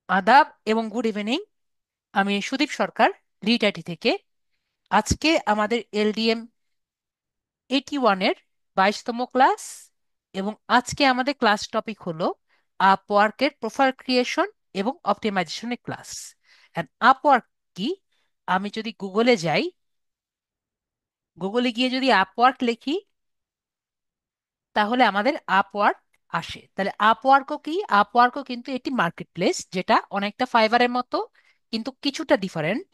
আদাব এবং good evening. আমি সুদীপ সরকার, লিড আইটি থেকে। আজকে আমাদের এলডিএম 81-এর 22তম ক্লাস, এবং আজকে আমাদের ক্লাস টপিক হলো আপওয়ার্কের প্রোফাইল ক্রিয়েশন এবং অপটিমাইজেশনের ক্লাস। আপওয়ার্ক কি? আমি যদি গুগলে যাই, গুগলে গিয়ে যদি আপওয়ার্ক লিখি, তাহলে আমাদের আপওয়ার্ক আসে। তাহলে আপওয়ার্কও কি? আপওয়ার্কও কিন্তু একটি মার্কেট প্লেস, যেটা অনেকটা ফাইবারের মতো, কিন্তু কিছুটা ডিফারেন্ট।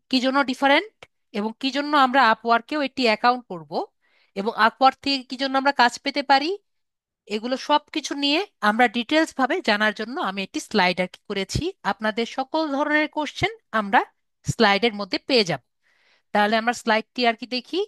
কি জন্য ডিফারেন্ট এবং কি জন্য আমরা আপওয়ার্কেও একটি অ্যাকাউন্ট করব, এবং আপওয়ার্ক থেকে কি জন্য আমরা কাজ পেতে পারি, এগুলো সব কিছু নিয়ে আমরা ডিটেলস ভাবে জানার জন্য আমি একটি স্লাইড আর কি করেছি। আপনাদের সকল ধরনের কোশ্চেন আমরা স্লাইডের মধ্যে পেয়ে যাব। তাহলে আমরা স্লাইডটি আর কি দেখি।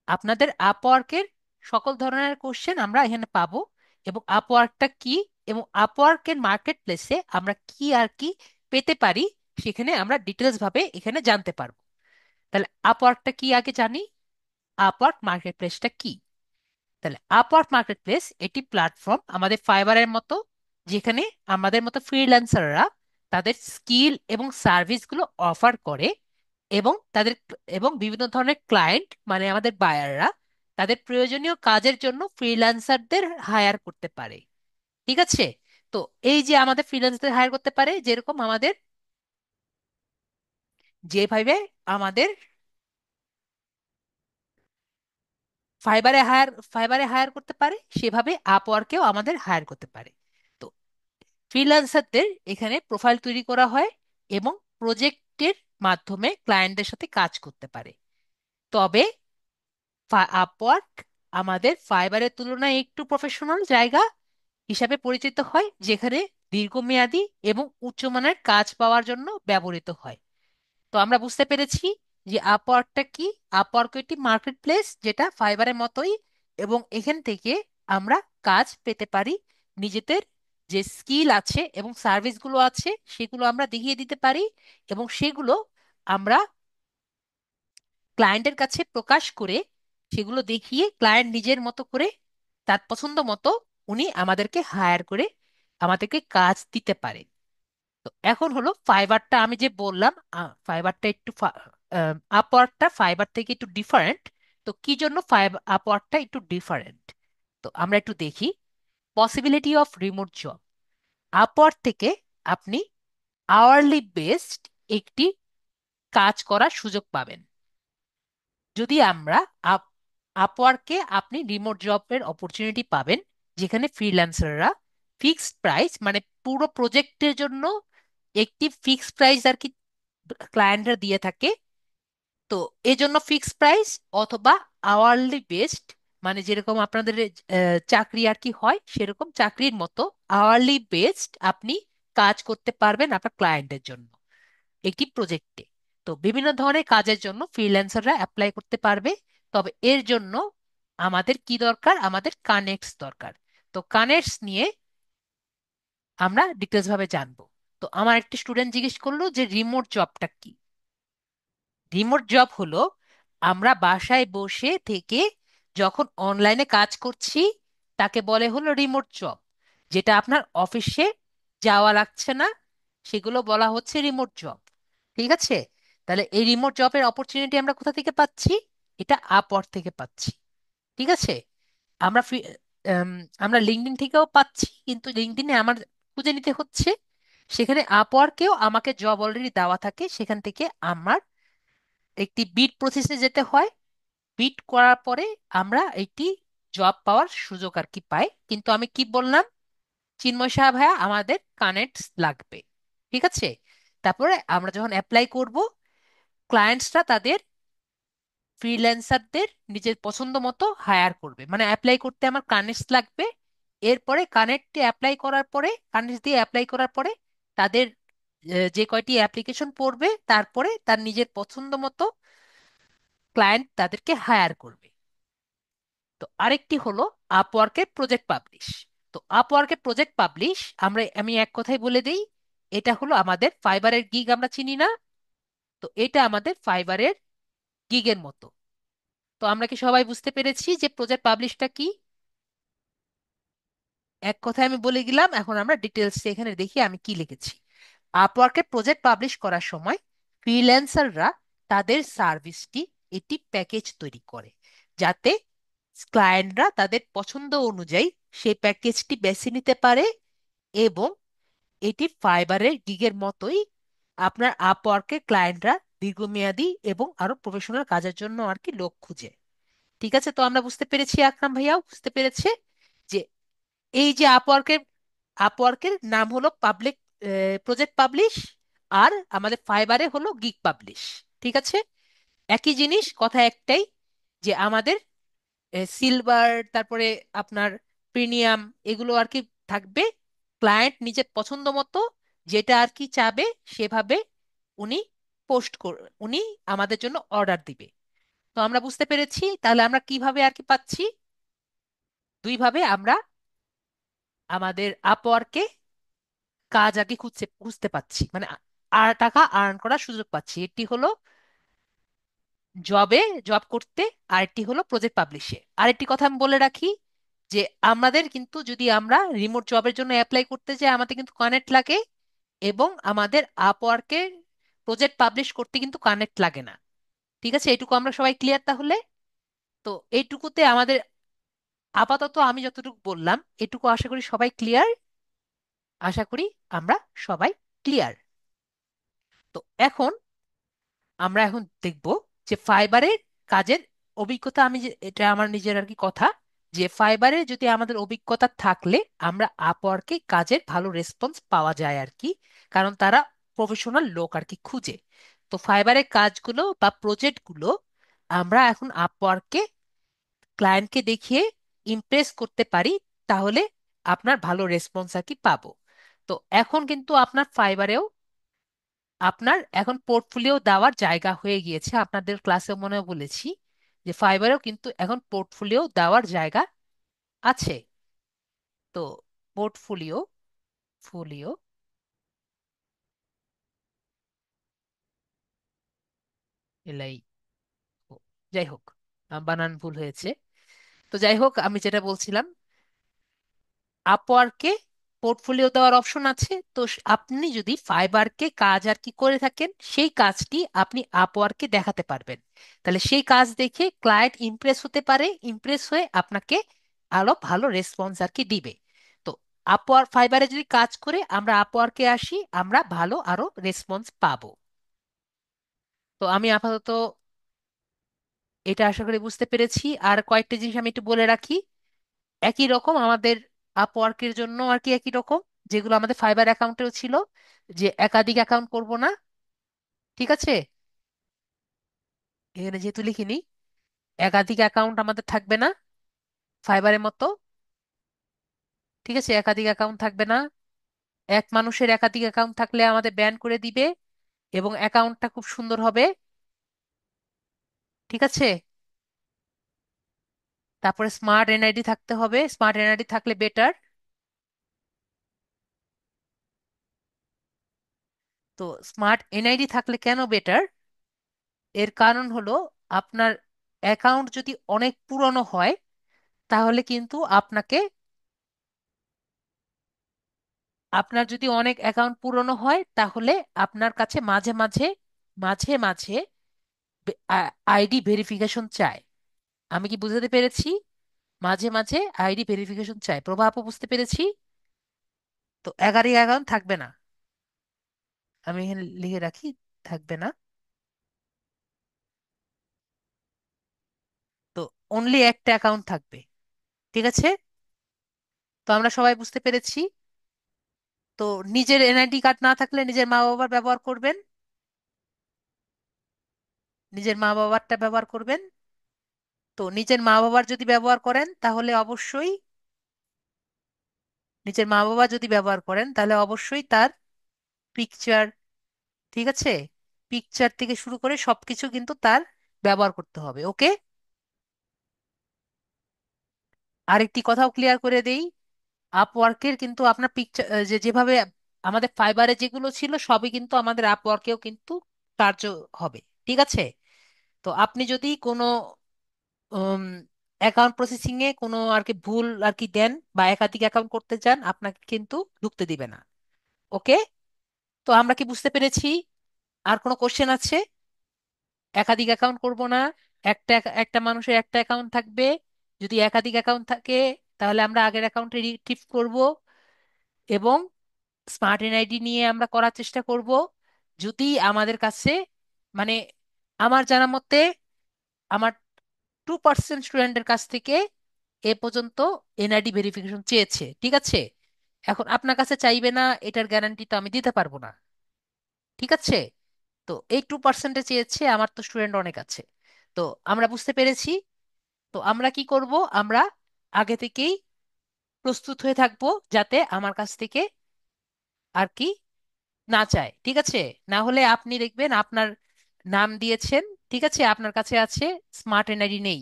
আপনাদের আপওয়ার্কের সকল ধরনের কোশ্চেন আমরা এখানে পাবো, এবং আপওয়ার্কটা কি এবং আপওয়ার্কের মার্কেট প্লেসে আমরা কি আর কি পেতে পারি, সেখানে আমরা ডিটেলস ভাবে এখানে জানতে পারবো। তাহলে আপওয়ার্কটা কি আগে জানি। আপওয়ার্ক মার্কেট প্লেসটা কি? তাহলে আপওয়ার্ক মার্কেট প্লেস এটি প্ল্যাটফর্ম আমাদের ফাইবারের মতো, যেখানে আমাদের মতো ফ্রিল্যান্সাররা তাদের স্কিল এবং সার্ভিসগুলো অফার করে, এবং তাদের এবং বিভিন্ন ধরনের ক্লায়েন্ট মানে আমাদের বায়াররা তাদের প্রয়োজনীয় কাজের জন্য ফ্রিল্যান্সারদের হায়ার করতে পারে। ঠিক আছে? তো এই যে আমাদের ফ্রিল্যান্সারদের হায়ার করতে পারে, যেরকম আমাদের যেভাবে আমাদের ফাইবারে হায়ার করতে পারে, সেভাবে আপওয়ার্কেও আমাদের হায়ার করতে পারে। তো ফ্রিল্যান্সারদের এখানে প্রোফাইল তৈরি করা হয় এবং প্রজেক্টের মাধ্যমে ক্লায়েন্টদের সাথে কাজ করতে পারে। তবে আপওয়ার্ক আমাদের ফাইবারের তুলনায় একটু প্রফেশনাল জায়গা হিসাবে পরিচিত হয়, যেখানে দীর্ঘমেয়াদী এবং উচ্চমানের কাজ পাওয়ার জন্য ব্যবহৃত হয়। তো আমরা বুঝতে পেরেছি যে আপওয়ার্কটা কি। আপওয়ার্ক একটি মার্কেট প্লেস যেটা ফাইবারের মতোই, এবং এখান থেকে আমরা কাজ পেতে পারি। নিজেদের যে স্কিল আছে এবং সার্ভিসগুলো আছে সেগুলো আমরা দেখিয়ে দিতে পারি, এবং সেগুলো আমরা ক্লায়েন্টের কাছে প্রকাশ করে সেগুলো দেখিয়ে ক্লায়েন্ট নিজের মতো করে তার পছন্দ মতো উনি আমাদেরকে হায়ার করে আমাদেরকে কাজ দিতে পারে। তো এখন হলো ফাইবারটা আমি যে বললাম, ফাইবারটা একটু আপওয়ার্কটা ফাইবার থেকে একটু ডিফারেন্ট। তো কি জন্য আপওয়ার্কটা একটু ডিফারেন্ট, তো আমরা একটু দেখি। Possibility of remote job. Upwork থেকে আপনি আওয়ারলি বেসড একটি কাজ করার সুযোগ পাবেন। যদি আমরা আপওয়ার্কে আপনি রিমোট জবের অপরচুনিটি পাবেন, যেখানে ফ্রিল্যান্সাররা ফিক্সড প্রাইস মানে পুরো প্রজেক্টের জন্য একটি ফিক্সড প্রাইস আর কি ক্লায়েন্টরা দিয়ে থাকে। তো এজন্য ফিক্সড প্রাইস অথবা আওয়ারলি বেসড, মানে যেরকম আপনাদের চাকরি আর কি হয় সেরকম চাকরির মতো আওয়ারলি বেসড আপনি কাজ করতে পারবেন আপনার ক্লায়েন্টের জন্য একটি প্রজেক্টে। তো বিভিন্ন ধরনের কাজের জন্য ফ্রিল্যান্সাররা অ্যাপ্লাই করতে পারবে। তবে এর জন্য আমাদের কি দরকার? আমাদের কানেক্টস দরকার। তো কানেক্টস নিয়ে আমরা ডিটেলস ভাবে জানবো। তো আমার একটি স্টুডেন্ট জিজ্ঞেস করলো যে রিমোট জবটা কি। রিমোট জব হলো আমরা বাসায় বসে থেকে যখন অনলাইনে কাজ করছি, তাকে বলে হলো রিমোট জব। যেটা আপনার অফিসে যাওয়া লাগছে না, সেগুলো বলা হচ্ছে রিমোট জব। ঠিক আছে? তাহলে এই রিমোট জবের অপরচুনিটি আমরা কোথা থেকে পাচ্ছি? এটা আপওয়ার্ক থেকে পাচ্ছি। ঠিক আছে? আমরা আম, আমরা লিঙ্কডইন থেকেও পাচ্ছি, কিন্তু লিঙ্কডইনে আমার খুঁজে নিতে হচ্ছে। সেখানে আপওয়ার্কেও আমাকে জব অলরেডি দেওয়া থাকে, সেখান থেকে আমার একটি বিড প্রসেসে যেতে হয়। বিড করার পরে আমরা একটি জব পাওয়ার সুযোগ আর কি পাই। কিন্তু আমি কি বললাম, চিন্ময় সাহা ভাইয়া, আমাদের কানেক্ট লাগবে। ঠিক আছে? তারপরে আমরা যখন অ্যাপ্লাই করব, ক্লায়েন্টসরা তাদের ফ্রিল্যান্সারদের নিজের পছন্দ মতো হায়ার করবে। মানে অ্যাপ্লাই করতে আমার কানেক্টস লাগবে। এরপরে কানেক্টে অ্যাপ্লাই করার পরে, কানেক্টস দিয়ে অ্যাপ্লাই করার পরে তাদের যে কয়টি অ্যাপ্লিকেশন পড়বে, তারপরে তার নিজের পছন্দ মতো ক্লায়েন্ট তাদেরকে হায়ার করবে। তো আরেকটি হলো আপওয়ার্কের প্রজেক্ট পাবলিশ। তো আপওয়ার্কের প্রজেক্ট পাবলিশ আমি এক কথায় বলে দিই, এটা হলো আমাদের ফাইবারের গিগ আমরা চিনি না? তো এটা আমাদের ফাইবারের গিগের মতো। তো আমরা কি সবাই বুঝতে পেরেছি যে প্রজেক্ট পাবলিশটা কি? এক কথায় আমি বলে গেলাম, এখন আমরা ডিটেলস এখানে দেখি আমি কি লিখেছি। আপওয়ার্কে প্রজেক্ট পাবলিশ করার সময় ফ্রিল্যান্সাররা তাদের সার্ভিসটি এটি প্যাকেজ তৈরি করে, যাতে ক্লায়েন্টরা তাদের পছন্দ অনুযায়ী সেই প্যাকেজটি বেছে নিতে পারে। এবং এটি ফাইবারের গিগের মতোই আপনার আপওয়ার্কের ক্লায়েন্টরা দীর্ঘমেয়াদী এবং আরো প্রফেশনাল কাজের জন্য আর কি লোক খুঁজে। ঠিক আছে, তো আমরা বুঝতে পেরেছি, আকরাম ভাইয়াও বুঝতে পেরেছে যে এই যে আপওয়ার্কের নাম হলো পাবলিক প্রজেক্ট পাবলিশ, আর আমাদের ফাইবারে হলো গিগ পাবলিশ। ঠিক আছে, একই জিনিস, কথা একটাই, যে আমাদের সিলভার, তারপরে আপনার প্রিমিয়াম, এগুলো আর কি থাকবে। ক্লায়েন্ট নিজের পছন্দ মতো যেটা আর কি চাবে সেভাবে উনি উনি আমাদের জন্য অর্ডার দিবে। তো আমরা বুঝতে পেরেছি, তাহলে আমরা কিভাবে আর কি পাচ্ছি, দুইভাবে আমরা আমাদের আপওয়ার্কে কাজ আর কি খুঁজতে পাচ্ছি, মানে আর টাকা আর্ন করার সুযোগ পাচ্ছি। একটি হলো জবে জব করতে, আরেকটি হলো প্রজেক্ট পাবলিশে। আরেকটি কথা আমি বলে রাখি, যে আমাদের কিন্তু যদি আমরা রিমোট জবের জন্য অ্যাপ্লাই করতে যাই আমাদের কিন্তু কানেক্ট লাগে, এবং আমাদের আপওয়ার্কে প্রজেক্ট পাবলিশ করতে কিন্তু কানেক্ট লাগে না। ঠিক আছে, এইটুকু আমরা সবাই ক্লিয়ার তাহলে? তো এইটুকুতে আমাদের আপাতত আমি যতটুকু বললাম এটুকু আশা করি সবাই ক্লিয়ার। আশা করি আমরা সবাই ক্লিয়ার। তো এখন আমরা এখন দেখব যে ফাইবারের কাজের অভিজ্ঞতা, আমি যে এটা আমার নিজের আর কি কথা, যে ফাইবারে যদি আমাদের অভিজ্ঞতা থাকলে আমরা আপওয়ার্কে কাজের ভালো রেসপন্স পাওয়া যায় আর কি, কারণ তারা প্রফেশনাল লোক আর কি খুঁজে। তো ফাইবারের কাজগুলো বা প্রজেক্টগুলো আমরা এখন আপওয়ার্কে ক্লায়েন্টকে দেখিয়ে ইমপ্রেস করতে পারি, তাহলে আপনার ভালো রেসপন্স আর কি পাবো। তো এখন কিন্তু আপনার ফাইবারেও আপনার এখন পোর্টফোলিও দেওয়ার জায়গা হয়ে গিয়েছে। আপনাদের ক্লাসে মনে হয় বলেছি যে ফাইবারেও কিন্তু এখন পোর্টফোলিও দেওয়ার জায়গা আছে। তো পোর্টফোলিও ফোলিও এলাই ও, যাই হোক, বানান ভুল হয়েছে। তো যাই হোক, আমি যেটা বলছিলাম, আপওয়ার্কে পোর্টফোলিও দেওয়ার অপশন আছে। তো আপনি যদি ফাইবারকে কাজ আর কি করে থাকেন সেই কাজটি আপনি আপওয়ার্কে দেখাতে পারবেন, তাহলে সেই কাজ দেখে ক্লায়েন্ট ইমপ্রেস হতে পারে, ইমপ্রেস হয়ে আপনাকে আরো ভালো রেসপন্স আর কি দিবে। তো ফাইবারে যদি কাজ করে আমরা আপওয়ার্কে আসি, আমরা ভালো আরো রেসপন্স পাবো। তো আমি আপাতত এটা আশা করি বুঝতে পেরেছি। আর কয়েকটা জিনিস আমি একটু বলে রাখি, একই রকম আমাদের আপওয়ার্কের জন্য আর কি একই রকম, যেগুলো আমাদের ফাইবার অ্যাকাউন্টেও ছিল, যে একাধিক অ্যাকাউন্ট করব না। ঠিক আছে, এখানে যেহেতু লিখিনি, একাধিক অ্যাকাউন্ট আমাদের থাকবে না ফাইবারের মতো। ঠিক আছে, একাধিক অ্যাকাউন্ট থাকবে না। এক মানুষের একাধিক অ্যাকাউন্ট থাকলে আমাদের ব্যান করে দিবে, এবং অ্যাকাউন্টটা খুব সুন্দর হবে। ঠিক আছে, তারপরে স্মার্ট এনআইডি থাকতে হবে, স্মার্ট এনআইডি থাকলে বেটার। তো স্মার্ট এনআইডি থাকলে কেন বেটার, এর কারণ হলো আপনার অ্যাকাউন্ট যদি অনেক পুরনো হয় তাহলে কিন্তু আপনার যদি অনেক অ্যাকাউন্ট পুরনো হয় তাহলে আপনার কাছে মাঝে মাঝে মাঝে মাঝে আইডি ভেরিফিকেশন চায়। আমি কি বুঝতে পেরেছি? মাঝে মাঝে আইডি ভেরিফিকেশন চায়, প্রভা আপু বুঝতে পেরেছি? তো একাধিক অ্যাকাউন্ট থাকবে না, আমি এখানে লিখে রাখি, থাকবে না। তো অনলি একটা অ্যাকাউন্ট থাকবে। ঠিক আছে, তো আমরা সবাই বুঝতে পেরেছি। তো নিজের এনআইডি কার্ড না থাকলে নিজের মা বাবার ব্যবহার করবেন, নিজের মা বাবারটা ব্যবহার করবেন। তো নিজের মা বাবার যদি ব্যবহার করেন তাহলে অবশ্যই, নিজের মা বাবা যদি ব্যবহার করেন তাহলে অবশ্যই তার পিকচার, ঠিক আছে, পিকচার থেকে শুরু করে সবকিছু কিন্তু তার ব্যবহার করতে হবে। ওকে, আরেকটি কথাও ক্লিয়ার করে দেই, আপওয়ার্কের কিন্তু আপনার পিকচার যেভাবে আমাদের ফাইবারে যেগুলো ছিল সবই কিন্তু আমাদের আপওয়ার্কেও কিন্তু কার্য হবে। ঠিক আছে, তো আপনি যদি কোনো অ্যাকাউন্ট প্রসেসিং এ কোনো আর কি ভুল আর কি দেন বা একাধিক অ্যাকাউন্ট করতে চান, আপনাকে কিন্তু ঢুকতে দিবে না। ওকে? তো আমরা কি বুঝতে পেরেছি? আর কোনো কোশ্চেন আছে? একাধিক অ্যাকাউন্ট করব না, একটা একটা মানুষের একটা অ্যাকাউন্ট থাকবে। যদি একাধিক অ্যাকাউন্ট থাকে তাহলে আমরা আগের অ্যাকাউন্টে রিট্রিভ করব, এবং স্মার্ট এনআইডি নিয়ে আমরা করার চেষ্টা করব। যদি আমাদের কাছে মানে আমার জানা মতে আমার 2% স্টুডেন্টের কাছ থেকে এ পর্যন্ত এনআইডি ভেরিফিকেশন চেয়েছে, ঠিক আছে? এখন আপনার কাছে চাইবে না, এটার গ্যারান্টি তো আমি দিতে পারবো না, ঠিক আছে? তো এই 2% চেয়েছে, আমার তো স্টুডেন্ট অনেক আছে। তো আমরা বুঝতে পেরেছি। তো আমরা কি করব? আমরা আগে থেকেই প্রস্তুত হয়ে থাকবো, যাতে আমার কাছ থেকে আর কি না চায়, ঠিক আছে? না হলে আপনি দেখবেন আপনার নাম দিয়েছেন, ঠিক আছে, আপনার কাছে আছে, স্মার্ট এনআইডি নেই,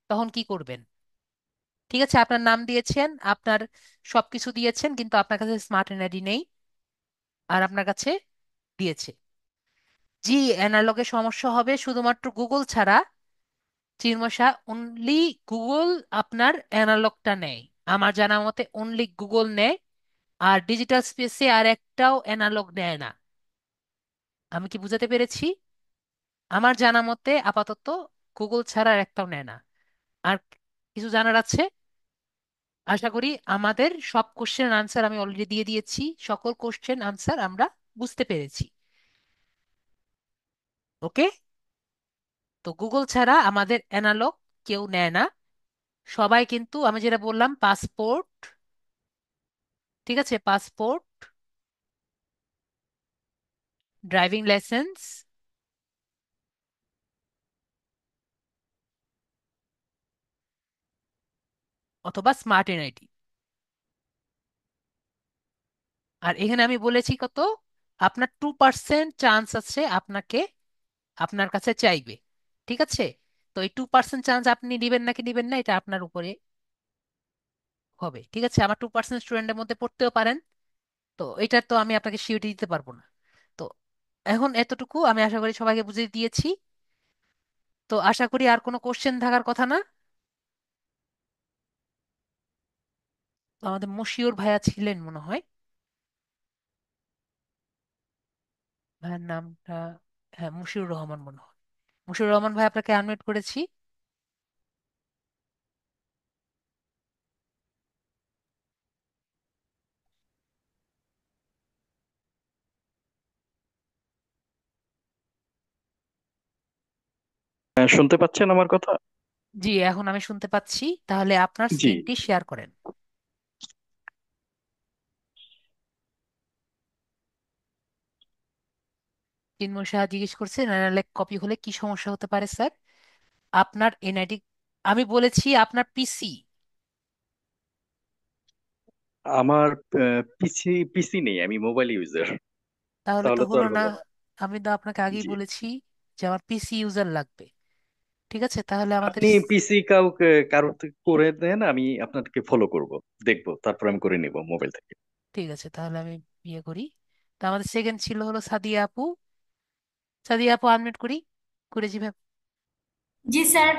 তখন কি করবেন? ঠিক আছে, আপনার নাম দিয়েছেন, আপনার সবকিছু দিয়েছেন, কিন্তু আপনার কাছে স্মার্ট এনআইডি নেই, আর আপনার কাছে দিয়েছে। জি, অ্যানালগে সমস্যা হবে শুধুমাত্র গুগল ছাড়া। চিরমশা, অনলি গুগল আপনার অ্যানালগটা নেয়। আমার জানা মতে অনলি গুগল নেয়, আর ডিজিটাল স্পেসে আর একটাও অ্যানালগ নেয় না। আমি কি বুঝাতে পেরেছি? আমার জানা মতে আপাতত গুগল ছাড়া আর একটাও নেয় না। আর কিছু জানার আছে? আশা করি আমাদের সব কোশ্চেন আনসার আমি অলরেডি দিয়ে দিয়েছি, সকল কোশ্চেন আনসার আমরা বুঝতে পেরেছি। ওকে? তো গুগল ছাড়া আমাদের অ্যানালগ কেউ নেয় না। সবাই কিন্তু আমি যেটা বললাম, পাসপোর্ট, ঠিক আছে, পাসপোর্ট, ড্রাইভিং লাইসেন্স, অথবা স্মার্ট এনআইডি। আর এখানে আমি বলেছি কত, আপনার 2% চান্স আছে আপনাকে, আপনার কাছে চাইবে, ঠিক আছে? তো এই 2% চান্স আপনি নিবেন নাকি নিবেন না, এটা আপনার উপরে হবে, ঠিক আছে? আমার 2% স্টুডেন্টের মধ্যে পড়তেও পারেন। তো এটা তো আমি আপনাকে সিওরিটি দিতে পারবো না। তো এখন এতটুকু আমি আশা করি সবাইকে বুঝিয়ে দিয়েছি। তো আশা করি আর কোনো কোশ্চেন থাকার কথা না। তো আমাদের মশিউর ভাইয়া ছিলেন মনে হয়, ভাইয়ের নামটা, হ্যাঁ মশিউর রহমান মনে হয়। মশিউর রহমান ভাই, আপনাকে আনমিউট করেছি। হ্যাঁ, শুনতে পাচ্ছেন আমার কথা? জি, এখন আমি শুনতে পাচ্ছি, তাহলে আপনার জি। স্ক্রিনটি শেয়ার করেন। চিন্ময় সাহা জিজ্ঞেস করছে নাহলে কপি হলে কি সমস্যা হতে পারে স্যার? আপনার এনআইডি, আমি বলেছি আপনার পিসি। আমার পিসি পিসি নেই, আমি মোবাইল ইউজার। তাহলে তো তাহলে তো হলো আর না। হলো না। আমি তো আপনাকে আগেই জি। বলেছি যে আমার পিসি ইউজার লাগবে। ঠিক আছে, তাহলে আমাদের আপনি পিসি কারোর থেকে করে দেন, আমি আপনাকে ফলো করব, দেখবো, তারপর আমি করে নিব মোবাইল থেকে। ঠিক আছে, তাহলে আমি ইয়ে করি। তো আমাদের সেকেন্ড ছিল হলো সাদিয়া আপু। সাদিয়া আপু আনমিউট করি, করেছি ভাব। जी सर।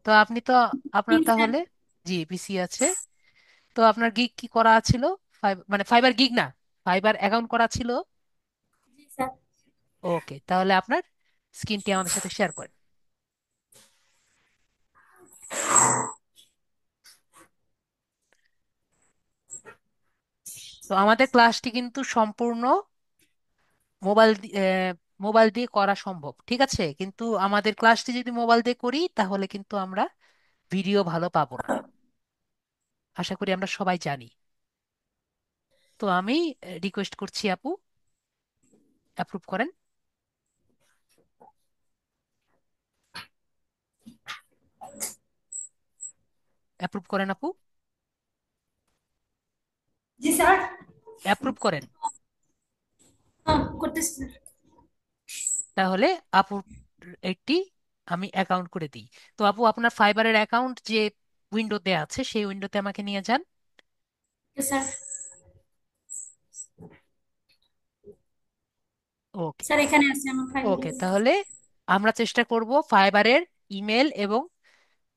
তো আপনি তো, আপনার ठीक है। তাহলে জি পিসি আছে। তো আপনার গিগ কি করা ছিল? মানে ফাইবার গিগ না, ফাইবার অ্যাকাউন্ট করা ছিল। जी सर। ওকে, তাহলে আপনার স্ক্রিনটি আমাদের সাথে শেয়ার করেন। তো আমাদের ক্লাসটি কিন্তু সম্পূর্ণ মোবাইল মোবাইল দিয়ে করা সম্ভব, ঠিক আছে? কিন্তু আমাদের ক্লাসটি যদি মোবাইল দিয়ে করি তাহলে কিন্তু আমরা ভিডিও ভালো পাবো না, আশা করি আমরা সবাই জানি। তো আমি রিকোয়েস্ট করছি আপু, অ্যাপ্রুভ করেন, অ্যাপ্রুভ করেন আপু, जी सर। অ্যাপ্রুভ করেন। हाँ करते सर। তাহলে আপু একটি আমি অ্যাকাউন্ট করে দিই। তো আপু আপনার ফাইবারের অ্যাকাউন্ট যে উইন্ডোতে আছে সেই উইন্ডোতে আমাকে নিয়ে যান। Okay sir. ওকে। স্যার এখানে আছে আমার ফাইল। ওকে, তাহলে আমরা চেষ্টা করব ফাইবারের ইমেল এবং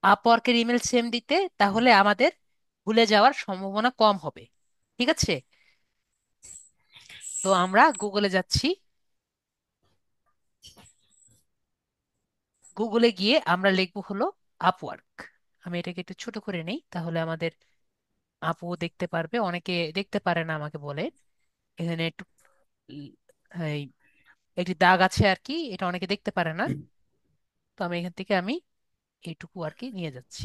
আপওয়ার্কের ইমেল সেম দিতে, তাহলে আমাদের ভুলে যাওয়ার সম্ভাবনা কম হবে। ঠিক আছে? তো আমরা গুগলে যাচ্ছি। গুগলে গিয়ে আমরা লিখবো হলো আপওয়ার্ক। আমি এটাকে একটু ছোট করে নেই, তাহলে আমাদের আপু দেখতে পারবে, অনেকে দেখতে পারে না আমাকে বলে। এখানে একটু ল- এই একটি দাগ আছে আর কি, এটা অনেকে দেখতে পারে না। তো আমি এখান থেকে আমি এইটুকু আর কি নিয়ে যাচ্ছি।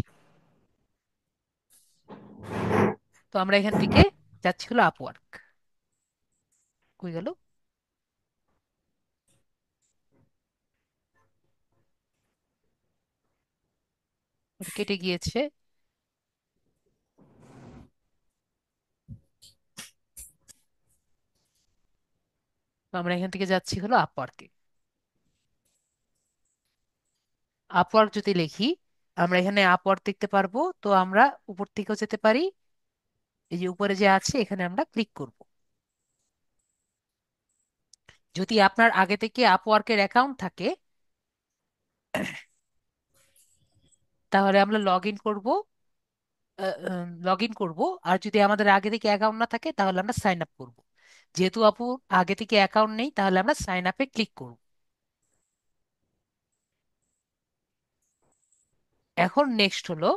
তো আমরা এখান থেকে যাচ্ছি হলো আপওয়ার্ক। কই গেল? ওটা কেটে গিয়েছে। তো আমরা এখান থেকে যাচ্ছি হলো আপওয়ার্কে। আপওয়ার্ক যদি লিখি, আমরা এখানে আপওয়ার্ক দেখতে পারবো। তো আমরা উপর থেকেও যেতে পারি, এই যে উপরে যে আছে এখানে আমরা ক্লিক করব। যদি আপনার আগে থেকে আপওয়ার্কের অ্যাকাউন্ট থাকে, তাহলে আমরা লগ ইন করবো। লগ ইন করবো। আর যদি আমাদের আগে থেকে অ্যাকাউন্ট না থাকে, তাহলে আমরা সাইন আপ করবো। যেহেতু আপু আগে থেকে অ্যাকাউন্ট নেই, তাহলে আমরা সাইন আপে ক্লিক করব। এখন নেক্সট হলো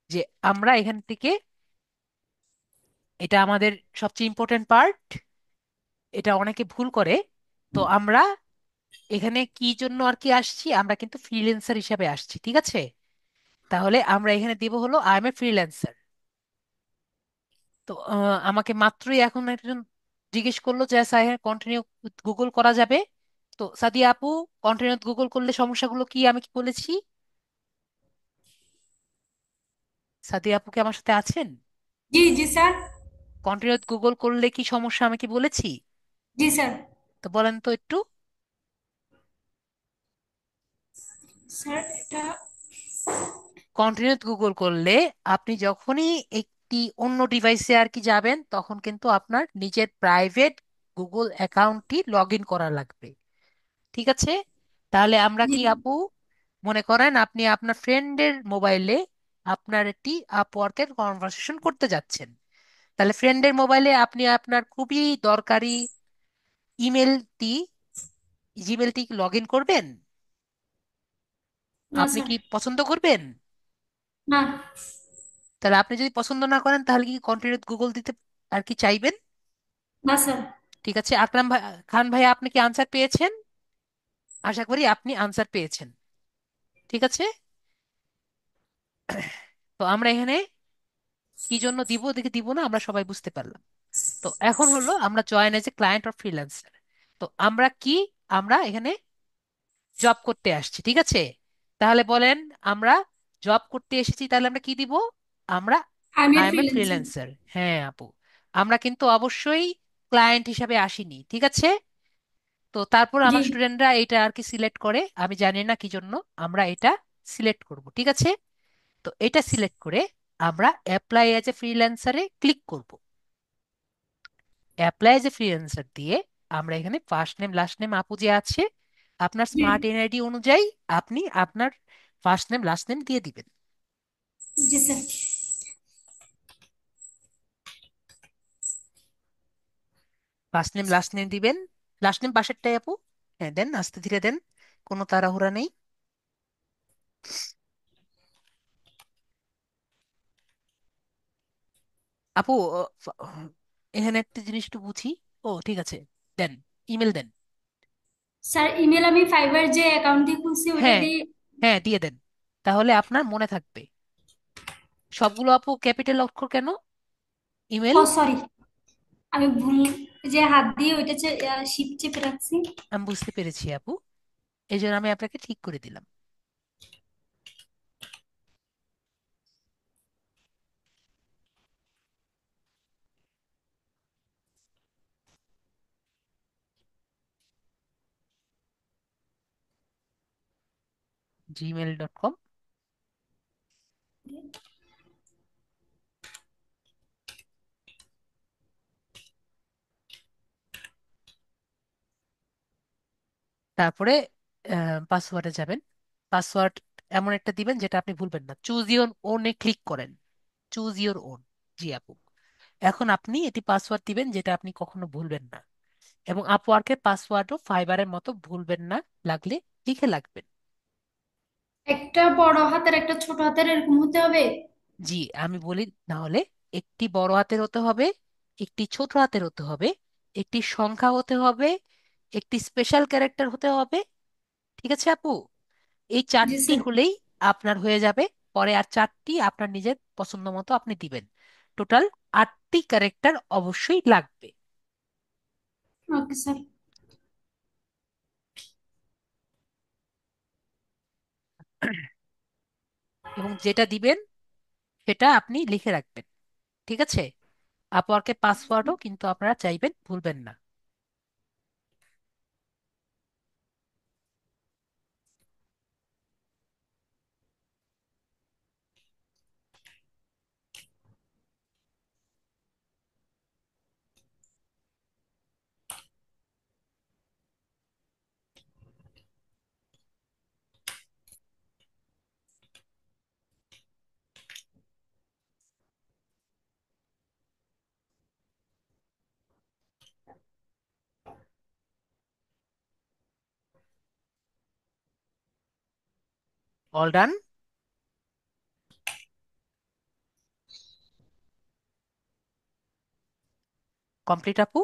যে আমরা এখান থেকে, এটা আমাদের সবচেয়ে ইম্পর্টেন্ট পার্ট, এটা অনেকে ভুল করে। তো আমরা এখানে কি জন্য আর কি আসছি, আমরা কিন্তু ফ্রিল্যান্সার হিসাবে আসছি, ঠিক আছে? তাহলে আমরা এখানে দিব হলো আই এম এ ফ্রিল্যান্সার। তো আমাকে মাত্রই এখন একজন জিজ্ঞেস করলো যে স্যার কন্টিনিউ গুগল করা যাবে? তো সাদিয়া আপু, কন্টিনিউ গুগল করলে সমস্যাগুলো কি আমি কি বলেছি? সাদিয়া আপু কি আমার সাথে আছেন? जी जी सर। কন্টিনিউ গুগল করলে কি সমস্যা আমি কি বলেছি? जी सर। তো বলেন তো একটু। सर এটা কন্টিনিউ গুগল করলে আপনি যখনই একটি অন্য ডিভাইসে আর কি যাবেন, তখন কিন্তু আপনার নিজের প্রাইভেট গুগল অ্যাকাউন্টটি লগ ইন করা লাগবে। ঠিক আছে? তাহলে আমরা জি কি আপু, মনে করেন আপনি আপনার ফ্রেন্ডের মোবাইলে আপনার একটি আপওয়ার্কের কনভারসেশন করতে যাচ্ছেন, তাহলে ফ্রেন্ডের মোবাইলে আপনি আপনার খুবই দরকারি ইমেলটি জিমেলটি লগ ইন করবেন? না আপনি স্যার। কি পছন্দ করবেন? না। তাহলে আপনি যদি পছন্দ না করেন, তাহলে কি কন্টিনিউ গুগল দিতে আর কি চাইবেন? না স্যার। ঠিক আছে, আকরাম ভাই, খান ভাই, আপনি কি আনসার পেয়েছেন? আশা করি আপনি আনসার পেয়েছেন। ঠিক আছে। তো আমরা এখানে কি জন্য দিব দেখে দিব না, আমরা সবাই বুঝতে পারলাম। তো এখন হলো আমরা join as a client or freelancer. তো আমরা কি, আমরা এখানে জব করতে আসছি, ঠিক আছে? তাহলে বলেন, আমরা জব করতে এসেছি, তাহলে আমরা কি দিব? আমরা আমি I M a freelancer. Freelancer. হ্যাঁ আপু, আমরা কিন্তু অবশ্যই ক্লায়েন্ট হিসাবে আসিনি, ঠিক আছে? তো তারপর জি আমার স্টুডেন্টরা এটা আর কি সিলেক্ট করে, আমি জানি না কি জন্য। আমরা এটা সিলেক্ট করব, ঠিক আছে? তো এটা সিলেক্ট করে আমরা অ্যাপ্লাই অ্যাজ এ ফ্রিল্যান্সারে ক্লিক করব। অ্যাপ্লাই এজ এ ফ্রিল্যান্সার দিয়ে আমরা এখানে ফার্স্ট নেম লাস্ট নেম আপু যে আছে, আপনার জি স্মার্ট এনআইডি অনুযায়ী আপনি আপনার ফার্স্ট নেম লাস্ট নেম দিয়ে দিবেন। জি sir. First name last name দিবেন। লাস্ট নেম পাশেরটাই আপু। হ্যাঁ দেন, আস্তে ধীরে দেন, কোনো তাড়াহুড়া নেই। আপু, এখানে একটা জিনিস একটু বুঝি। ও ঠিক আছে, দেন, ইমেল দেন। স্যার ইমেল আমি ফাইবার যে অ্যাকাউন্ট দিয়ে খুলছি ওটা হ্যাঁ, দিয়ে। হ্যাঁ দিয়ে দেন, তাহলে আপনার মনে থাকবে। সবগুলো আপু ক্যাপিটাল অক্ষর কেন? ইমেল। ও সরি, আমি ভুল যে হাত দিয়ে ওইটা শিপ চেপে রাখছি। আমি বুঝতে পেরেছি আপু, এই জন্য আমি আপনাকে ঠিক করে দিলাম। gmail.com। তারপরে পাসওয়ার্ডে যাবেন। পাসওয়ার্ড এমন একটা দিবেন যেটা আপনি ভুলবেন না। চুজ ইওর ওনে ক্লিক করেন, চুজ ইওর ওন। জি আপু। এখন আপনি এটি পাসওয়ার্ড দিবেন যেটা আপনি কখনো ভুলবেন না, এবং আপওয়ার্কের পাসওয়ার্ডও ফাইবারের মতো ভুলবেন না, লাগলে লিখে লাগবেন। একটা বড় হাতের একটা ছোট হাতের এরকম হতে হবে? জি, আমি বলি না হলে, একটি বড় হাতের হতে হবে, একটি ছোট হাতের হতে হবে, একটি সংখ্যা হতে হবে, একটি স্পেশাল ক্যারেক্টার হতে হবে। ঠিক আছে আপু? এই জি চারটি স্যার। হলেই আপনার হয়ে যাবে। পরে আর চারটি আপনার নিজের পছন্দ মতো আপনি দিবেন। টোটাল 8টি ক্যারেক্টার অবশ্যই লাগবে। Okay sir. এবং যেটা দিবেন সেটা আপনি লিখে রাখবেন। ঠিক আছে? আপওয়ার্কের পাসওয়ার্ডও কিন্তু আপনারা চাইবেন ভুলবেন না। All done? কমপ্লিট আপু?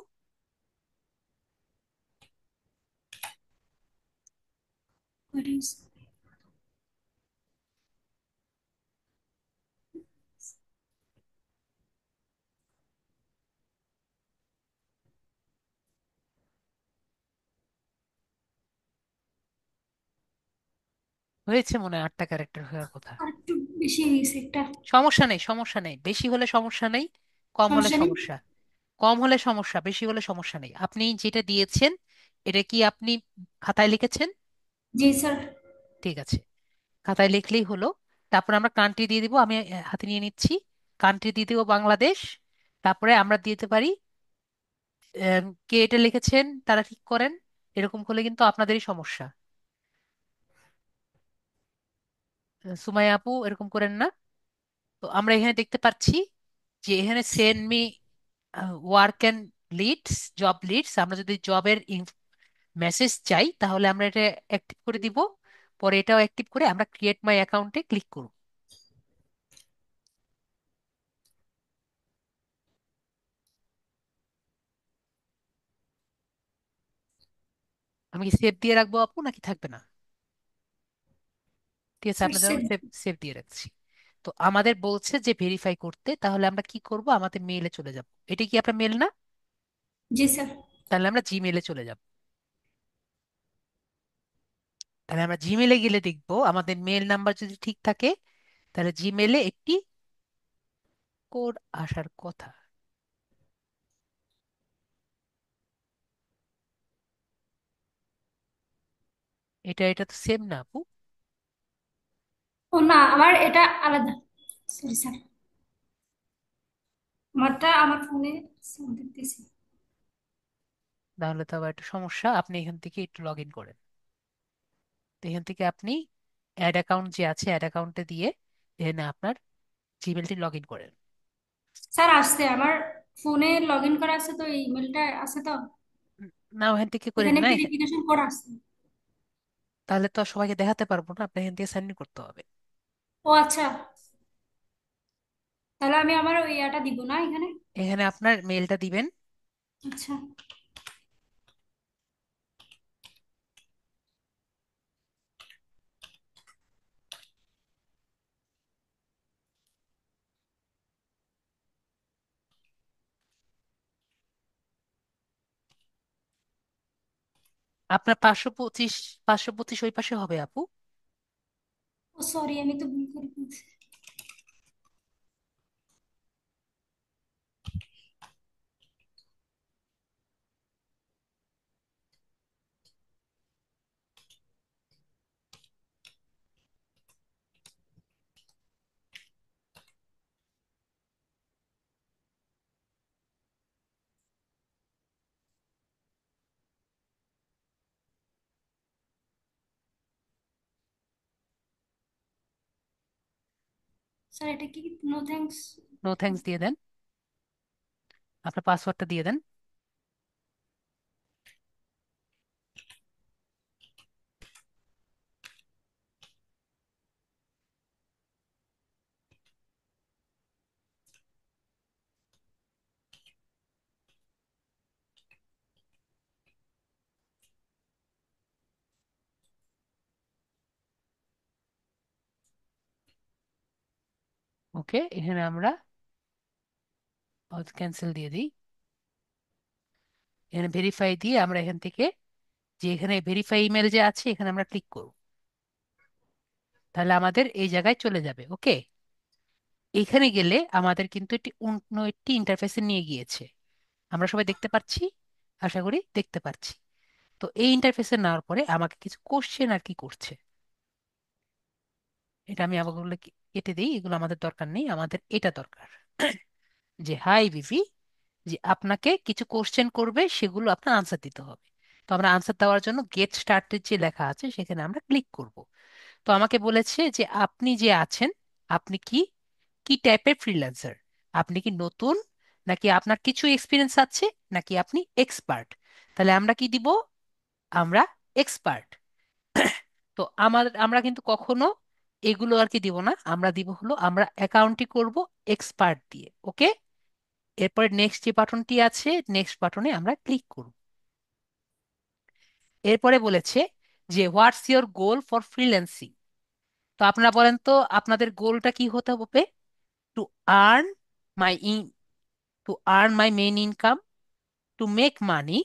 হয়েছে মনে হয়, 8টা ক্যারেক্টার হওয়ার কথা। আর একটু বেশি হয়ে গেছে একটা। সমস্যা নেই, সমস্যা নেই, বেশি হলে সমস্যা নেই, কম হলে সমস্যা নেই। সমস্যা। কম হলে সমস্যা, বেশি হলে সমস্যা নেই। আপনি যেটা দিয়েছেন এটা কি আপনি খাতায় লিখেছেন? জি স্যার। ঠিক আছে, খাতায় লিখলেই হলো। তারপরে আমরা কান্ট্রি দিয়ে দিব, আমি হাতে নিয়ে নিচ্ছি। কান্ট্রি দিয়ে দিব বাংলাদেশ। তারপরে আমরা দিতে পারি কে এটা লিখেছেন তারা ঠিক করেন। এরকম করলে কিন্তু আপনাদেরই সমস্যা। সুমাইয়া আপু এরকম করেন না। তো আমরা এখানে দেখতে পাচ্ছি যে এখানে send me work and leads, job leads. আমরা যদি জবের মেসেজ চাই তাহলে আমরা এটা অ্যাক্টিভ করে দিব। পরে এটাও অ্যাক্টিভ করে আমরা ক্রিয়েট মাই অ্যাকাউন্টে ক্লিক করব। আমি কি সেভ দিয়ে রাখবো আপু, নাকি থাকবে না? ঠিক আছে, স্যার আপনাদের সেভ। আমি সেভ সেভ দিয়ে রাখছি। তো আমাদের বলছে যে ভেরিফাই করতে, তাহলে আমরা কি করব, আমাদের মেইলে চলে যাব। এটা কি আপনার মেল না? জি স্যার। তাহলে আমরা জিমেলে চলে যাব। তাহলে আমরা জিমেলে গেলে দেখবো আমাদের মেল নাম্বার যদি ঠিক থাকে, তাহলে জিমেলে একটি কোড আসার কথা। এটা তো সেম না আপু? ও না, আমার এটা আলাদা। Sorry sir. আমারটা আমার ফোনে দেখতেছি। তাহলে তো আবার একটা সমস্যা। আপনি এখান থেকে একটু লগ ইন করেন। তো এখান থেকে আপনি অ্যাড অ্যাকাউন্ট যে আছে, অ্যাড অ্যাকাউন্টে দিয়ে এখানে আপনার জিমেলটি লগ ইন করেন। স্যার আসছে আমার ফোনে লগ ইন করা আছে, তো ইমেলটা আছে তো। উম, না, ওখান থেকে করেন এখানে না ভেরিফিকেশন কোড আছে। তাহলে তো আর সবাইকে দেখাতে পারবো না, আপনি এখান থেকে সাইন ইন করতে হবে। ও আচ্ছা। তাহলে আমি আমার ওই ইয়াটা দিব না এখানে? এখানে আপনার মেলটা দিবেন। আচ্ছা। আপনার 525, 525 ওই পাশে হবে আপু। ও সরি, আমি তো ভুল করে ফেলছি। স্যার এটা কি? No thanks. নো থ্যাঙ্কস দিয়ে দেন, আপনার পাসওয়ার্ডটা দিয়ে দেন। ওকে, এখানে আমরা ক্যান্সেল দিয়ে দিই। এখানে ভেরিফাই দিয়ে আমরা এখান থেকে, যে এখানে ভেরিফাই ইমেল যে আছে এখানে আমরা ক্লিক করব, তাহলে আমাদের এই জায়গায় চলে যাবে। ওকে, এখানে গেলে আমাদের কিন্তু এটি অন্য একটি ইন্টারফেসে নিয়ে গিয়েছে, আমরা সবাই দেখতে পাচ্ছি, আশা করি দেখতে পাচ্ছি। তো এই ইন্টারফেসে নেওয়ার পরে আমাকে কিছু কোশ্চেন আর কি করছে, এটা আমি আবার কেটে দিই, এগুলো আমাদের দরকার নেই, আমাদের এটা দরকার। যে হাই বিভি, যে আপনাকে কিছু কোশ্চেন করবে, সেগুলো আপনার আনসার দিতে হবে। তো আমরা আনসার দেওয়ার জন্য গেট স্টার্টেড যে লেখা আছে সেখানে আমরা ক্লিক করব। তো আমাকে বলেছে যে আপনি যে আছেন, আপনি কি কি টাইপের ফ্রিল্যান্সার, আপনি কি নতুন, নাকি আপনার কিছু এক্সপিরিয়েন্স আছে, নাকি আপনি এক্সপার্ট। তাহলে আমরা কি দিব, আমরা এক্সপার্ট। তো আমরা কিন্তু কখনো এগুলো আর কি দিব না, আমরা দিব হলো আমরা অ্যাকাউন্টই করব এক্সপার্ট দিয়ে। ওকে, এরপরে নেক্সট যে বাটনটি আছে, নেক্সট বাটনে আমরা ক্লিক করব। এরপরে বলেছে যে what's your goal for freelancing. তো আপনারা বলেন তো আপনাদের গোলটা কি হতে হবে, to earn my in to earn my main income, to make money,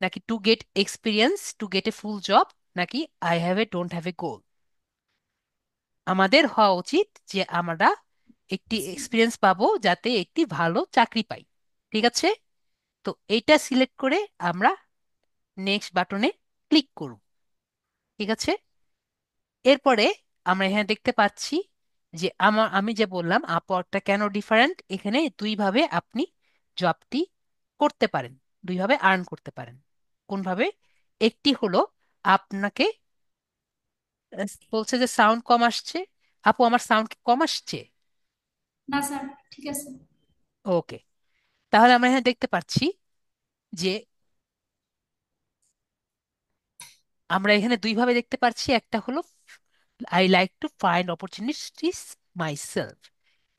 নাকি to get experience, to get a full job, নাকি I have a don't have a goal. আমাদের হওয়া উচিত যে আমরা একটি এক্সপিরিয়েন্স পাবো যাতে একটি ভালো চাকরি পাই। ঠিক আছে, তো এইটা সিলেক্ট করে আমরা নেক্সট বাটনে ক্লিক করব। ঠিক আছে, এরপরে আমরা এখানে দেখতে পাচ্ছি যে আমি যে বললাম আপওয়ার্কটা কেন ডিফারেন্ট, এখানে দুইভাবে আপনি জবটি করতে পারেন, দুইভাবে আর্ন করতে পারেন। কোনভাবে, একটি হলো আপনাকে বলছে যে সাউন্ড কম আসছে, আপু আমার সাউন্ড কম আসছে? না স্যার, ঠিক আছে। ওকে, তাহলে আমরা এখানে দেখতে পাচ্ছি যে আমরা এখানে দুইভাবে দেখতে পাচ্ছি, একটা হলো I like to find opportunities myself,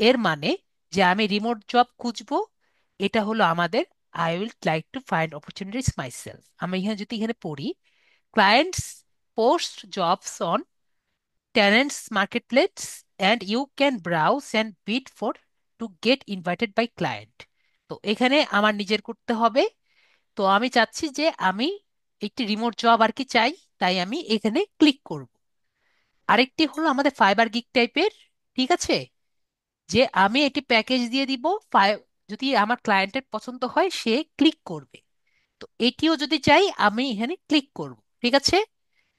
এর মানে যে আমি রিমোট জব খুঁজবো, এটা হলো আমাদের I will like to find opportunities myself. আমি এখানে যদি এখানে পড়ি, clients post jobs on talents marketplace and you can browse and bid for to get invited by client. তো এখানে আমার নিজের করতে হবে। তো আমি চাচ্ছি যে আমি একটি রিমোট জব আর কি চাই, তাই আমি এখানে ক্লিক করব। আরেকটি হলো আমাদের ফাইবার গিগ টাইপের, ঠিক আছে, যে আমি একটি প্যাকেজ দিয়ে দিব, যদি আমার ক্লায়েন্টের পছন্দ হয় সে ক্লিক করবে। তো এটিও যদি চাই আমি এখানে ক্লিক করব। ঠিক আছে,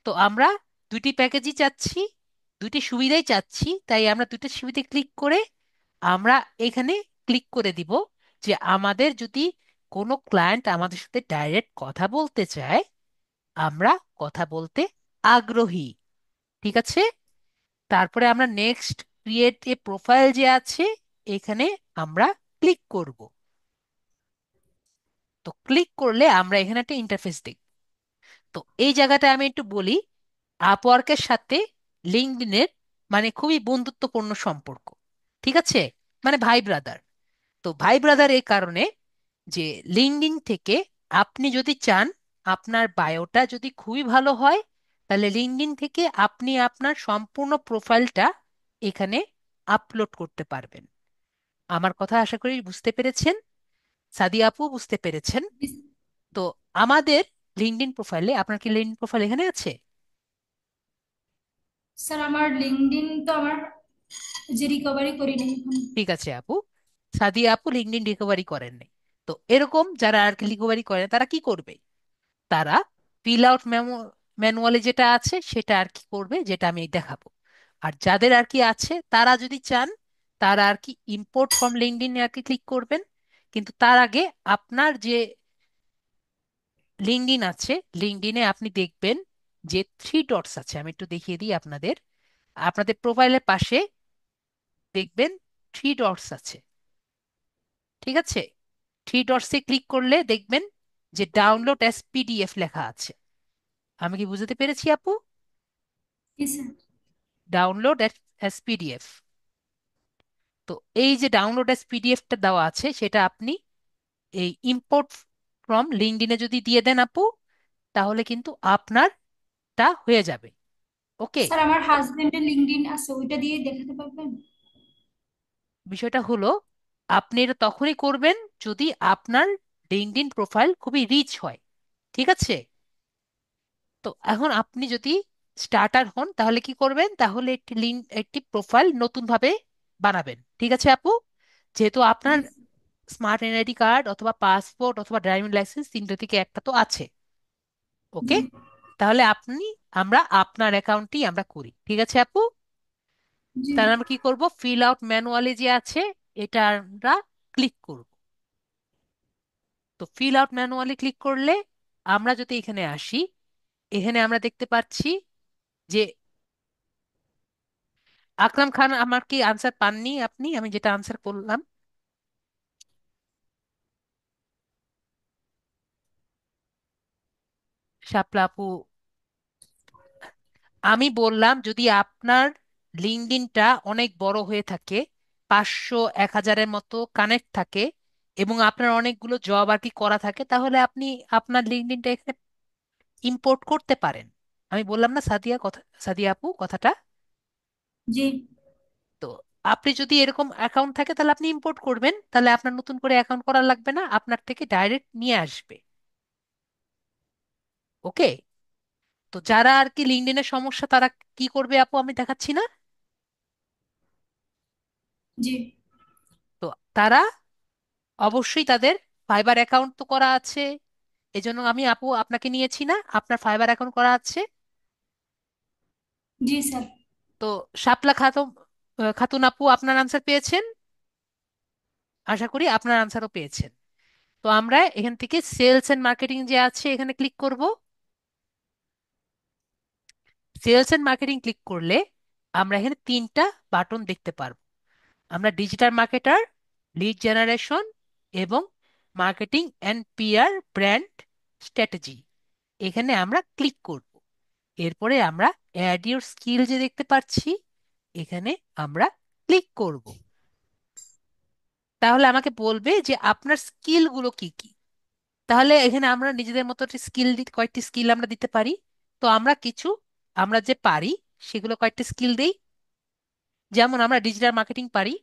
তো আমরা দুইটি প্যাকেজই চাচ্ছি, দুইটি সুবিধাই চাচ্ছি, তাই আমরা দুইটা সুবিধা ক্লিক করে আমরা এখানে ক্লিক করে দিব যে আমাদের যদি কোনো ক্লায়েন্ট আমাদের সাথে ডাইরেক্ট কথা বলতে চায়, আমরা কথা বলতে আগ্রহী। ঠিক আছে, তারপরে আমরা নেক্সট ক্রিয়েট এ প্রোফাইল যে আছে এখানে আমরা ক্লিক করব। তো ক্লিক করলে আমরা এখানে একটা ইন্টারফেস দেখব। তো এই জায়গাটা আমি একটু বলি, আপওয়ার্কের সাথে লিঙ্কডইনের মানে খুবই বন্ধুত্বপূর্ণ সম্পর্ক। ঠিক আছে, মানে ভাই ব্রাদার। তো ভাই ব্রাদার এই কারণে যে লিঙ্কডইন থেকে আপনি যদি চান আপনার বায়োটা যদি খুবই ভালো হয়, তাহলে লিঙ্কডইন থেকে আপনি আপনার সম্পূর্ণ প্রোফাইলটা এখানে আপলোড করতে পারবেন। আমার কথা আশা করি বুঝতে পেরেছেন, সাদিয়া আপু বুঝতে পেরেছেন। তো আমাদের লিঙ্কডইন প্রোফাইলে, আপনার কি লিঙ্কডইন প্রোফাইল এখানে আছে? স্যার আমার লিঙ্কডইন তো আমার যে রিকভারি করি নাই এখন। ঠিক আছে আপু, সাদিয়া আপু লিঙ্কডইন রিকভারি করেন নাই। তো এরকম যারা আর কি রিকভারি করে তারা কি করবে, তারা ফিল আউট ম্যানুয়ালে যেটা আছে সেটা আর কি করবে, যেটা আমি দেখাবো। আর যাদের আর কি আছে তারা যদি চান তারা আর কি ইম্পোর্ট ফ্রম লিঙ্কডইন আর কি ক্লিক করবেন। কিন্তু তার আগে আপনার যে লিঙ্কডইন আছে, লিঙ্কডইনে আপনি দেখবেন যে থ্রি ডটস আছে, আমি একটু দেখিয়ে দিই আপনাদের। আপনাদের প্রোফাইলের পাশে দেখবেন থ্রি ডটস আছে, ঠিক আছে? থ্রি ডটসে ক্লিক করলে দেখবেন যে ডাউনলোড অ্যাজ পিডিএফ লেখা আছে। আমি কি বুঝতে পেরেছি আপু? জি স্যার। Download as PDF. তো এই যে ডাউনলোড অ্যাজ পিডিএফটা দেওয়া আছে, সেটা আপনি এই ইম্পোর্ট ফ্রম লিঙ্কডইনে যদি দিয়ে দেন আপু, তাহলে কিন্তু আপনারটা হয়ে যাবে। ওকে। স্যার আমার হাজবেন্ডের লিঙ্কডইন আছে, ওইটা দিয়ে দেখাতে পারবেন? বিষয়টা হলো, আপনি এটা তখনই করবেন যদি আপনার লিঙ্কডইন প্রোফাইল খুবই রিচ হয়, ঠিক আছে? তো এখন আপনি যদি স্টার্টার হন তাহলে কি করবেন, তাহলে একটি লিঙ্ক একটি প্রোফাইল নতুন ভাবে বানাবেন, ঠিক আছে আপু? যেহেতু আপনার জি। স্মার্ট এনআইডি কার্ড অথবা পাসপোর্ট অথবা ড্রাইভিং লাইসেন্স তিনটে থেকে একটা তো আছে। জি। ওকে। তাহলে আমরা আপনার অ্যাকাউন্টই আমরা করি, ঠিক আছে আপু? জি। তাহলে আমরা কি করব, ফিল আউট ম্যানুয়ালি যে আছে এটা আমরা ক্লিক করব। তো ফিল আউট ম্যানুয়ালি ক্লিক করলে আমরা যদি এখানে আসি, এখানে আমরা দেখতে পাচ্ছি যে আকরাম খান, আমার কি আনসার পাননি আপনি, আমি যেটা আনসার করলাম? শাপলা আপু, আমি বললাম যদি আপনার লিঙ্কডইনটা অনেক বড় হয়ে থাকে, 500 1000-এর মতো কানেক্ট থাকে, এবং আপনার অনেকগুলো জব আর কি করা থাকে, তাহলে আপনি আপনার লিঙ্কডইনটা এখানে ইম্পোর্ট করতে পারেন। আমি বললাম না সাদিয়া কথা, সাদিয়া আপু কথাটা? জি। তো আপনি যদি এরকম অ্যাকাউন্ট থাকে তাহলে আপনি ইম্পোর্ট করবেন, তাহলে আপনার নতুন করে অ্যাকাউন্ট করা লাগবে না, আপনার থেকে ডাইরেক্ট নিয়ে আসবে। ওকে। তো যারা আর কি লিঙ্কডইনের সমস্যা, তারা কি করবে আপু, আমি দেখাচ্ছি না? জি। তো তারা অবশ্যই তাদের ফাইবার অ্যাকাউন্ট তো করা আছে, এজন্য আমি আপু আপনাকে নিয়েছি না, আপনার ফাইবার অ্যাকাউন্ট করা আছে। জি স্যার। তো শাপলা খাতুন, খাতুন আপু আপনার আনসার পেয়েছেন, আশা করি আপনার আনসারও পেয়েছেন। তো আমরা এখান থেকে সেলস এন্ড মার্কেটিং যে আছে এখানে ক্লিক করব। সেলস এন্ড মার্কেটিং ক্লিক করলে আমরা এখানে তিনটা বাটন দেখতে পারবো। আমরা ডিজিটাল মার্কেটার, লিড জেনারেশন এবং marketing and PR brand strategy, এখানে আমরা ক্লিক করব। এরপরে আমরা অ্যাড ইউর স্কিল যে দেখতে পাচ্ছি, এখানে আমরা ক্লিক করব। তাহলে আমাকে বলবে যে আপনার স্কিলগুলো কি কি। তাহলে এখানে আমরা নিজেদের মতো স্কিল, কয়েকটি স্কিল আমরা দিতে পারি। তো আমরা কিছু, আমরা যে পারি সেগুলো কয়েকটি স্কিল দেই। যেমন আমরা ডিজিটাল মার্কেটিং পারি।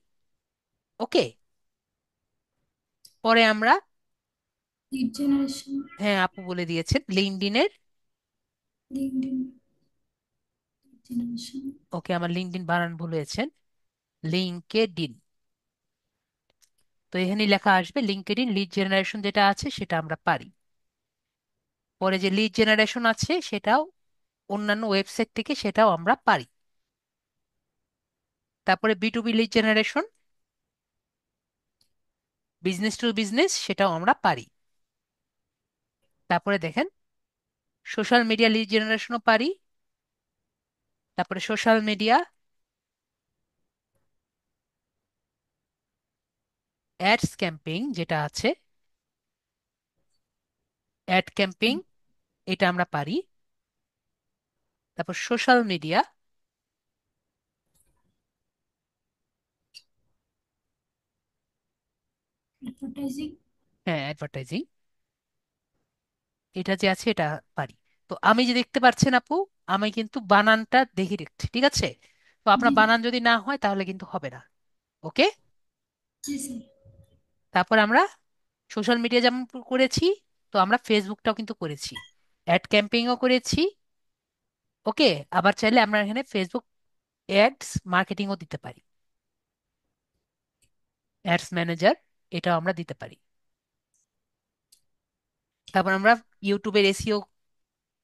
ওকে। পরে আমরা, লিড জেনারেশন। হ্যাঁ আপু বলে দিয়েছেন, লিঙ্কডইনের। LinkedIn generation. ওকে, আমার লিঙ্কডইন বানান ভুল হয়েছেন, লিঙ্কেডিন। তো এখানে লেখা আসবে লিঙ্কেডিন লিড জেনারেশন, যেটা আছে সেটা আমরা পারি। পরে যে লিড জেনারেশন আছে সেটাও অন্যান্য ওয়েবসাইট থেকে, সেটাও আমরা পারি। তারপরে B to B lead generation, business to business, সেটাও আমরা পারি। তারপরে দেখেন সোশ্যাল মিডিয়া লিড জেনারেশনও পারি। তারপরে সোশ্যাল মিডিয়া অ্যাডস ক্যাম্পেইন যেটা আছে, অ্যাড ক্যাম্পেইন, এটা আমরা পারি। তারপর সোশ্যাল মিডিয়া, অ্যাডভার্টাইজিং। হ্যাঁ অ্যাডভার্টাইজিং, এটা যে আছে এটা পারি। তো আমি যে দেখতে পাচ্ছেন আপু, আমি কিন্তু বানানটা দেখে রাখছি, ঠিক আছে? তো আপনার জি। বানান যদি না হয় তাহলে কিন্তু হবে না। ওকে। জি স্যার। তারপর আমরা সোশ্যাল মিডিয়া যেমন করেছি, তো আমরা ফেসবুকটাও কিন্তু করেছি, অ্যাড ক্যাম্পেইনও করেছি। ওকে। আবার চাইলে আমরা এখানে ফেসবুক অ্যাডস মার্কেটিংও দিতে পারি, অ্যাডস ম্যানেজার, এটাও আমরা দিতে পারি। তারপর আমরা ইউটিউবের এসইও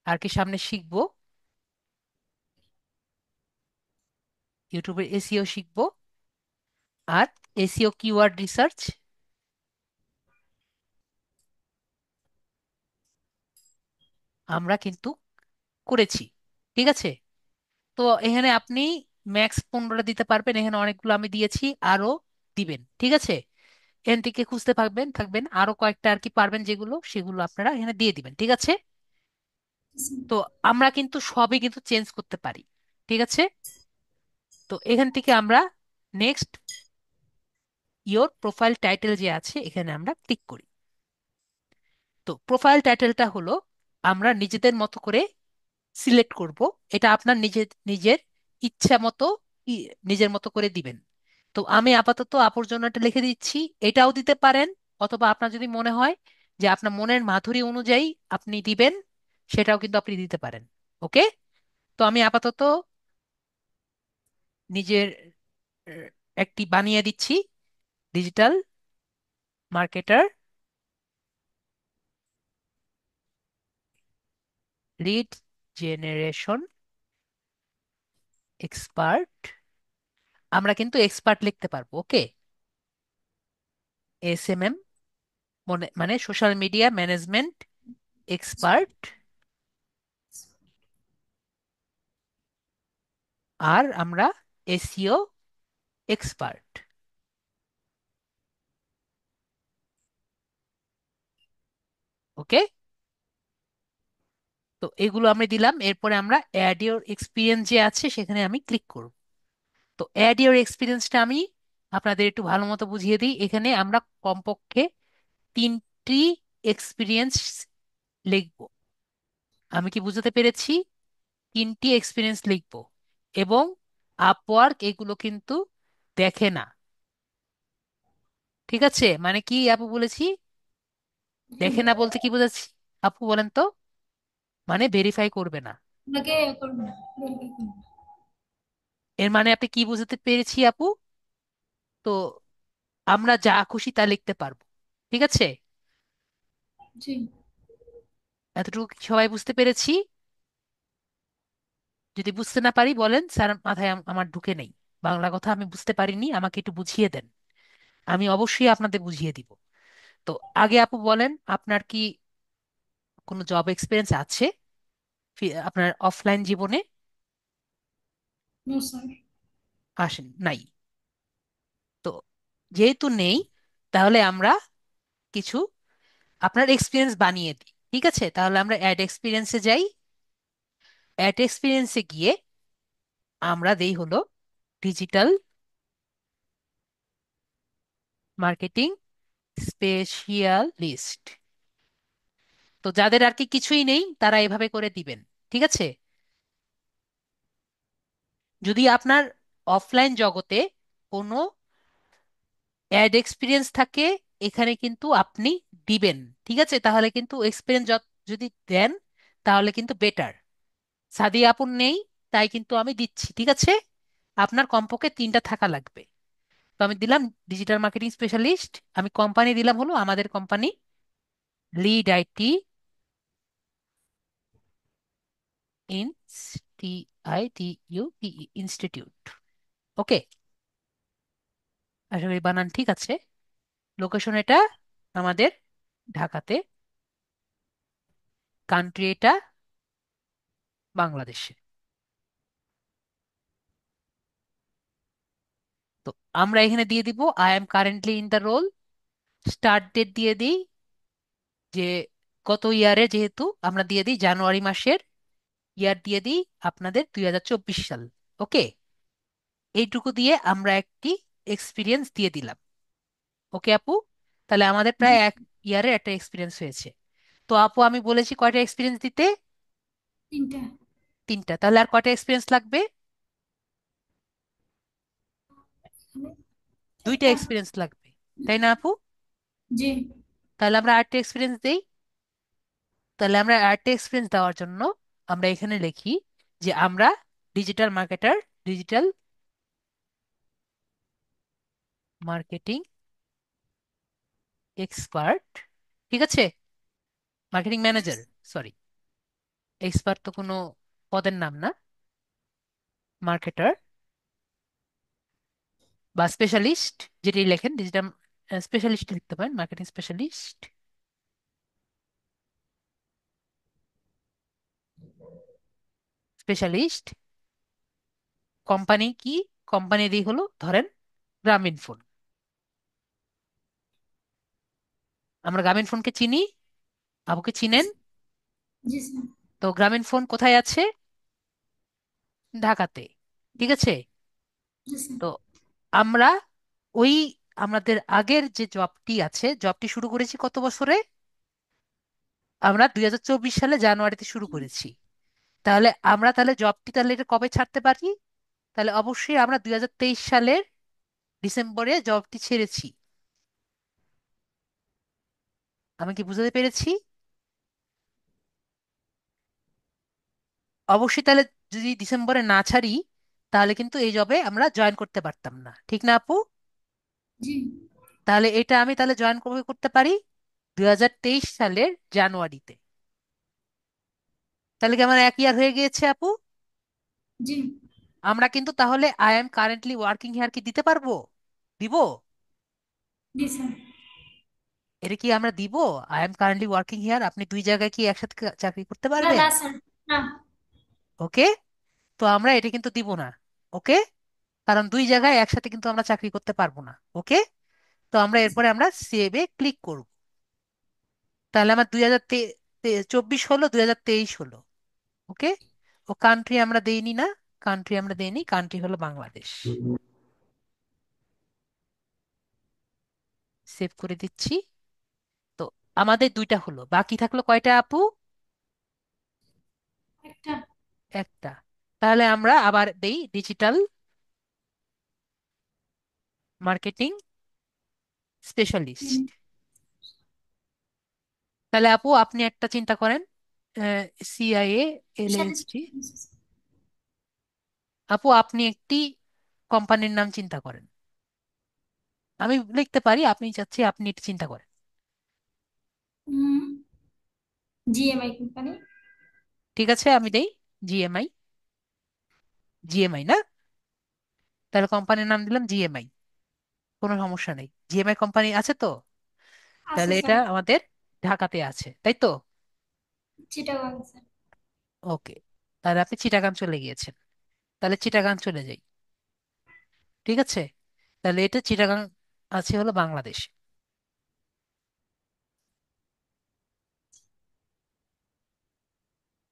আর কি সামনে শিখবো, ইউটিউবের এসইও শিখবো। আর এসইও কিওয়ার্ড রিসার্চ আমরা কিন্তু করেছি, ঠিক আছে? তো এখানে আপনি ম্যাক্স 15টা দিতে পারবেন, এখানে অনেকগুলো আমি দিয়েছি, আরো দিবেন, ঠিক আছে? এখান থেকে খুঁজতে থাকবেন থাকবেন আরো কয়েকটা আর কি পারবেন যেগুলো, সেগুলো আপনারা এখানে দিয়ে দিবেন, ঠিক আছে? তো আমরা কিন্তু সবই কিন্তু চেঞ্জ করতে পারি, ঠিক আছে? তো এখান থেকে আমরা নেক্সট ইওর প্রোফাইল টাইটেল যে আছে এখানে আমরা ক্লিক করি। তো প্রোফাইল টাইটেলটা হলো আমরা নিজেদের মতো করে সিলেক্ট করব। এটা আপনার নিজের নিজের ইচ্ছা মতো নিজের মতো করে দিবেন। তো আমি আপাতত আপুর জন্য এটা লিখে দিচ্ছি, এটাও দিতে পারেন, অথবা আপনার যদি মনে হয় যে আপনার মনের মাধুরী অনুযায়ী আপনি দিবেন, সেটাও কিন্তু আপনি দিতে পারেন। ওকে, তো আমি আপাতত নিজের আহ, একটি বানিয়ে দিচ্ছি, digital marketer, lead generation expert. আমরা কিন্তু এক্সপার্ট লিখতে পারবো, ওকে? SMM মানে মানে সোশ্যাল মিডিয়া ম্যানেজমেন্ট এক্সপার্ট। আর আমরা SEO এক্সপার্ট। ওকে, তো এগুলো আমি দিলাম, এরপরে আমরা অ্যাড ইওর এক্সপিরিয়েন্স যে আছে সেখানে আমি ক্লিক করব। তো অ্যাড ইওর এক্সপিরিয়েন্সটা আমি আপনাদের একটু ভালো মতো বুঝিয়ে দিই। এখানে আমরা কমপক্ষে 3টি এক্সপিরিয়েন্স লিখব। আমি কি বুঝতে পেরেছি? 3টি এক্সপিরিয়েন্স লিখব। এবং আপওয়ার্ক এগুলো কিন্তু দেখে না, ঠিক আছে? মানে কি আপু বলেছি, দেখে না বলতে কি বোঝাচ্ছি আপু বলেন তো? মানে ভেরিফাই করবে না। ওনাকে করবো না, verify করবো না। এর মানে আপনি কি বুঝতে পেরেছি আপু? তো আমরা যা খুশি তা লিখতে পারবো, ঠিক আছে? জি। এতটুকু কি সবাই বুঝতে পেরেছি? যদি বুঝতে না পারি বলেন, স্যার মাথায় আমার ঢুকে নেই, বাংলা কথা আমি বুঝতে পারিনি, আমাকে একটু বুঝিয়ে দেন, আমি অবশ্যই আপনাদের বুঝিয়ে দিব। তো আগে আপু বলেন, আপনার কি কোনো জব এক্সপিরিয়েন্স আছে আপনার অফলাইন জীবনে? No sir. আসেন নাই? তো যেহেতু নেই, তাহলে আমরা কিছু আপনার এক্সপিরিয়েন্স বানিয়ে দিই, ঠিক আছে? তাহলে আমরা অ্যাড এক্সপিরিয়েন্সে যাই। অ্যাড এক্সপিরিয়েন্সে গিয়ে আমরা দেই হলো ডিজিটাল মার্কেটিং স্পেশালিস্ট। তো যাদের আর কি কিছুই নেই তারা এভাবে করে দিবেন, ঠিক আছে? যদি আপনার অফলাইন জগতে কোনো অ্যাড এক্সপিরিয়েন্স থাকে, এখানে কিন্তু আপনি দিবেন, ঠিক আছে? তাহলে কিন্তু এক্সপিরিয়েন্স যদি দেন তাহলে কিন্তু বেটার। সাদিয়া আপুর নেই, তাই কিন্তু আমি দিচ্ছি, ঠিক আছে? আপনার কমপক্ষে 3টা থাকা লাগবে। তো আমি দিলাম ডিজিটাল মার্কেটিং স্পেশালিস্ট। আমি কোম্পানি দিলাম হলো আমাদের কোম্পানি, লিড IT ইনস্টিটিউট। ওকে, আশা করি বানান ঠিক আছে। লোকেশন এটা আমাদের ঢাকাতে, কান্ট্রি এটা বাংলাদেশে। তো আমরা এখানে দিয়ে দিব I am currently in the role. Start date দিয়ে দিই যে গত ইয়ারে, যেহেতু আমরা দিয়ে দিই জানুয়ারি মাসের, ইয়ার দিয়ে দিই আপনাদের 2024 সাল। ওকে, এইটুকু দিয়ে আমরা একটি এক্সপিরিয়েন্স দিয়ে দিলাম। ওকে আপু, তাহলে আমাদের জি। প্রায় 1 ইয়ারের একটা এক্সপিরিয়েন্স হয়েছে। তো আপু আমি বলেছি কয়টা এক্সপিরিয়েন্স দিতে? 3টা। 3টা। তাহলে আর কয়টা এক্সপিরিয়েন্স লাগবে? এখানে 2টা একটা। এক্সপিরিয়েন্স লাগবে, তাই না আপু? জি। তাহলে আমরা আরেকটা এক্সপিরিয়েন্স দেই। তাহলে আমরা আরেকটা এক্সপিরিয়েন্স দেওয়ার জন্য আমরা এখানে লিখি যে আমরা digital marketer, digital marketing expert, ঠিক আছে? মার্কেটিং ম্যানেজার, সরি, এক্সপার্ট তো কোনো পদের নাম না। মার্কেটার বা স্পেশালিস্ট, যেটি লেখেন ডিজিটাল স্পেশালিস্ট লিখতে পারেন, মার্কেটিং স্পেশালিস্ট, স্পেশালিস্ট কোম্পানি কি? কোম্পানি দিই হলো ধরেন গ্রামীণ ফোন। আমরা গ্রামীণ ফোনকে চিনি, আবুকে চিনেন। জি স্যার। তো গ্রামীণ ফোন কোথায় আছে? ঢাকাতে। ঠিক আছে। জি স্যার। তো আমরা ওই আমাদের আগের যে জবটি আছে, জবটি শুরু করেছি কত বছরে? আমরা 2024 সালে জানুয়ারিতে শুরু করেছি। তাহলে আমরা তাহলে জবটি তাহলে এটা কবে ছাড়তে পারি? তাহলে অবশ্যই আমরা 2023 সালের ডিসেম্বরে জবটি ছেড়েছি। আমি কি বুঝাতে পেরেছি? অবশ্যই তাহলে যদি ডিসেম্বরে না ছাড়ি, তাহলে কিন্তু এই জবে আমরা জয়েন করতে পারতাম না, ঠিক না আপু? জি। তাহলে এটা আমি তাহলে জয়েন কবে করতে পারি? 2023 সালের জানুয়ারিতে। তাহলে কি আমার 1 ইয়ার হয়ে গিয়েছে আপু? জি। আমরা কিন্তু তাহলে I am currently working here কি দিতে পারবো? দিব? জি স্যার। এটা কি আমরা দিব? I am currently working here, আপনি দুই জায়গায় কি একসাথে চাকরি করতে না পারবেন? না স্যার। না। ওকে। তো আমরা এটা কিন্তু দিব না। ওকে। কারণ দুই জায়গায় একসাথে কিন্তু আমরা চাকরি করতে পারবো না। ওকে। তো আমরা এরপরে আমরা সেভে ক্লিক করব। তাহলে আমার 2024 হলো, 2023 হলো। ওকে। ও কান্ট্রি আমরা দেইনি না, কান্ট্রি আমরা দেইনি, কান্ট্রি হলো বাংলাদেশ। সেভ করে দিচ্ছি। তো আমাদের দুইটা হলো, বাকি থাকলো কয়টা আপু? একটা। একটা। তাহলে আমরা আবার দেই ডিজিটাল মার্কেটিং স্পেশালিস্ট। হুম, তাহলে আপু আপনি একটা চিন্তা করেন, সিআইএ স্পেশালিস্ট। এলএলসি। আপু আপনি একটি কোম্পানির নাম চিন্তা করেন। আমি লিখতে পারি, আপনি চাচ্ছি আপনি এটা চিন্তা করেন। GMI company. ঠিক আছে, আমি দেই জিএমআই। জিএমআই না? তাহলে কোম্পানির নাম দিলাম জিএমআই। কোনো সমস্যা নেই, জিএমআই কোম্পানি আছে তো। আছে তাহলে এটা স্যার। আমাদের ঢাকাতে আছে, তাই তো? চিটাগাং স্যার। ওকে। তাহলে আপনি চিটাগাং চলে গিয়েছেন। তাহলে চিটাগাং চলে যাই। ঠিক আছে। তাহলে এটা চিটাগাং আছে হলো বাংলাদেশ।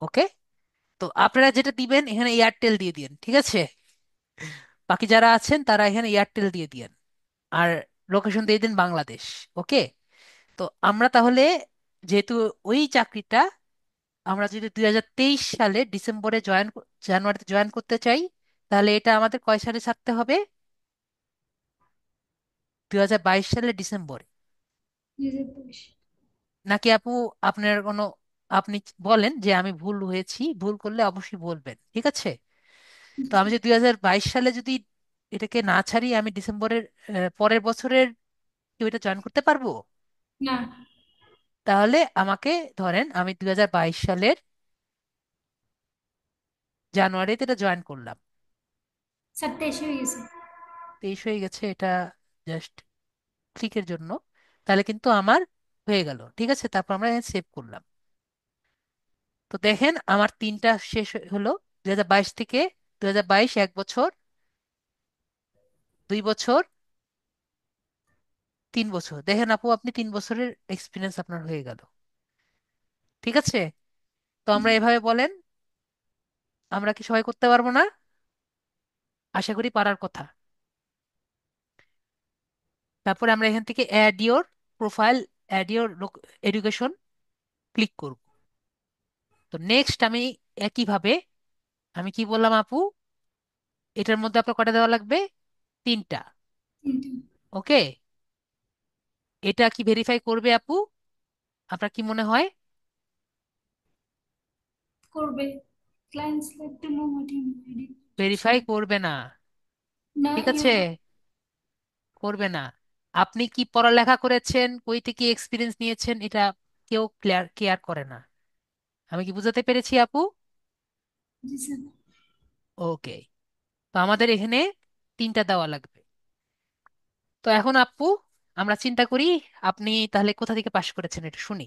ওকে। তো আপনারা যেটা দিবেন এখানে এয়ারটেল দিয়ে দিন, ঠিক আছে? বাকি যারা আছেন তারা এখানে এয়ারটেল দিয়ে দিন। আর লোকেশন দিয়ে দিন বাংলাদেশ। ওকে। তো আমরা তাহলে যেহেতু ওই চাকরিটা আমরা যদি 2023 সালে ডিসেম্বরে জানুয়ারিতে জয়েন করতে চাই, তাহলে এটা আমাদের কয় সালে ছাড়তে হবে? 2022 সালে ডিসেম্বরে। 2022। নাকি আপু আপনার কোনো, আপনি বলেন যে আমি ভুল হয়েছি, ভুল করলে অবশ্যই বলবেন, ঠিক আছে? তো আমি যদি 2022 সালে যদি এটাকে না ছাড়ি, আমি ডিসেম্বরের পরের বছরের কি ওইটা জয়েন করতে পারবো? না তাহলে আমাকে ধরেন আমি 2022 সালের জানুয়ারিতে এটা জয়েন করলাম। স্যার, 23 হয়ে গেছে। 23 হয়ে গেছে, এটা জাস্ট ক্লিকের জন্য। তাহলে কিন্তু আমার হয়ে গেল, ঠিক আছে। তারপর আমরা সেভ করলাম। তো দেখেন আমার তিনটা শেষ হলো। 2022 থেকে 2022 1 বছর, 2 বছর, 3 বছর। দেখেন আপু আপনি 3 বছরের এক্সপিরিয়েন্স আপনার হয়ে গেল। ঠিক আছে। তো আমরা এভাবে বলেন, আমরা কি সবাই করতে পারবো না? আশা করি পারার কথা। তারপরে আমরা এখান থেকে add your profile, add your education click করব। তো নেক্সট আমি একইভাবে, আমি কি বললাম আপু, এটার মধ্যে আপনার কটা দেওয়া লাগবে? 3টা। 3টা। ওকে। এটা কি ভেরিফাই করবে আপু? আপনার কি মনে হয়? করবে। Client select no Martin ID. Verify করবে না। না ঠিক ইউ আছে, হ্যাভ। করবে না। আপনি কি পড়ালেখা করেছেন, কই থেকে এক্সপিরিয়েন্স নিয়েছেন, এটা কেউ কেয়ার করে না। আমি কি বুঝাতে পেরেছি আপু? জি স্যার। ওকে। তো আমাদের এখানে 3টা দেওয়া লাগবে। তো এখন আপু আমরা চিন্তা করি, আপনি তাহলে কোথা থেকে পাশ করেছেন এটা শুনি।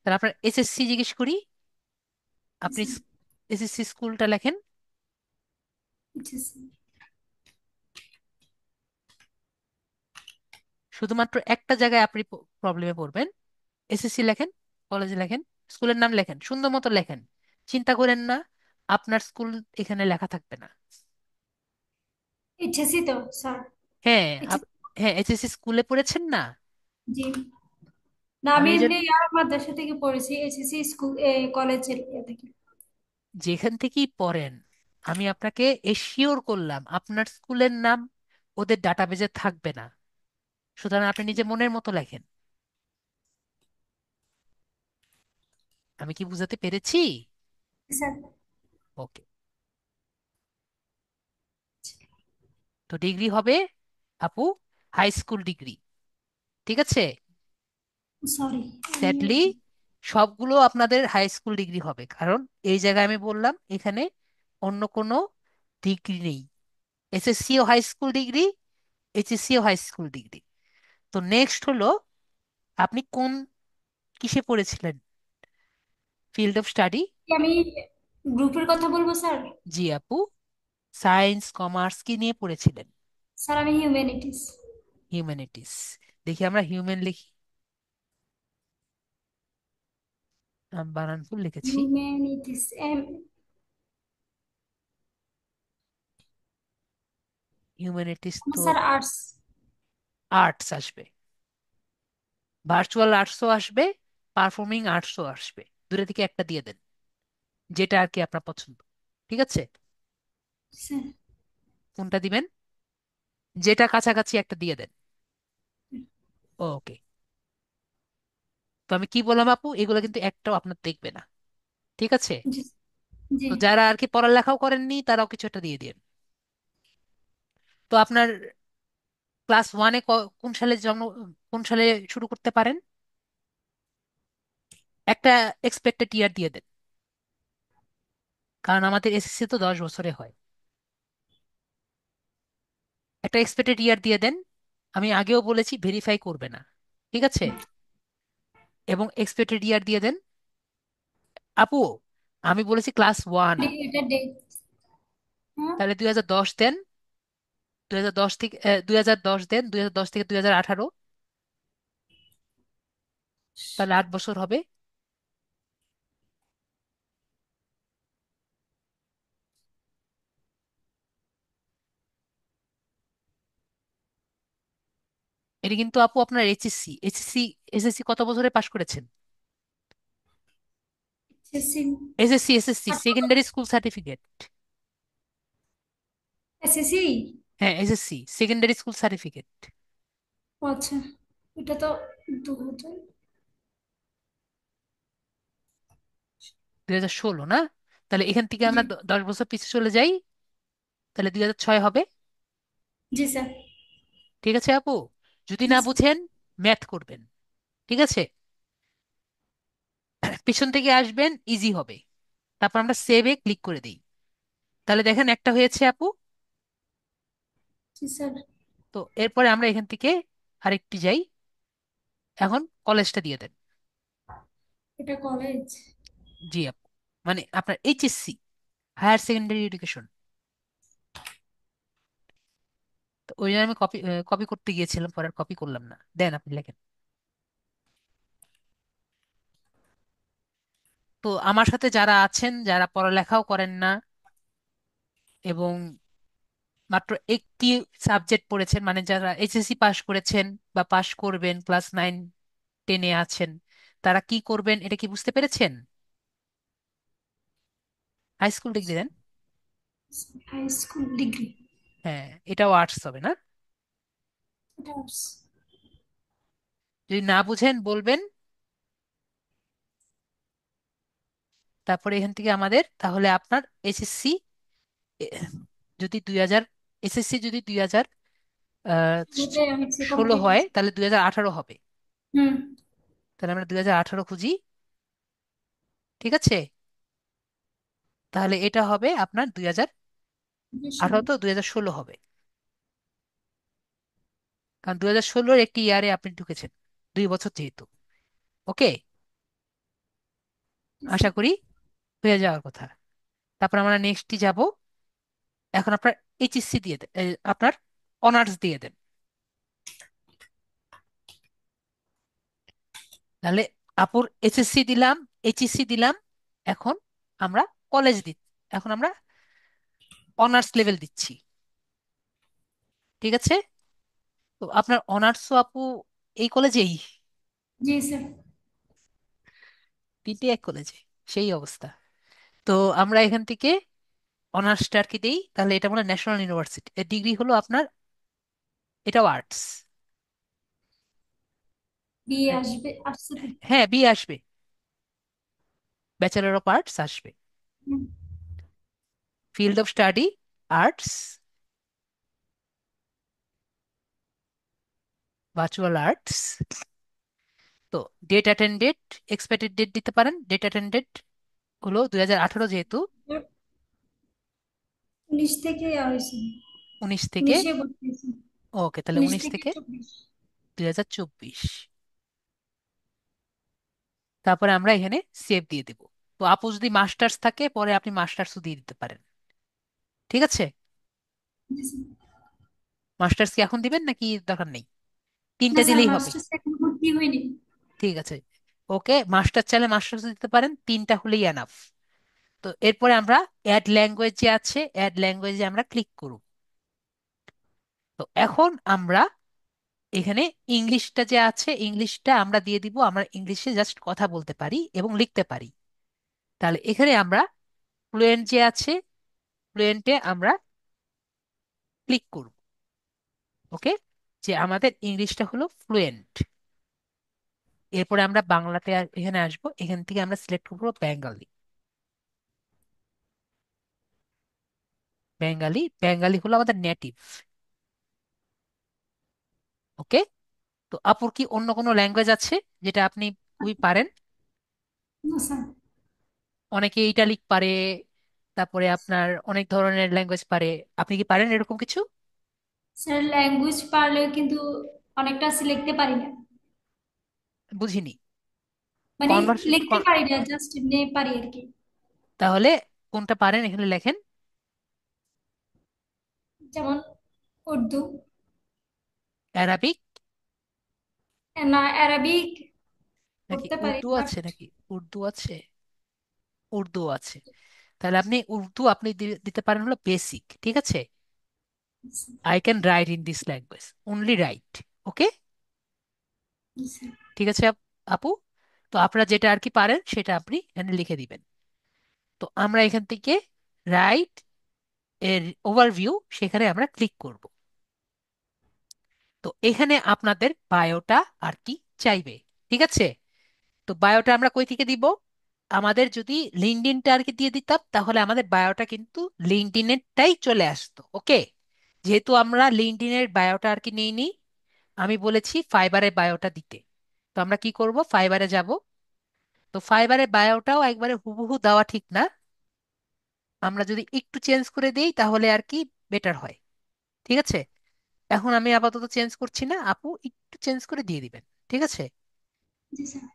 তাহলে আপনার এসএসসি জিজ্ঞেস করি। জি আপনি স্যার। এসএসসি স্কুলটা লেখেন। এইচএসসি। শুধুমাত্র একটা জায়গায় আপনি প্রবলেমে পড়বেন। এসএসসি লেখেন, কলেজে লেখেন, স্কুলের নাম লেখেন, সুন্দর মতো লেখেন। চিন্তা করেন না আপনার স্কুল এখানে লেখা থাকবে না। এইচএসসি তো স্যার? হ্যাঁ এইচএসসি। হ্যাঁ, এসএসসি স্কুলে পড়েছেন না? জি। না, আমি আমি এই যে এমনি আর মাদ্রাসা থেকে পড়েছি, এইচএসসি স্কুল কলেজের ইয়ে থেকে। যেখান থেকেই পড়েন, আমি আপনাকে এশিওর করলাম আপনার স্কুলের নাম ওদের ডাটাবেজে থাকবে না। সুতরাং আপনি নিজে মনের মতো লেখেন। আমি কি বুঝাতে পেরেছি? স্যার। ওকে। তো ডিগ্রি হবে আপু হাই স্কুল ডিগ্রি, ঠিক আছে? সরি, আমি আর স্যাডলি কি। সবগুলো আপনাদের হাই স্কুল ডিগ্রি হবে, কারণ এই জায়গায় আমি বললাম এখানে অন্য কোনো ডিগ্রি নেই। এসএসসিও হাই স্কুল ডিগ্রি, এইচএসসিও হাই স্কুল ডিগ্রি। তো নেক্সট হলো, আপনি কোন কিসে পড়েছিলেন, ফিল্ড অফ স্টাডি? আমি গ্রুপের কথা বলবো স্যার? জি আপু, সায়েন্স কমার্স কি নিয়ে পড়েছিলেন? স্যার আমি হিউম্যানিটিস। হিউম্যানিটিস। দেখি আমরা হিউম্যান লিখি। বানান ভুল লিখেছি। Humanities M. হিউম্যানিটিস তো স্যার আর্টস। আর্টস আসবে, ভার্চুয়াল আর্টসও আসবে, পারফর্মিং আর্টসও আসবে। দুটো থেকে একটা দিয়ে দেন, যেটা আর কি আপনার পছন্দ। ঠিক আছে? স্যার। কোনটা দিবেন? যেটা কাছাকাছি একটা দিয়ে দেন। ওকে। তো আমি কি বললাম আপু, এগুলো কিন্তু একটাও আপনার দেখবে না। ঠিক আছে? জি। জি। তো যারা আর কি পড়ালেখাও করেননি তারাও কিছু একটা দিয়ে দিন। তো আপনার ক্লাস ওয়ানে কোন সালে জন্ম, কোন সালে শুরু করতে পারেন? একটা এক্সপেক্টেড ইয়ার দিয়ে দেন, কারণ আমাদের এসএসসি তো 10 বছরে হয়। একটা এক্সপেক্টেড ইয়ার দিয়ে দেন। আমি আগেও বলেছি ভেরিফাই করবে না। ঠিক আছে? এবং এক্সপেক্টেড ইয়ার দিয়ে দেন। আপু আমি বলেছি ক্লাস ওয়ান, এটা ডেট। হ্যাঁ। তাহলে 2010 দেন। 2010 থেকে 2010 দেন, 2010 থেকে 2018, তাহলে 8 বছর হবে। এটা কিন্তু আপু আপনার এইচএসসি, এসএসসি কত বছরে পাশ করেছেন? SSC. SSC secondary school certificate. SSC. হ্যাঁ এসএসসি সেকেন্ডারি স্কুল সার্টিফিকেট। আচ্ছা, এটা তো 2000। 2016 না? তাহলে এখান থেকে জি। আমরা 10 বছর পিছিয়ে চলে যাই, তাহলে 2006 হবে। জি স্যার। ঠিক আছে আপু? যদি জি না স্যার। বুঝেন ম্যাথ করবেন। ঠিক আছে? পিছন থেকে আসবেন, ইজি হবে। তারপর আমরা সেভে ক্লিক করে দিই। তাহলে দেখেন একটা হয়েছে আপু। জি স্যার। তো এরপরে আমরা এখান থেকে আরেকটি যাই। এখন কলেজটা দিয়ে দেন। এটা কলেজ? জি আপু, মানে আপনার এইচএসসি, হায়ার সেকেন্ডারি এডুকেশন। তো ওই জন্য আমি কপি কপি করতে গিয়েছিলাম, পরে কপি করলাম না। দেন আপনি লেখেন। তো আমার সাথে যারা আছেন, যারা পড়ালেখাও করেন না এবং মাত্র একটি সাবজেক্ট পড়েছেন, মানে যারা এইচএসসি পাশ করেছেন বা পাশ করবেন, ক্লাস 9 10-এ আছেন, তারা কি করবেন এটা কি বুঝতে পেরেছেন? হাই স্কুল ডিগ্রি দেন। High school degree. হ্যাঁ, এটাও আর্টস হবে না? এটা আর্টস। যদি না বুঝেন বলবেন। তারপরে এখান থেকে আমাদের তাহলে আপনার এসএসসি যদি 2000, এসএসসি যদি 2000 আহ, এটাই হচ্ছে ষোলো কমপ্লিট হয় হয়েছে। তাহলে 2018 হবে। হুম। তাহলে আমরা 2018 খুঁজি। ঠিক আছে? তাহলে এটা হবে আপনার 2018, তো 2016 হবে, কারণ 2016-র একটি ইয়ারে আপনি ঢুকেছেন, 2 বছর যেহেতু। ওকে, আশা করি হয়ে যাওয়ার কথা। তারপর আমরা নেক্সটটি যাব। এখন আপনার এইচএসসি দিয়ে দেন, আপনার অনার্স দিয়ে দেন। তাহলে আপুর এসএসসি দিলাম, এইচএসসি দিলাম। এখন আমরা কলেজ দিচ্ছি, এখন আমরা অনার্স লেভেল দিচ্ছি। ঠিক আছে? তো আপনার অনার্সও আপু এই কলেজেই? জি স্যার। তিনটে এক কলেজে, সেই অবস্থা। তো আমরা এখান থেকে অনার্সটা আর কি দিই, তাহলে এটা মনে হয় ন্যাশনাল ইউনিভার্সিটি, এর ডিগ্রি হলো আপনার, এটাও আর্টস। বিয়ে আসবে, আসছে তো। হ্যাঁ, বি আসবে, ব্যাচেলর অফ আর্টস আসবে। হুম। Field of study arts, virtual arts. তো ডেট অ্যাটেন্ডেড, এক্সপেক্টেড ডেট দিতে পারেন। ডেট অ্যাটেন্ডেড হলো 2018, যেহেতু 19 থেকে হয়েছে। 19 থেকে। 19-এ ভর্তি হয়েছে। ওকে, তাহলে 19 19 থেকে থেকে 24। 2024। তারপরে আমরা এখানে সেভ দিয়ে দেব। তো আপু যদি মাস্টার্স থাকে পরে আপনি মাস্টার্সও দিয়ে দিতে পারেন। ঠিক আছে? জি স্যার। মাস্টার্স কি এখন দিবেন নাকি দরকার নেই? না তিনটা স্যার, দিলেই হবে? মাস্টার্স এখনো ভর্তি হয়নি। ঠিক আছে। ওকে, মাস্টার চাইলে মাস্টার্স দিতে পারেন, তিনটা হলেই এনাফ। তো এরপরে আমরা অ্যাড ল্যাঙ্গুয়েজ যে আছে, অ্যাড ল্যাঙ্গুয়েজে আমরা ক্লিক করব। তো এখন আমরা এখানে ইংলিশটা যে আছে, ইংলিশটা আমরা দিয়ে দিব। আমরা ইংলিশে জাস্ট কথা বলতে পারি এবং লিখতে পারি। তাহলে এখানে আমরা ফ্লুয়েন্ট যে আছে, ফ্লুয়েন্টে আমরা ক্লিক করব। ওকে, যে আমাদের ইংলিশটা হলো ফ্লুয়েন্ট। এরপরে আমরা বাংলাতে এখানে আসব, এখান থেকে আমরা সিলেক্ট করবো বেঙ্গলি। বেঙ্গলি, বেঙ্গলি হলো আমাদের নেটিভ। ওকে। তো আপুর কি অন্য কোনো ল্যাঙ্গুয়েজ আছে যেটা আপনি খুবই পারেন? না স্যার। অনেকে ইটালিক পারে, তারপরে আপনার অনেক ধরনের ল্যাঙ্গুয়েজ পারে, আপনি কি পারেন এরকম কিছু? স্যার ল্যাঙ্গুয়েজ পারলেও কিন্তু অনেকটা আছে লিখতে পারি না। বুঝিনি। মানে কনভার্স, লিখতে পারি না, জাস্ট এমনি পারি আর কি। তাহলে কোনটা পারেন এখানে লেখেন। যেমন উর্দু। অ্যারাবিক না, অ্যারাবিক নাকি পড়তে পারি উর্দু বাট। আছে, নাকি উর্দু আছে? উর্দু আছে। তাহলে আপনি উর্দু আপনি দিতে পারেন হলো বেসিক। ঠিক আছে? I can write in this language, only write. Okay. ঠিক আছে আপু, তো আপনারা যেটা আর কি পারেন সেটা আপনি এখানে লিখে দিবেন। তো আমরা এখান থেকে রাইট এর ওভারভিউ, সেখানে আমরা ক্লিক করব। তো এখানে আপনাদের বায়োটা আর কি চাইবে। ঠিক আছে? তো বায়োটা আমরা কই থেকে দিব? আমাদের যদি লিঙ্কডইনটা আর কি দিয়ে দিতাম তাহলে আমাদের বায়োটা কিন্তু লিঙ্কডইনেরটাই চলে আসতো। ওকে, যেহেতু আমরা লিঙ্কডইনের বায়োটা আর কি নিইনি, আমি বলেছি ফাইবারের বায়োটা দিতে। তো আমরা কি করব, ফাইবারে যাব। তো ফাইবারের বায়োটাও একবারে হুবহু দেওয়া ঠিক না, আমরা যদি একটু চেঞ্জ করে দেই তাহলে আর কি বেটার হয়। ঠিক আছে? এখন আমি আপাতত চেঞ্জ করছি না, আপু একটু চেঞ্জ করে দিয়ে দিবেন। ঠিক আছে? জি স্যার।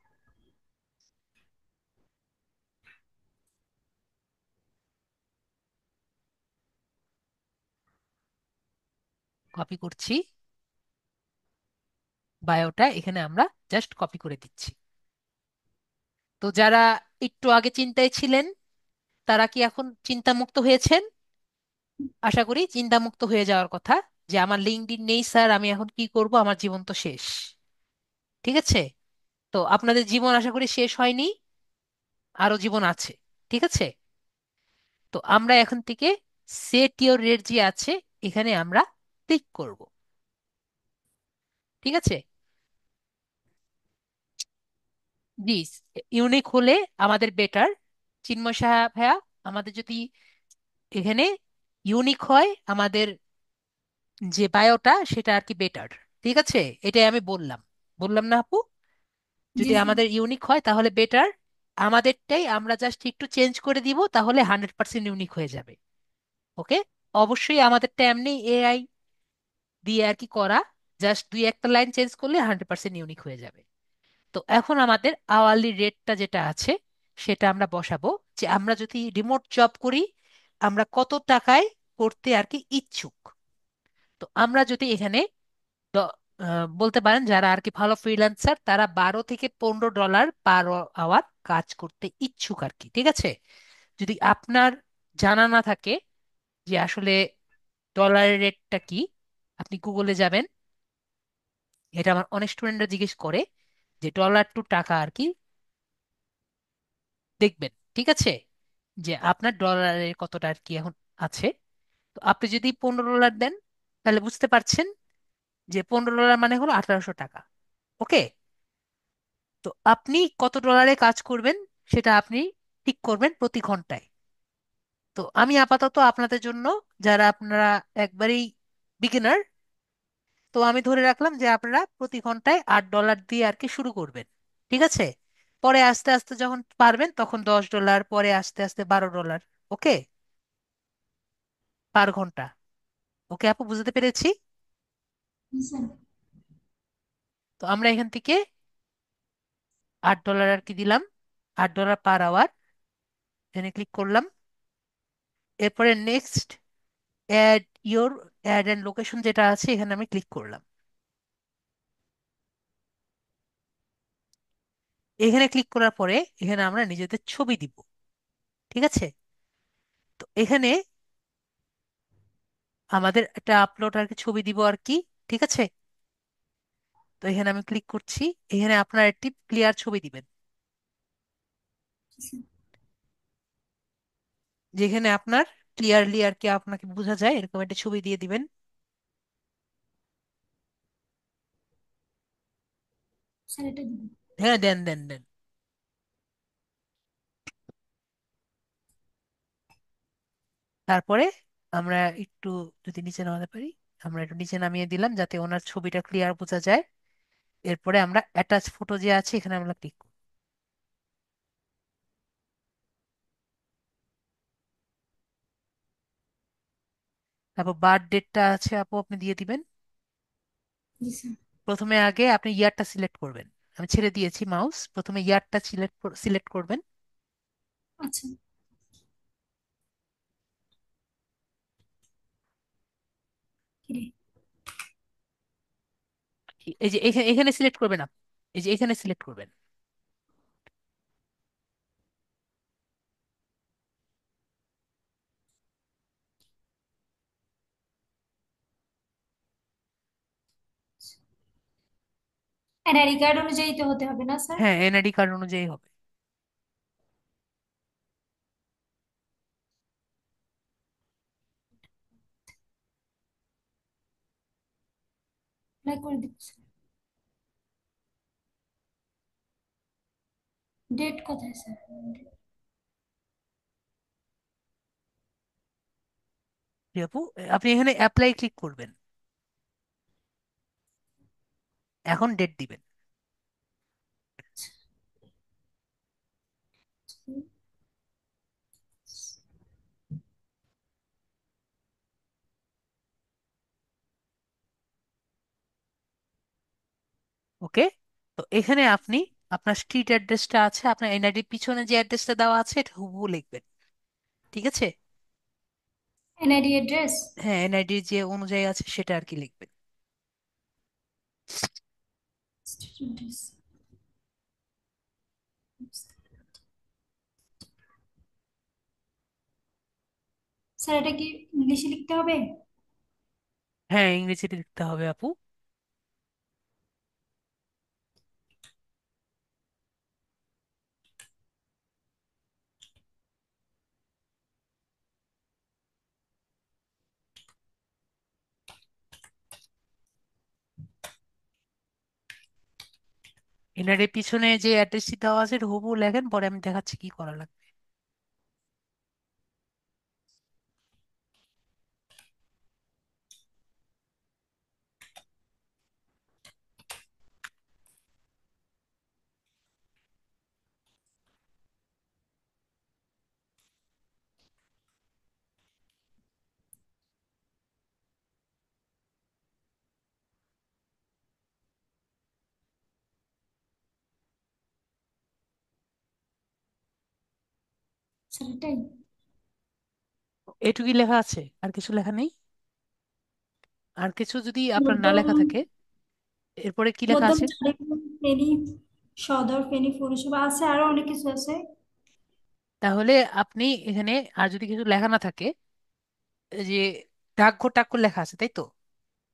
কপি করছি, বায়োটা এখানে আমরা জাস্ট কপি করে দিচ্ছি। তো যারা একটু আগে চিন্তায় ছিলেন তারা কি এখন চিন্তামুক্ত হয়েছেন? আশা করি চিন্তামুক্ত হয়ে যাওয়ার কথা, যে আমার লিঙ্কডইন নেই স্যার, আমি এখন কি করব, আমার জীবন তো শেষ। ঠিক আছে? তো আপনাদের জীবন আশা করি শেষ হয়নি, আরো জীবন আছে। ঠিক আছে? তো আমরা এখন থেকে সেট ইওর রেট যে আছে, এখানে আমরা ক্লিক করব। ঠিক আছে? জি, ইউনিক হলে আমাদের বেটার। চিন্ময় সাহা ভাইয়া, আমাদের যদি এখানে ইউনিক হয় আমাদের যে বায়োটা, সেটা আর কি বেটার। ঠিক আছে? এটাই আমি বললাম, বললাম না আপু? জি যদি স্যার। আমাদের ইউনিক হয় তাহলে বেটার। আমাদেরটাই আমরা জাস্ট একটু চেঞ্জ করে দিব, তাহলে 100% ইউনিক হয়ে যাবে। ওকে। অবশ্যই আমাদেরটা এমনি এআই দিয়ে আর কি করা, জাস্ট দুই একটা লাইন চেঞ্জ করলে 100% ইউনিক হয়ে যাবে। তো এখন আমাদের আওয়ারলি রেটটা যেটা আছে সেটা আমরা বসাবো, যে আমরা যদি রিমোট জব করি আমরা কত টাকায় করতে আর কি ইচ্ছুক। তো আমরা যদি এখানে বলতে পারেন যারা আর কি ভালো ফ্রিল্যান্সার তারা $12 থেকে $15 পার আওয়ার কাজ করতে ইচ্ছুক আর কি, ঠিক আছে। যদি আপনার জানা না থাকে যে আসলে ডলারের রেটটা কি, আপনি গুগলে যাবেন। এটা আমার অনেক স্টুডেন্টরা জিজ্ঞেস করে যে ডলার টু টাকা আর কি দেখবেন, ঠিক আছে, যে আপনার ডলারের কতটা আর কি এখন আছে। তো আপনি যদি $15 দেন তাহলে বুঝতে পারছেন যে $15 মানে হলো 1800 টাকা। ওকে। তো আপনি কত ডলারে কাজ করবেন সেটা আপনি ঠিক করবেন প্রতি ঘন্টায়। তো আমি আপাতত আপনাদের জন্য, যারা আপনারা একবারেই বিগিনার, তো আমি ধরে রাখলাম যে আপনারা প্রতি ঘন্টায় $8 দিয়ে আর কি শুরু করবেন, ঠিক আছে। পরে আস্তে আস্তে যখন পারবেন তখন $10, পরে আস্তে আস্তে $12। ওকে, পার ঘন্টা। ওকে আপু, বুঝতে পেরেছি। জি স্যার। তো আমরা এখান থেকে $8 আর কি দিলাম, $8 পার আওয়ার, এখানে ক্লিক করলাম। এরপরে next add your add and location যেটা আছে এখানে আমি ক্লিক করলাম। এখানে ক্লিক করার পরে এখানে আমরা নিজেদের ছবি দিব, ঠিক আছে। তো এখানে আমাদের একটা আপলোড আর কি ছবি দিব আর কি, ঠিক আছে। তো এখানে আমি ক্লিক করছি। এখানে আপনার একটি ক্লিয়ার ছবি দিবেন, জি স্যার। যেখানে আপনার ক্লিয়ারলি আর কি আপনাকে বোঝা যায় এরকম একটা ছবি দিয়ে দিবেন। স্যার এটা দিবেন। হ্যাঁ, দেন দেন দেন। তারপরে আমরা একটু যদি নিচে নামাতে পারি, আমরা একটু নিচে নামিয়ে দিলাম যাতে ওনার ছবিটা ক্লিয়ার বোঝা যায়। এরপরে আমরা অ্যাটাচ ফটো যে আছে এখানে আমরা ক্লিক করব। তারপর বার্থ ডেটটা আছে আপু, আপনি দিয়ে দিবেন। জি স্যার। প্রথমে আগে আপনি ইয়ারটা সিলেক্ট করবেন। আমি ছেড়ে দিয়েছি মাউস, প্রথমে ইয়ারটা সিলেক্ট করবেন। আচ্ছা। কিরে। এই যে এখানে এখানে সিলেক্ট করবেন আপনি, এই যে এখানে সিলেক্ট করবেন। এনআইডি কার্ড অনুযায়ী তো হতে হবে না স্যার? হ্যাঁ, এনআইডি কার্ড অনুযায়ী হবে। অ্যাপ্লাই করে দিব স্যার। ডেট কোথায় স্যার? জি আপু, আপনি এখানে অ্যাপ্লাই ক্লিক করবেন, এখন ডেট দিবেন। ওকে। তো এখানে আপনি আপনার স্ট্রিট অ্যাড্রেসটা আছে, আপনার এনআইডির পিছনে যে অ্যাড্রেসটা দেওয়া আছে এটা হুবহু লিখবেন, ঠিক আছে। NID address. হ্যাঁ, এনআইডির যে অনুযায়ী আছে সেটা আর কি লিখবেন। স্টুডেন্ট। স্যার এটা কি ইংলিশে লিখতে হবে? হ্যাঁ, ইংরেজিতে লিখতে হবে আপু। এনআইডির পিছনে যে অ্যাড্রেসটি দেওয়া আছে এটা হুবহু লেখেন, পরে আমি দেখাচ্ছি কি করা লাগবে। স্যার এটাই। এটুকুই লেখা আছে, আর কিছু লেখা নেই? আর কিছু যদি আপনার না মধ্যম লেখা থাকে, এরপরে কি লেখা মধ্যম আছে? চারিপুর ফেনী সদর ফেনী পৌরসভা আছে, আরো অনেক কিছু আছে। তাহলে আপনি এখানে, আর যদি কিছু লেখা না থাকে, এই যে ডাকঘর টাকঘর লেখা আছে তাই তো?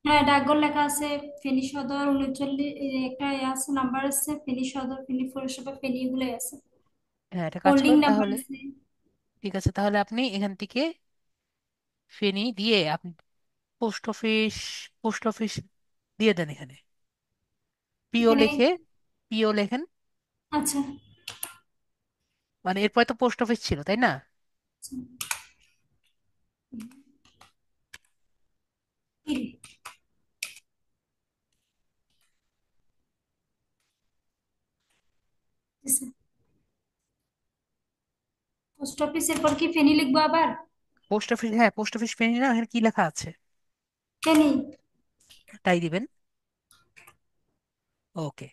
হ্যাঁ, ডাকঘর লেখা আছে। ফেনী সদর 39, একটা আছে, নাম্বার আছে, ফেনী সদর ফেনী পৌরসভা ফেনী, এগুলোই আছে। হ্যাঁ, এটা কাজ হোল্ডিং করেন নাম্বার তাহলে। আছে। ঠিক আছে, তাহলে আপনি এখান থেকে ফেনী দিয়ে আপনি পোস্ট অফিস, পোস্ট অফিস দিয়ে দেন এখানে, পিও এখানে। লেখে, পিও লেখেন। আচ্ছা। মানে এরপরে তো পোস্ট অফিস ছিল তাই না? আচ্ছা। কি রে? আচ্ছা, পোস্ট অফিসের পর কি ফেনী লিখবো আবার? পোস্ট অফিস, হ্যাঁ পোস্ট অফিস ফেনী না, এখানে কি লেখা আছে ফেনী। তাই দিবেন। ওকে।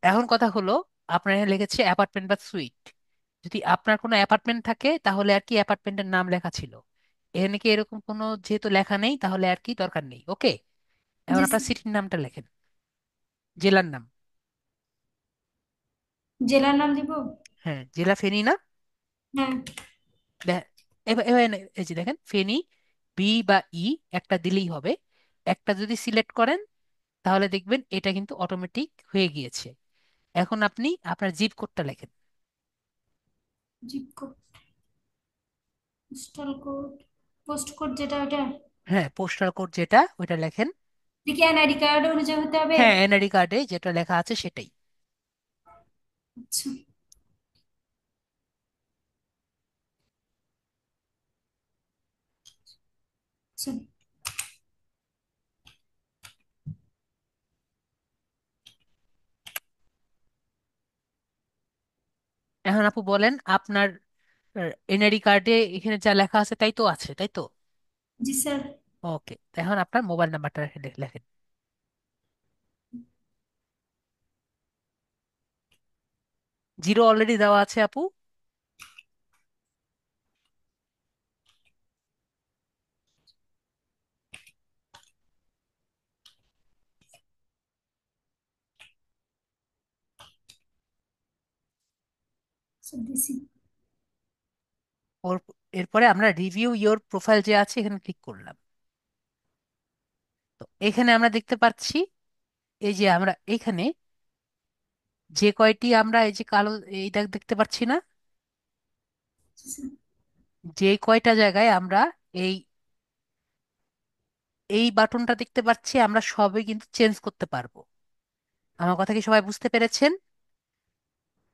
এখন কথা হলো, আপনার এখানে লিখেছে অ্যাপার্টমেন্ট বা সুইট। যদি আপনার কোনো অ্যাপার্টমেন্ট থাকে তাহলে আর কি অ্যাপার্টমেন্টের নাম লেখা ছিল। এখানে কি এরকম কোনো যেহেতু লেখা নেই তাহলে আর কি দরকার নেই। ওকে। এখন জি আপনার স্যার। সিটির নামটা লেখেন, জেলার নাম। জেলার নাম দিব? হ্যাঁ, জেলা ফেনী না? হ্যাঁ। দে- এবার এবার এই যে দেখেন ফেনী, বি বা ই একটা দিলেই হবে। একটা যদি সিলেক্ট করেন তাহলে দেখবেন এটা কিন্তু অটোমেটিক হয়ে গিয়েছে। এখন আপনি আপনার জিপ কোডটা লেখেন। Zip code, postal code, post code যেটা ওটা? হ্যাঁ, পোস্টাল কোড যেটা ওইটা লেখেন। দেখি এনআইডি কার্ড অনুযায়ী হতে হবে। হ্যাঁ, এনআইডি কার্ডে যেটা লেখা আছে সেটাই। আচ্ছা। আচ্ছা। এখন আপু বলেন, আপনার এনআইডি কার্ডে এখানে যা লেখা আছে তাই তো আছে, তাই তো? জি স্যার। ওকে, এখন আপনার মোবাইল নাম্বারটা লেখেন। জিরো অলরেডি দেওয়া আছে আপু। স্যার দিছি। ওর এরপরে আমরা রিভিউ ইওর প্রোফাইল যে আছে এখানে ক্লিক করলাম। তো এখানে আমরা দেখতে পাচ্ছি, এই যে আমরা এখানে যে কয়টি আমরা এই যে কালো এইটা দেখতে পাচ্ছি না, জি স্যার। যে কয়টা জায়গায় আমরা এই এই বাটনটা দেখতে পাচ্ছি, আমরা সবই কিন্তু চেঞ্জ করতে পারবো। আমার কথা কি সবাই বুঝতে পেরেছেন?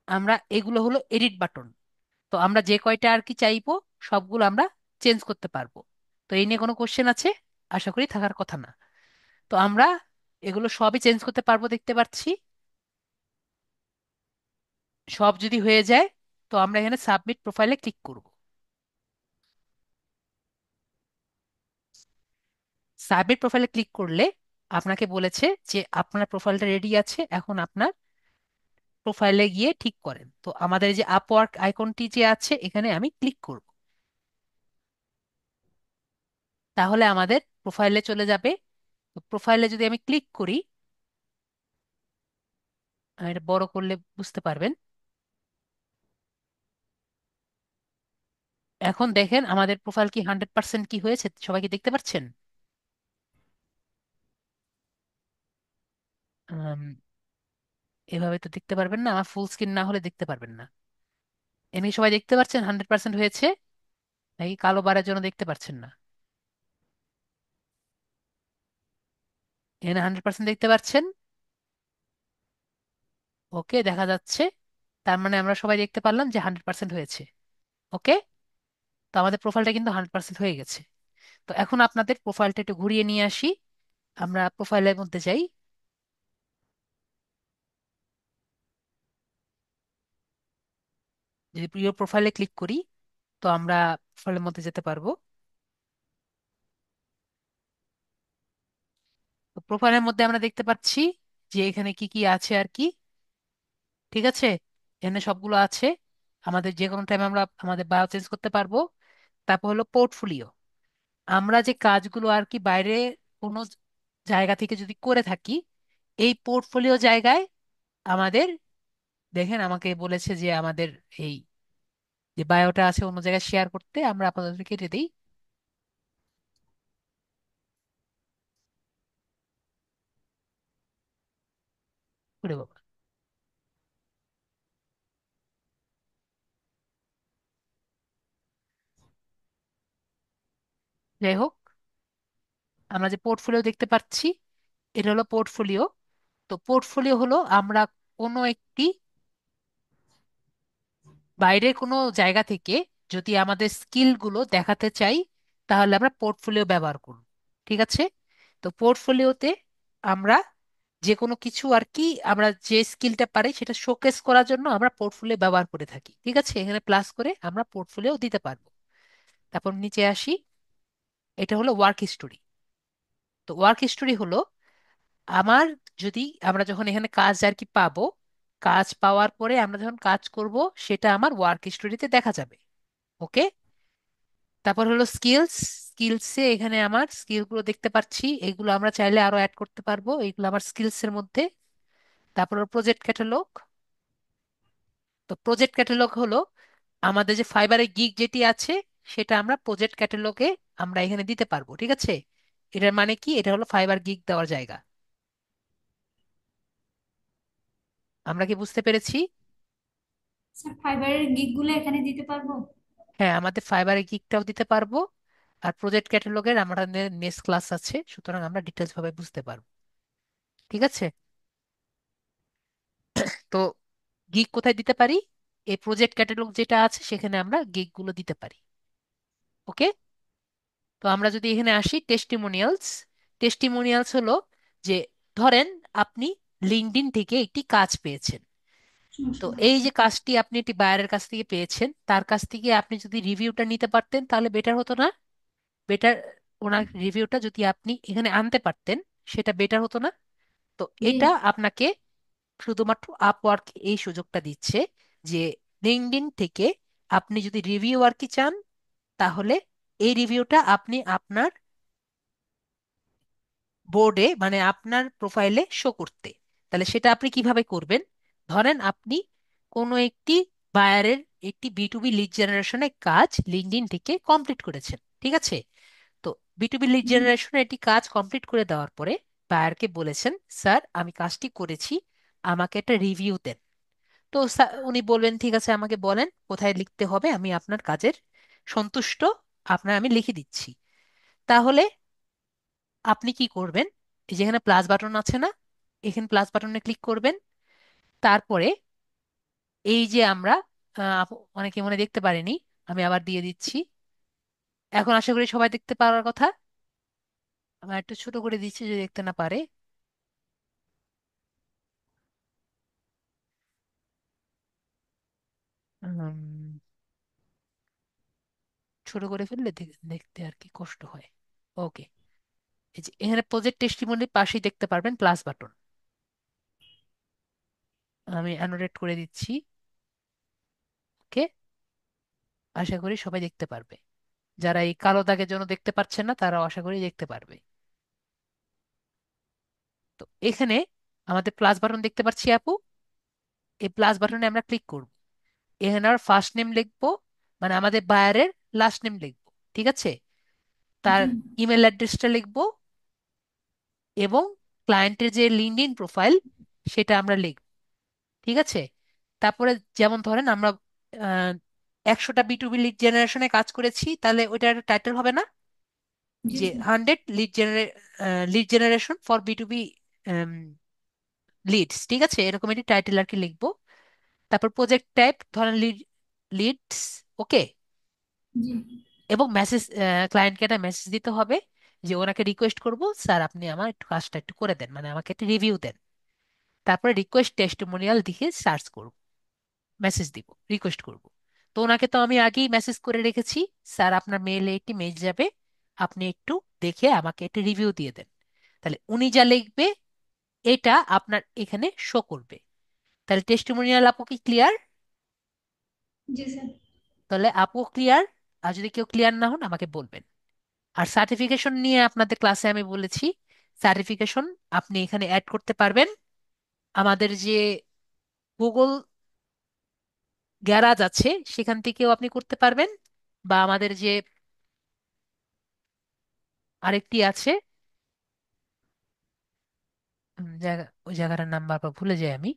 আমরা এগুলো হলো এডিট বাটন। তো আমরা যে কয়টা আর কি চাইবো সবগুলো আমরা চেঞ্জ করতে পারবো। তো এই নিয়ে কোনো কোশ্চেন আছে? আশা করি থাকার কথা না। তো আমরা এগুলো সবই চেঞ্জ করতে পারবো দেখতে পাচ্ছি। সব যদি হয়ে যায় তো আমরা এখানে সাবমিট প্রোফাইলে ক্লিক করব। সাবমিট প্রোফাইলে ক্লিক করলে আপনাকে বলেছে যে আপনার প্রোফাইলটা রেডি আছে, এখন আপনার প্রোফাইলে গিয়ে ঠিক করেন। তো আমাদের এই যে আপওয়ার্ক আইকনটি যে আছে এখানে আমি ক্লিক করব, তাহলে আমাদের প্রোফাইলে চলে যাবে। তো প্রোফাইলে যদি আমি ক্লিক করি, এটা বড় করলে বুঝতে পারবেন। এখন দেখেন আমাদের প্রোফাইল কি 100% কি হয়েছে, সবাই কি দেখতে পাচ্ছেন? আম, এভাবে তো দেখতে পারবেন না, আমার ফুল স্ক্রিন না হলে দেখতে পারবেন না। এমনি সবাই দেখতে পাচ্ছেন 100% হয়েছে, নাকি কালো বারের জন্য দেখতে পাচ্ছেন না? এখানে 100% দেখতে পাচ্ছেন। ওকে, দেখা যাচ্ছে। তার মানে আমরা সবাই দেখতে পারলাম যে 100% হয়েছে। ওকে। তো আমাদের প্রোফাইলটা কিন্তু 100% হয়ে গেছে। তো এখন আপনাদের প্রোফাইলটা একটু ঘুরিয়ে নিয়ে আসি, আমরা প্রোফাইলের মধ্যে যাই। যদি প্রিয় প্রোফাইলে ক্লিক করি তো আমরা প্রোফাইলের মধ্যে যেতে পারবো। তো প্রোফাইলের মধ্যে আমরা দেখতে পাচ্ছি যে এখানে কি কি আছে আর কি। ঠিক আছে, এখানে সবগুলো আছে। আমাদের যে কোনো টাইমে আমরা আমাদের বায়ো চেঞ্জ করতে পারবো। তারপর হলো পোর্টফোলিও। আমরা যে কাজগুলো আর কি বাইরে কোনো জায়গা থেকে যদি করে থাকি, এই পোর্টফোলিও জায়গায় আমাদের, দেখেন আমাকে বলেছে যে আমাদের এই যে বায়োটা আছে অন্য জায়গায় শেয়ার করতে, আমরা আপাতত কেটে দিই। ওরে বাবা। যাই হোক, আমরা যে পোর্টফোলিও দেখতে পাচ্ছি, এটা হলো পোর্টফোলিও। তো পোর্টফোলিও হলো আমরা কোনো একটি বাইরের কোনো জায়গা থেকে যদি আমাদের স্কিলগুলো দেখাতে চাই, তাহলে আমরা পোর্টফোলিও ব্যবহার করব। ঠিক আছে? তো পোর্টফোলিওতে আমরা যে কোনো কিছু আর কি, আমরা যে স্কিলটা পারি সেটা শোকেস করার জন্য আমরা পোর্টফোলিও ব্যবহার করে থাকি। ঠিক আছে, এখানে প্লাস করে আমরা পোর্টফোলিও দিতে পারবো। তারপর নিচে আসি, এটা হলো ওয়ার্ক হিস্টোরি। তো ওয়ার্ক হিস্টোরি হলো আমার, যদি আমরা যখন এখানে কাজ আর কি পাবো, কাজ পাওয়ার পরে আমরা যখন কাজ করব, সেটা আমার ওয়ার্ক হিস্টোরিতে দেখা যাবে। ওকে। তারপর হলো স্কিলস। স্কিলসে এখানে আমার স্কিলগুলো দেখতে পাচ্ছি, এগুলো আমরা চাইলে আরো অ্যাড করতে পারবো, এগুলো আমার স্কিলস এর মধ্যে। তারপর প্রজেক্ট ক্যাটালগ। তো প্রজেক্ট ক্যাটালগ হলো আমাদের যে ফাইবারে গিগ যেটি আছে, সেটা আমরা প্রজেক্ট ক্যাটালগে আমরা এখানে দিতে পারবো। ঠিক আছে, এটার মানে কি, এটা হলো ফাইবার গিগ দেওয়ার জায়গা। আমরা কি বুঝতে পেরেছি? স্যার ফাইবারের গিগ গুলো এখানে দিতে পারবো? হ্যাঁ, আমাদের ফাইবারে গিগটাও দিতে পারবো। আর প্রজেক্ট ক্যাটালগের আমাদের নেক্সট ক্লাস আছে, সুতরাং আমরা ডিটেলস ভাবে বুঝতে পারবো। ঠিক আছে। তো গিগ কোথায় দিতে পারি? এই প্রজেক্ট ক্যাটালগ যেটা আছে সেখানে আমরা গিগ গুলো দিতে পারি। ওকে। তো আমরা যদি এখানে আসি টেস্টিমোনিয়ালস। টেস্টিমোনিয়ালস হলো যে, ধরেন আপনি লিঙ্কডইন থেকে একটি কাজ পেয়েছেন। তো সমস্যা এই নেই। যে কাজটি আপনি একটি বায়ারের কাছ থেকে পেয়েছেন, তার কাছ থেকে আপনি যদি রিভিউটা নিতে পারতেন তাহলে বেটার হতো না? বেটার, ওনার রিভিউটা যদি আপনি এখানে আনতে পারতেন, সেটা বেটার হতো না? তো জি। এটা আপনাকে শুধুমাত্র আপওয়ার্ক এই সুযোগটা দিচ্ছে যে, লিঙ্কডইন থেকে আপনি যদি রিভিউ আর কি চান, তাহলে এই রিভিউটা আপনি আপনার বোর্ডে মানে আপনার প্রোফাইলে শো করতে। তাহলে সেটা আপনি কিভাবে করবেন? ধরেন আপনি কোনো একটি বায়ারের একটি বি টু বি লিড জেনারেশনের কাজ লিঙ্কডইন থেকে কমপ্লিট করেছেন। ঠিক আছে? তো বি টু বি লিড জি। জেনারেশনের একটি কাজ কমপ্লিট করে দেওয়ার পরে বায়ারকে বলেছেন, স্যার আমি কাজটি করেছি, আমাকে একটা রিভিউ দেন। তো উনি বলবেন, ঠিক আছে আমাকে বলেন কোথায় লিখতে হবে, আমি আপনার কাজের সন্তুষ্ট, আপনার আমি লিখে দিচ্ছি। তাহলে আপনি কি করবেন? এই যেখানে প্লাস বাটন আছে না, এখানে প্লাস বাটনে ক্লিক করবেন। তারপরে এই যে আমরা, অনেকে মনে দেখতে পারেনি, আমি আবার দিয়ে দিচ্ছি। এখন আশা করি সবাই দেখতে পাওয়ার কথা। আমি একটু ছোট করে দিচ্ছি যদি দেখতে না পারে। উম, ছোট করে ফেললে দেখতে আর কি কষ্ট হয়। ওকে। এই যে এখানে প্রজেক্ট টেস্টিমনির পাশেই দেখতে পারবেন প্লাস বাটন। আমি অ্যানোটেট করে দিচ্ছি। ওকে। আশা করি সবাই দেখতে পারবে। যারা এই কালো দাগের জন্য দেখতে পাচ্ছেন না, তারাও আশা করি দেখতে পারবে। তো এখানে আমাদের প্লাস বাটন দেখতে পাচ্ছি আপু। এই প্লাস বাটনে আমরা ক্লিক করব। এখানে আর ফার্স্ট নেম লিখবো, মানে আমাদের বায়ারের লাস্ট নেম লিখবো। ঠিক আছে? তার জি। ইমেল অ্যাড্রেসটা লিখবো, এবং ক্লায়েন্টের যে লিঙ্কডইন প্রোফাইল সেটা আমরা লিখব। ঠিক আছে? তারপরে যেমন ধরেন আমরা 100টা বি টু বি লিড জেনারেশনে কাজ করেছি, তাহলে ওইটার একটা টাইটেল হবে না জি যে sir. 100 lead generation for B to B leads? ঠিক আছে, এরকম একটি টাইটেল আর কি লিখবো। তারপর প্রজেক্ট টাইপ ধরেন লিডস। ওকে। জি। এবং মেসেজ, ক্লায়েন্টকে একটা মেসেজ দিতে হবে যে ওনাকে রিকোয়েস্ট করব, স্যার আপনি আমার একটু কাজটা একটু করে দেন, মানে আমাকে একটা রিভিউ দেন। তারপরে রিকোয়েস্ট টেস্টিমোনিয়াল দিয়ে সার্চ করব, মেসেজ দিব, রিকোয়েস্ট করব। তো ওনাকে তো আমি আগেই মেসেজ করে রেখেছি, স্যার আপনার মেইলে একটি মেইল যাবে, আপনি একটু দেখে আমাকে একটা রিভিউ দিয়ে দেন। তাহলে উনি যা লিখবে এটা আপনার এখানে শো করবে। তাহলে টেস্টিমোনিয়াল আপু কি ক্লিয়ার? জি স্যার। তাহলে আপু ক্লিয়ার? আর যদি কেউ ক্লিয়ার না হন আমাকে বলবেন। আর সার্টিফিকেশন নিয়ে আপনাদের ক্লাসে আমি বলেছি, সার্টিফিকেশন আপনি এখানে অ্যাড করতে পারবেন। আমাদের যে গুগল গ্যারাজ আছে সেখান থেকেও আপনি করতে পারবেন, বা আমাদের যে আরেকটি আছে, জায়গা, ওই জায়গাটার নাম বারবার ভুলে যাই আমি,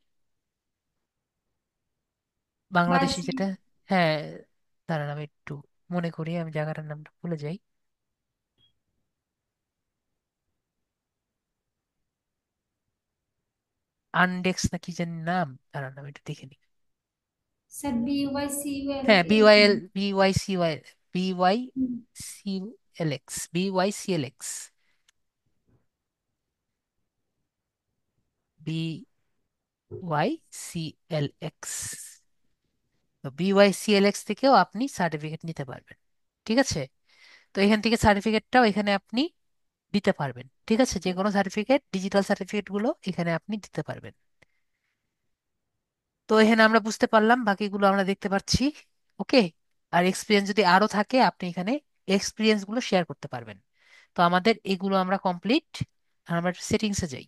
বাংলাদেশি ভার্সিটি। যেটা, হ্যাঁ, দাঁড়ান আমি একটু মনে করি, আমি জায়গাটার নামটা ভুলে যাই। আনডেক্স না কি জানি নাম, দাঁড়ান আমি একটু দেখে নিই। স্যার BYCUL হ্যাঁ, এরকম। B Y L, B Y B Y C L X, BYCLX, BYCLX। তো BYCLX থেকেও আপনি সার্টিফিকেট নিতে পারবেন। ঠিক আছে? তো এখান থেকে সার্টিফিকেটটাও এখানে আপনি দিতে পারবেন। ঠিক আছে, যে কোনো সার্টিফিকেট, ডিজিটাল সার্টিফিকেট গুলো এখানে আপনি দিতে পারবেন। তো এখানে আমরা বুঝতে পারলাম, বাকিগুলো আমরা দেখতে পাচ্ছি। ওকে। আর এক্সপিরিয়েন্স যদি আরো থাকে আপনি এখানে এক্সপিরিয়েন্স গুলো শেয়ার করতে পারবেন। তো আমাদের এগুলো আমরা কমপ্লিট। আমরা সেটিংসে যাই,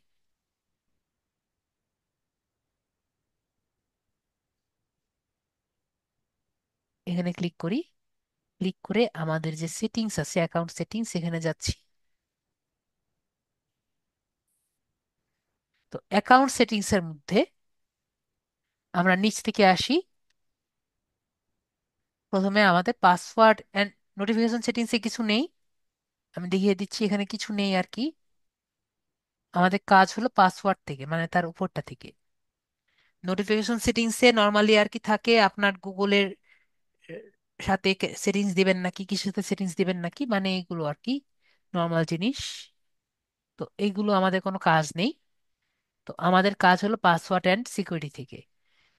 এখানে ক্লিক করি। ক্লিক করে আমাদের যে সেটিংস আছে, অ্যাকাউন্ট সেটিংস, এখানে যাচ্ছি। তো অ্যাকাউন্ট সেটিংস এর মধ্যে আমরা নিচ থেকে আসি। প্রথমে আমাদের পাসওয়ার্ড অ্যান্ড নোটিফিকেশন সেটিংসে কিছু নেই, আমি দেখিয়ে দিচ্ছি, এখানে কিছু নেই আর কি। আমাদের কাজ হলো পাসওয়ার্ড থেকে, মানে তার উপরটা থেকে। নোটিফিকেশন সেটিংসে নর্মালি আর কি থাকে, আপনার গুগলের সাথে সেটিংস দিবেন নাকি, কিসের সাথে সেটিংস দিবেন নাকি, মানে এগুলো আর কি নর্মাল জিনিস। তো এইগুলো আমাদের কোনো কাজ নেই। তো আমাদের কাজ হলো পাসওয়ার্ড অ্যান্ড সিকিউরিটি থেকে।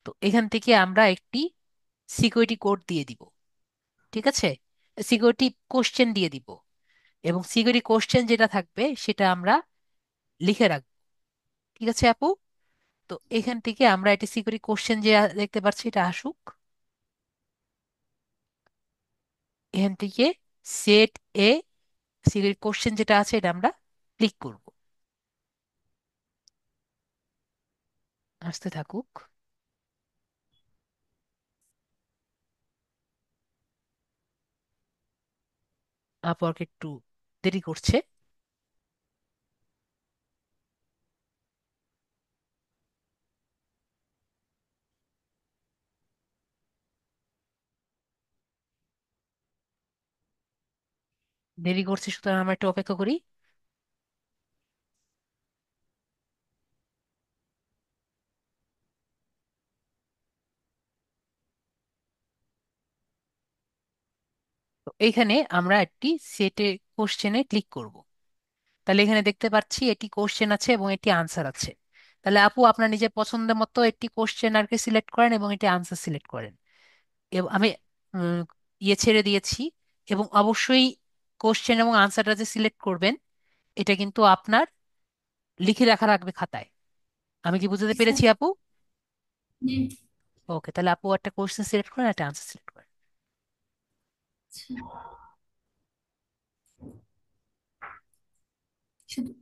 তো এখান থেকে আমরা একটি সিকিউরিটি কোড দিয়ে দিব। ঠিক আছে, সিকিউরিটি কোশ্চেন দিয়ে দিব, এবং সিকিউরিটি কোশ্চেন যেটা থাকবে সেটা আমরা লিখে রাখবো। ঠিক আছে আপু? তো এখান থেকে আমরা একটা সিকিউরিটি কোশ্চেন যে দেখতে পাচ্ছি এটা আসুক। এখান থেকে সেট এ সিকিউরিটি কোশ্চেন যেটা আছে এটা আমরা ক্লিক করব। আসতে থাকুক, আপওয়ার্ক একটু দেরি করছে। দেরি করছে, সুতরাং আমরা একটু অপেক্ষা করি। তো এইখানে আমরা একটি সেটে কোশ্চেনে ক্লিক করব। তাহলে এখানে দেখতে পাচ্ছি এটি কোশ্চেন আছে এবং এটি আনসার আছে। তাহলে আপু আপনার নিজের পছন্দ মতো একটি কোশ্চেন আর কি সিলেক্ট করেন এবং এটি আনসার সিলেক্ট করেন। এবং আমি উম, ইয়ে ছেড়ে দিয়েছি। এবং অবশ্যই কোশ্চেন এবং আনসারটা যে সিলেক্ট করবেন এটা কিন্তু আপনার লিখে রাখা রাখবে খাতায়। আমি কি বুঝতে স্যার। পেরেছি আপু? হুম। ওকে, তাহলে আপু একটা কোশ্চেন সিলেক্ট করেন, একটা আনসার সিলেক্ট করেন। আচ্ছা। শুধু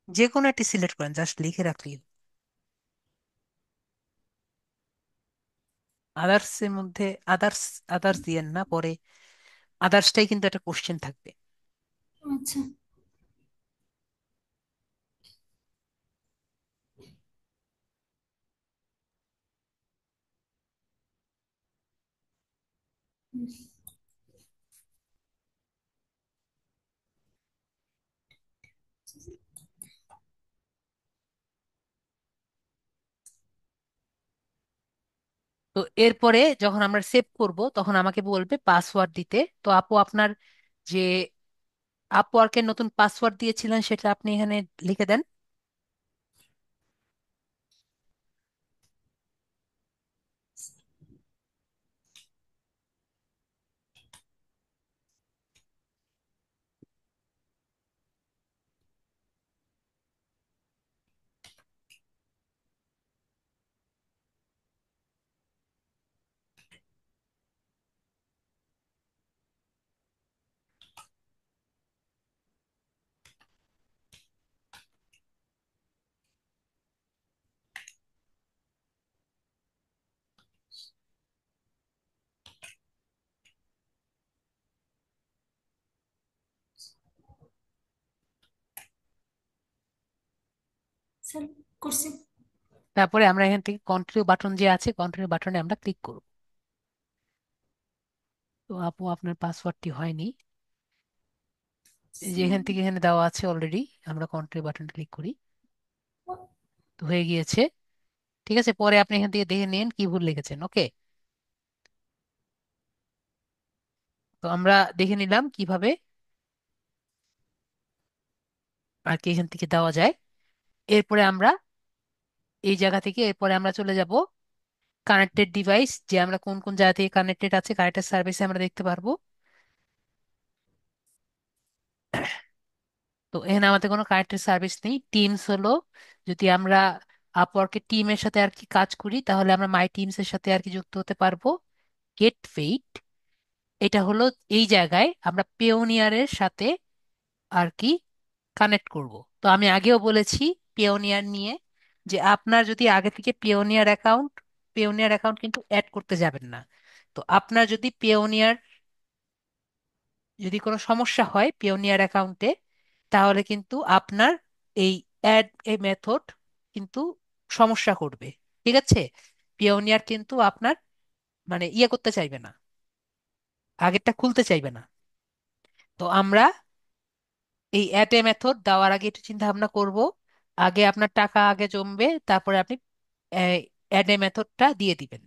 যে কোনো একটি সিলেক্ট করেন, জাস্ট লিখে রাখলেই। আদার্স এর মধ্যে আদার্স, আদার্স দিয়েন না, পরে আদার্সটাই কিন্তু একটা কোশ্চেন থাকবে। আচ্ছা। হুম। তো এরপরে যখন আমরা সেভ করব তখন আমাকে বলবে পাসওয়ার্ড দিতে। তো আপু আপনার যে আপওয়ার্কের নতুন পাসওয়ার্ড দিয়েছিলেন সেটা আপনি এখানে লিখে দেন। স্যার, করছি। তারপরে আমরা এখান থেকে কন্টিনিউ বাটন যে আছে, কন্টিনিউ বাটনে আমরা ক্লিক করব। তো আপু আপনার পাসওয়ার্ডটি হয়নি, এই যে এখান থেকে এখানে দেওয়া আছে অলরেডি। আমরা কন্টিনিউ বাটন ক্লিক করি, তো হয়ে গিয়েছে। ঠিক আছে, পরে আপনি এখান থেকে দেখে নিন কি ভুল লিখেছেন। ওকে, তো আমরা দেখে নিলাম কিভাবে আর কি এখান থেকে দেওয়া যায়। এরপরে আমরা এই জায়গা থেকে এরপরে আমরা চলে যাব কানেক্টেড ডিভাইস, যে আমরা কোন কোন জায়গা থেকে কানেক্টেড আছে কানেক্টেড সার্ভিসে আমরা দেখতে পারবো। তো এখানে আমাদের কোনো কানেক্টেড সার্ভিস নেই। টিমস হলো, যদি আমরা আপওয়ার্কের টিমের সাথে আর কি কাজ করি তাহলে আমরা মাই টিমস এর সাথে আর কি যুক্ত হতে পারবো। গেট ফেইট, এটা হলো এই জায়গায় আমরা পেওনিয়ারের সাথে আর কি কানেক্ট করব। তো আমি আগেও বলেছি পেওনিয়ার নিয়ে, যে আপনার যদি আগে থেকে পেওনিয়ার অ্যাকাউন্ট কিন্তু অ্যাড করতে যাবেন না। তো আপনার যদি যদি কোনো সমস্যা হয় পিওনিয়ার অ্যাকাউন্টে, তাহলে কিন্তু আপনার এই অ্যাড এ মেথড কিন্তু সমস্যা করবে। ঠিক আছে, পিওনিয়ার কিন্তু আপনার মানে ইয়ে করতে চাইবে না, আগেরটা খুলতে চাইবে না। তো আমরা এই অ্যাড এ মেথড দেওয়ার আগে একটু চিন্তা ভাবনা করব। আগে আপনার টাকা আগে জমবে, তারপরে আপনি অ্যাড এ মেথডটা দিয়ে দিবেন।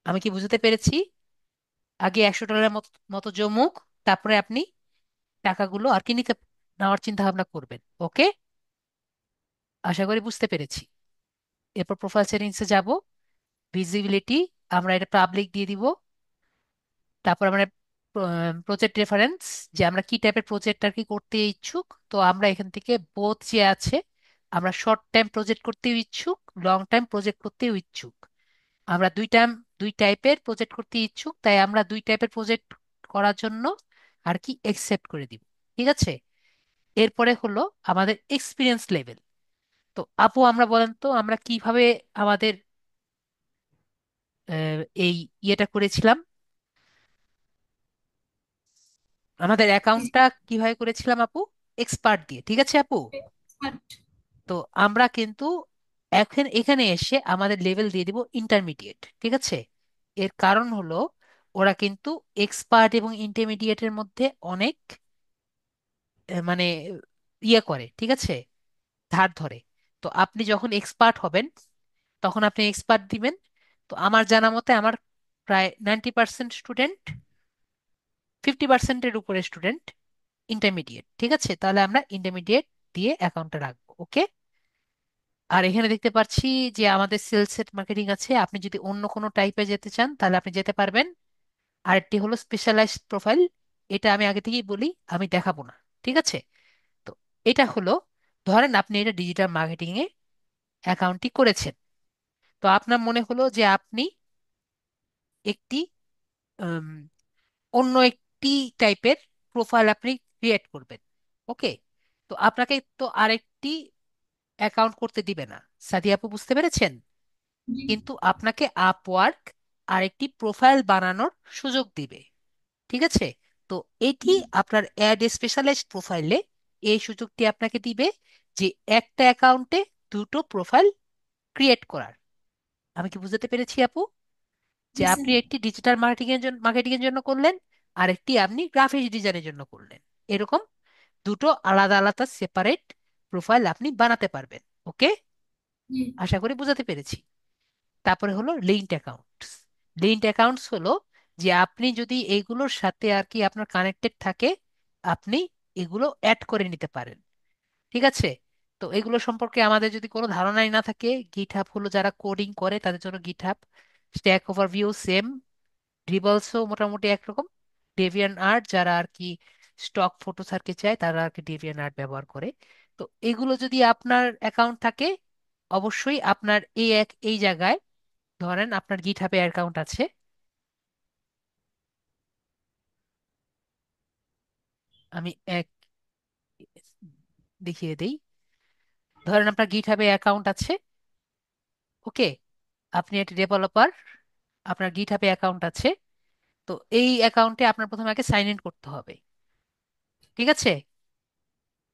আমি কি বুঝতে পেরেছি? আগে $100 মতো মতো জমুক, তারপরে আপনি টাকাগুলো আর কি নেওয়ার চিন্তা ভাবনা করবেন। ওকে, আশা করি বুঝতে পেরেছি। এরপর প্রোফাইল সেটিংসে যাব, ভিজিবিলিটি আমরা এটা পাবলিক দিয়ে দিব। তারপর আমরা প্রজেক্ট রেফারেন্স, যে আমরা কি টাইপের প্রজেক্ট আর কি করতে ইচ্ছুক। তো আমরা এখান থেকে বোথ যে আছে, আমরা শর্ট টাইম প্রজেক্ট করতেও ইচ্ছুক, লং টাইম প্রজেক্ট করতেও ইচ্ছুক। আমরা দুই টাইপের প্রজেক্ট করতে ইচ্ছুক, তাই আমরা দুই টাইপের প্রজেক্ট করার জন্য আর কি একসেপ্ট করে দিব। ঠিক আছে, এরপরে হলো আমাদের এক্সপিরিয়েন্স লেভেল। তো আপু আমরা বলেন তো আমরা কিভাবে আমাদের এই ইয়েটা করেছিলাম, আমাদের অ্যাকাউন্টটা কিভাবে করেছিলাম আপু? এক্সপার্ট দিয়ে, ঠিক আছে আপু। স্যার, তো আমরা কিন্তু এখন এখানে এসে আমাদের লেভেল দিয়ে দিব ইন্টারমিডিয়েট। ঠিক আছে, এর কারণ হলো ওরা কিন্তু এক্সপার্ট এবং ইন্টারমিডিয়েটের মধ্যে অনেক মানে ইয়ে করে, ঠিক আছে, ধার ধরে। তো আপনি যখন এক্সপার্ট হবেন তখন আপনি এক্সপার্ট দিবেন। তো আমার জানা মতে আমার প্রায় 90% স্টুডেন্ট, 50%-এর উপরে স্টুডেন্ট ইন্টারমিডিয়েট। ঠিক আছে, তাহলে আমরা ইন্টারমিডিয়েট দিয়ে অ্যাকাউন্টটা রাখবো। ওকে, আর এখানে দেখতে পাচ্ছি যে আমাদের সেলস এর মার্কেটিং আছে। আপনি যদি অন্য কোনো টাইপে যেতে চান তাহলে আপনি যেতে পারবেন। আরেকটি হলো স্পেশালাইজড প্রোফাইল, এটা আমি আগে থেকেই বলি আমি দেখাবো না। ঠিক আছে, তো এটা হলো, ধরেন আপনি এটা ডিজিটাল মার্কেটিং এ অ্যাকাউন্টটি করেছেন। তো আপনার মনে হলো যে আপনি একটি উম, অন্য একটি টাইপের প্রোফাইল আপনি ক্রিয়েট করবেন। ওকে, তো আপনাকে তো আরেকটি অ্যাকাউন্ট করতে দিবে না, সাদি আপু বুঝতে পেরেছেন? জি। কিন্তু আপনাকে আপওয়ার্ক আরেকটি প্রোফাইল বানানোর সুযোগ দিবে। ঠিক আছে, তো এটি জি। আপনার অ্যাড স্পেশালাইজড প্রোফাইলে এই সুযোগটি আপনাকে দিবে যে একটা অ্যাকাউন্টে দুটো প্রোফাইল ক্রিয়েট করার। আমি কি বুঝতে পেরেছি আপু? যে জি স্যার। আপনি একটি ডিজিটাল মার্কেটিং এর জন্য করলেন, আর একটি আপনি গ্রাফিক্স ডিজাইনের জন্য করলেন। এরকম দুটো আলাদা আলাদা সেপারেট প্রোফাইল আপনি বানাতে পারবেন। ওকে, জি। আশা করি বুঝাতে পেরেছি। তারপরে হলো লিঙ্কড অ্যাকাউন্টস। লিঙ্কড অ্যাকাউন্টস হলো যে আপনি যদি এইগুলোর সাথে আর কি আপনার কানেক্টেড থাকে, আপনি এগুলো অ্যাড করে নিতে পারেন। ঠিক আছে, তো এগুলো সম্পর্কে আমাদের যদি কোনো ধারণাই না থাকে, গিটহাব হলো যারা কোডিং করে তাদের জন্য গিটহাব, স্ট্যাক ওভারভিউ সেম, ড্রিবলসও মোটামুটি একরকম, ডেভিয়ান আর্ট যারা আর কি স্টক ফটো ছাড়তে চায় তারা আর কি ডেভিয়ান আর্ট ব্যবহার করে। তো এগুলো যদি আপনার অ্যাকাউন্ট থাকে, অবশ্যই আপনার এই জায়গায়, ধরেন আপনার গিটহাবে অ্যাকাউন্ট আছে, আমি এক দেখিয়ে দেই। ধরেন আপনার গিটহাবে অ্যাকাউন্ট আছে। ওকে, আপনি একটি ডেভেলপার, আপনার গিটহাবে অ্যাকাউন্ট আছে। তো এই অ্যাকাউন্টে আপনার প্রথমে আগে সাইন ইন করতে হবে। ঠিক আছে,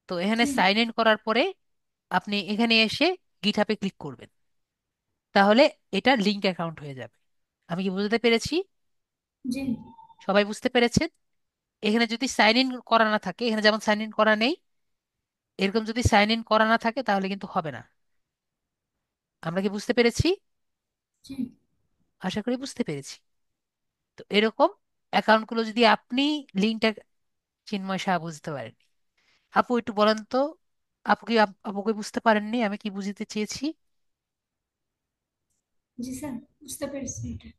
তো এখানে জি। সাইন ইন করার পরে আপনি এখানে এসে গিটহাবে ক্লিক করবেন, তাহলে এটা লিঙ্ক অ্যাকাউন্ট হয়ে যাবে। আমি কি বুঝতে পেরেছি? জি। সবাই বুঝতে পেরেছেন? এখানে যদি সাইন ইন করা না থাকে, এখানে যেমন সাইন ইন করা নেই, এরকম যদি সাইন ইন করা না থাকে তাহলে কিন্তু হবে না। আমরা কি বুঝতে পেরেছি? জি। আশা করি বুঝতে পেরেছি। তো এরকম অ্যাকাউন্টগুলো যদি আপনি লিঙ্কটা, চিন্ময় সাহা বুঝতে পারেন, আপু একটু বলেন তো, আপুকে বুঝতে পারেননি আমি কি বুঝতে চেয়েছি? জি স্যার, বুঝতে পেরেছি এটা।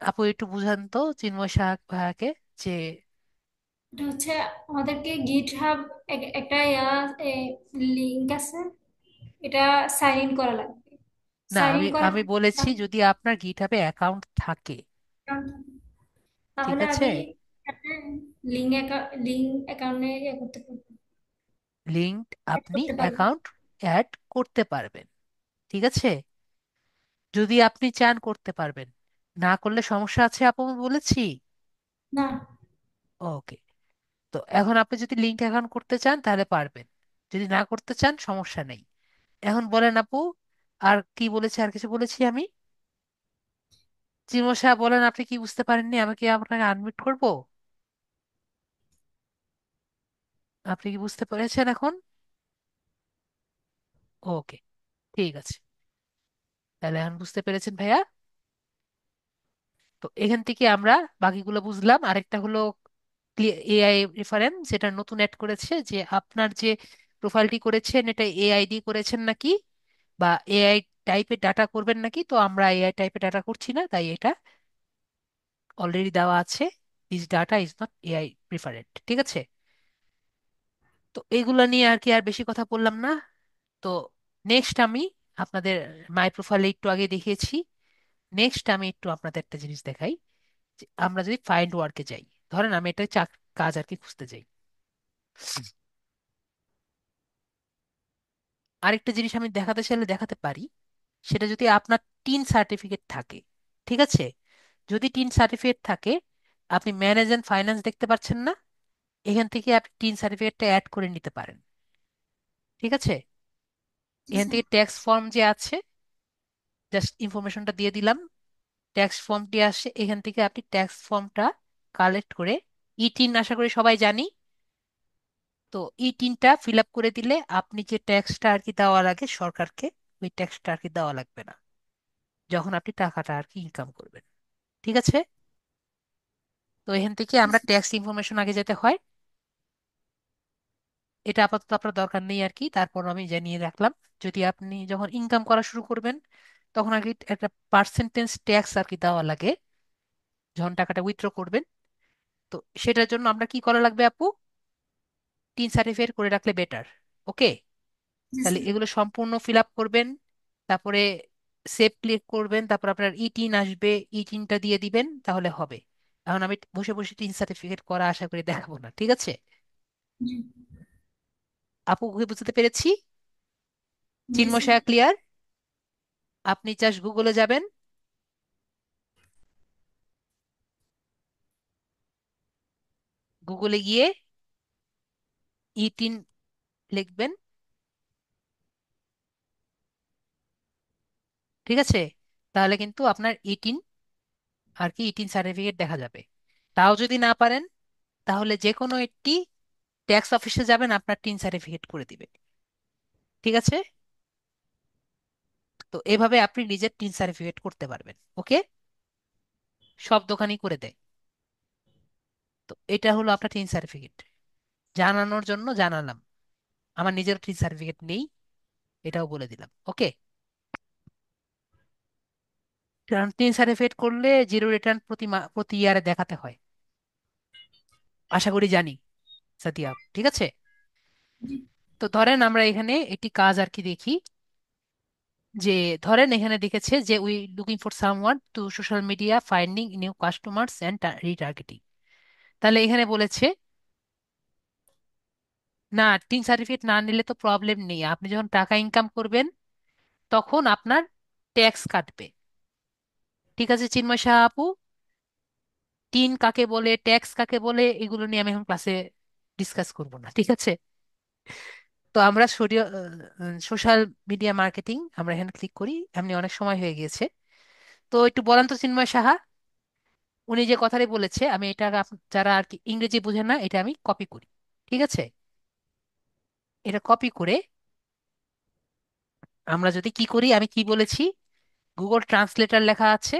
আপু একটু বুঝান তো চিন্ময় সাহা ভাইয়াকে, যে এটা হচ্ছে আমাদেরকে গিট হাব একটা লিংক আছে, এটা সাইন ইন করা লাগবে। না, সাইন আমি ইন করা আমি বলেছি যদি আপনার গিটহাবে অ্যাকাউন্ট থাকে। ঠিক তাহলে আছে, আমি একটা লিঙ্ক অ্যাকাউন্টে করতে পারবো, লিঙ্ক অ্যাড আপনি করতে পারবো। অ্যাকাউন্ট অ্যাড করতে পারবেন। ঠিক আছে, যদি আপনি চান করতে পারবেন, না করলে সমস্যা আছে আপু আমি বলেছি। না। ওকে, তো এখন আপনি যদি লিঙ্ক অ্যাকাউন্ট করতে চান তাহলে পারবেন, যদি না করতে চান সমস্যা নেই। এখন বলেন আপু, আর কি বলেছি, আর কিছু বলেছি আমি? চিন্ময় সাহা বলেন, আপনি কি বুঝতে পারেননি? আমি কি আপনাকে আনমিউট করব? আপনি কি বুঝতে পেরেছেন এখন? ওকে, ঠিক আছে, তাহলে এখন বুঝতে পেরেছেন ভাইয়া। তো এখান থেকে আমরা বাকিগুলো বুঝলাম। আরেকটা হলো এআই রেফারেন্স, যেটা নতুন অ্যাড করেছে, যে আপনার যে প্রোফাইলটি করেছেন এটা এআই দিয়ে করেছেন নাকি, বা এআই টাইপের ডাটা করবেন নাকি। তো আমরা এআই টাইপের ডাটা করছি না, তাই এটা অলরেডি দেওয়া আছে, this data is not AI preferent. ঠিক আছে, তো এগুলো নিয়ে আর কি আর বেশি কথা বললাম না। তো নেক্সট আমি আপনাদের মাই প্রোফাইলে একটু আগে দেখিয়েছি, নেক্সট আমি একটু আপনাদের একটা জিনিস দেখাই, যে আমরা যদি ফাইন্ড ওয়ার্কে যাই, ধরেন আমি একটা কাজ আর কি খুঁজতে যাই, আরেকটা জিনিস আমি দেখাতে চাইলে দেখাতে পারি, সেটা যদি আপনার টিন সার্টিফিকেট থাকে। ঠিক আছে, যদি টিন সার্টিফিকেট থাকে, আপনি ম্যানেজ এন্ড ফাইন্যান্স দেখতে পাচ্ছেন না, এখান থেকে আপনি টিন সার্টিফিকেটটা অ্যাড করে নিতে পারেন। ঠিক আছে, জি এখান স্যার। থেকে ট্যাক্স ফর্ম যে আছে, জাস্ট ইনফরমেশনটা দিয়ে দিলাম, ট্যাক্স ফর্মটি আসে, এখান থেকে আপনি ট্যাক্স ফর্মটা কালেক্ট করে, ই টিন আশা করি সবাই জানি, তো এই তিনটা ফিল আপ করে দিলে আপনি যে ট্যাক্সটা আর কি দেওয়া লাগে সরকারকে, ওই ট্যাক্সটা আর কি দেওয়া লাগবে না যখন আপনি টাকাটা আর কি ইনকাম করবেন। ঠিক আছে, তো এখান থেকে জি আমরা স্যার। ট্যাক্স ইনফরমেশন আগে যেতে হয়, এটা আপাতত আপনার দরকার নেই আর কি, তারপর আমি জানিয়ে রাখলাম। যদি আপনি যখন ইনকাম করা শুরু করবেন, তখন আর কি একটা পার্সেন্টেজ ট্যাক্স আর কি দেওয়া লাগে যখন টাকাটা উইথড্র করবেন। তো সেটার জন্য আমরা কি করা লাগবে আপু? টিন সার্টিফাইড করে রাখলে বেটার। ওকে, জি তাহলে স্যার। এগুলো সম্পূর্ণ ফিল আপ করবেন, তারপরে সেভ ক্লিক করবেন, তারপর আপনার ইটিন আসবে, ইটিনটা দিয়ে দিবেন, তাহলে হবে। এখন আমি বসে বসে টিন সার্টিফিকেট করা আশা করি দেখাবো না, ঠিক আছে? জি। আপু কি বুঝতে পেরেছি? জি চিন্ময় স্যার। সাহা ক্লিয়ার? আপনি জাস্ট গুগলে যাবেন, গুগলে গিয়ে ইটিন লিখবেন। ঠিক আছে, তাহলে কিন্তু আপনার ইটিন আর কি ইটিন সার্টিফিকেট দেখা যাবে। তাও যদি না পারেন, তাহলে যে কোনো একটি ট্যাক্স অফিসে যাবেন, আপনার টিন সার্টিফিকেট করে দিবে। ঠিক আছে, তো এভাবে আপনি নিজের টিন সার্টিফিকেট করতে পারবেন। ওকে, সব দোকানই করে দেয়। তো এটা হলো আপনার টিন সার্টিফিকেট, জানানোর জন্য জানালাম। আমার নিজের টিন সার্টিফিকেট নেই, এটাও বলে দিলাম। ওকে, কারণ টিন সার্টিফিকেট করলে জিরো রিটার্ন প্রতি ইয়ারে দেখাতে হয়, আশা করি জানি সাদিয়া। ঠিক আছে, জি। তো ধরেন আমরা এখানে একটি কাজ আর কি দেখি, যে ধরেন এখানে দেখেছে যে we looking for someone to social media finding new customers and retargeting. তাহলে এখানে বলেছে, না টিন সার্টিফিকেট না নিলে তো প্রবলেম নেই, আপনি যখন টাকা ইনকাম করবেন তখন আপনার ট্যাক্স কাটবে। ঠিক আছে চিন্ময় শাহ আপু, টিন কাকে বলে, ট্যাক্স কাকে বলে, এগুলো নিয়ে আমি এখন ক্লাসে ডিসকাস করব না, ঠিক আছে? তো আমরা সোশ্যাল মিডিয়া মার্কেটিং আমরা এখানে ক্লিক করি। এমনি অনেক সময় হয়ে গিয়েছে। তো একটু বলেন তো চিন্ময় সাহা, উনি যে কথাটি বলেছে, আমি এটা যারা আর কি ইংরেজি বুঝে না, এটা আমি কপি করি। ঠিক আছে, এটা কপি করে আমরা যদি কি করি, আমি কি বলেছি, গুগল ট্রান্সলেটর লেখা আছে,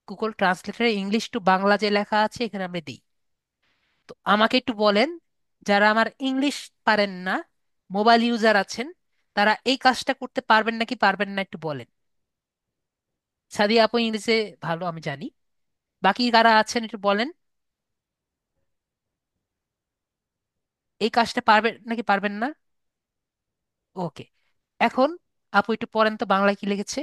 গুগল ট্রান্সলেটরে ইংলিশ টু বাংলা যে লেখা আছে এখানে আমরা দিই। তো আমাকে একটু বলেন, যারা আমার ইংলিশ পারেন না, মোবাইল ইউজার আছেন, তারা এই কাজটা করতে পারবেন নাকি পারবেন না একটু বলেন। সাদিয়া আপু ইংরেজিতে ভালো আমি জানি, বাকি কারা আছেন একটু বলেন, এই কাজটা পারবেন নাকি পারবেন না। ওকে, এখন আপু একটু পড়েন তো বাংলায় কি লিখেছে।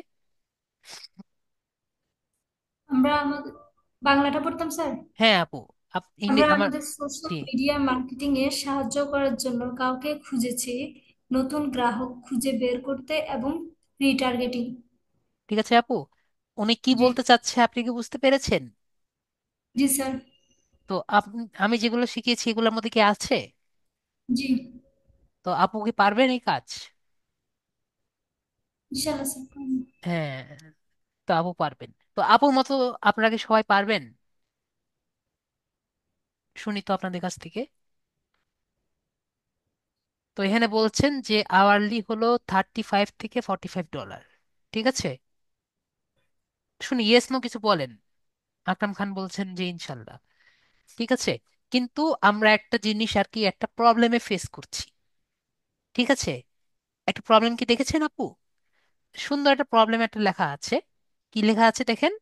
আমরা আমাদের বাংলাটা পড়তাম স্যার। হ্যাঁ আপু, ইংলিশ আমরা আমার। আমাদের সোশ্যাল জি, মিডিয়া মার্কেটিং এ সাহায্য করার জন্য কাউকে খুঁজেছি, নতুন গ্রাহক খুঁজে বের করতে এবং রিটার্গেটিং। ঠিক আছে আপু, উনি কি জি। বলতে চাচ্ছে আপনি কি বুঝতে পেরেছেন? জি স্যার। তো আমি যেগুলো শিখিয়েছি এগুলোর মধ্যে কি আছে? জি। তো আপু কি পারবেন এই কাজ? ইনশাল্লাহ স্যার। হ্যাঁ, তো আপু পারবেন, তো আপুর মতো আপনারা কি সবাই পারবেন? শুনি তো আপনাদের কাছ থেকে। তো এখানে বলছেন যে আওয়ারলি হলো 35 থেকে 45 ডলার। ঠিক আছে, শুনি ইয়েস নো কিছু বলেন। আকরাম খান বলছেন যে ইনশাল্লাহ। ঠিক আছে, কিন্তু আমরা একটা জিনিস আর কি একটা প্রবলেমে ফেস করছি। ঠিক আছে, একটা প্রবলেম কি দেখেছেন আপু? সুন্দর একটা প্রবলেম একটা লেখা আছে। কি লেখা আছে দেখেন,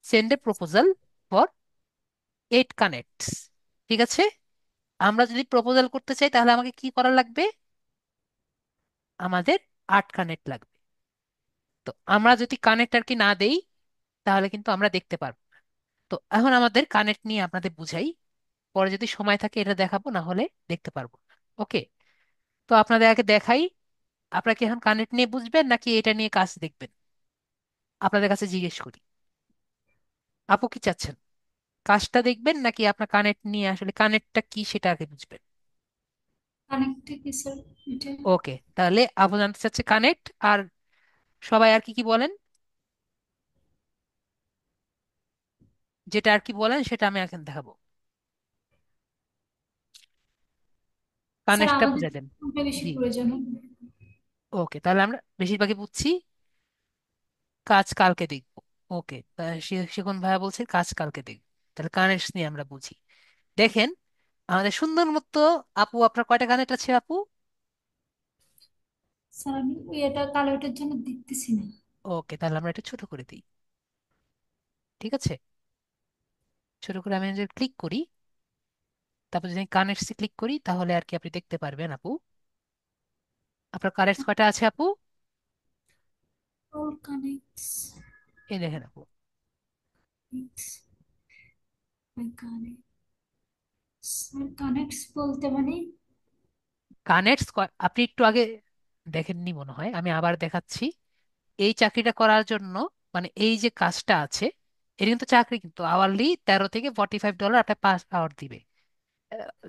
send A proposal for 8 connects. ঠিক আছে, আমরা যদি প্রপোজাল করতে চাই তাহলে আমাকে কি করা লাগবে? আমাদের 8 কানেক্ট লাগবে। তো আমরা যদি কানেক্ট আর কি না দেই তাহলে কিন্তু আমরা দেখতে পারবো না। তো এখন আমাদের কানেক্ট নিয়ে আপনাদের বুঝাই, পরে যদি সময় থাকে এটা দেখাবো, না হলে দেখতে পারবো না। ওকে, তো আপনাদের আগে দেখাই। আপনারা কি এখন কানেক্ট নিয়ে বুঝবেন নাকি এটা নিয়ে কাজ দেখবেন? আপনাদের কাছে জিজ্ঞেস করি, আপু কি চাচ্ছেন, কাজটা দেখবেন নাকি আপনার কানেক্ট নিয়ে আসলে কানেক্টটা কি সেটা আগে বুঝবেন? কানেক্টে কি স্যার এটা? ওকে, তাহলে আপু জানতে চাচ্ছে কানেক্ট, আর সবাই আর কি কি বলেন, যেটা আর কি বলেন সেটা আমি এখন দেখাবো। স্যার কানেক্টটা আমাদের বুঝাই দেন। কোনটা বেশি জি, প্রয়োজন হবে? ওকে, তাহলে আমরা বেশিরভাগই বুঝছি, কাজ কালকে দেখবো। ওকে, শিখন ভাইয়া বলছে কাজ কালকে দেখবো, তাহলে কানেক্ট নিয়ে আমরা বুঝি। দেখেন আমাদের সুন্দর মতো, আপু আপনার কয়টা কানেক্ট আছে আপু? স্যার আমি ওই এটা কালারটার জন্য দেখতেছি না। ওকে, তাহলে আমরা এটা ছোট করে দিই। ঠিক আছে, ছোট করে আমি যদি ক্লিক করি, তারপর যদি কানেক্টসে ক্লিক করি তাহলে আর কি আপনি দেখতে পারবেন আপু আপনার কানেক্টস কয়টা আছে আপু। All connects. এই দেখেন আপু, মাই কানেক্ট। স্যার কানেক্টস বলতে মানে? কানেক্টস আপনি একটু আগে দেখেননি মনে হয়, আমি আবার দেখাচ্ছি। এই চাকরিটা করার জন্য, মানে এই যে কাজটা আছে, এটা কিন্তু চাকরি, কিন্তু আওয়ারলি 13 থেকে 45 ডলার আপনার 5 আওয়ার দিবে।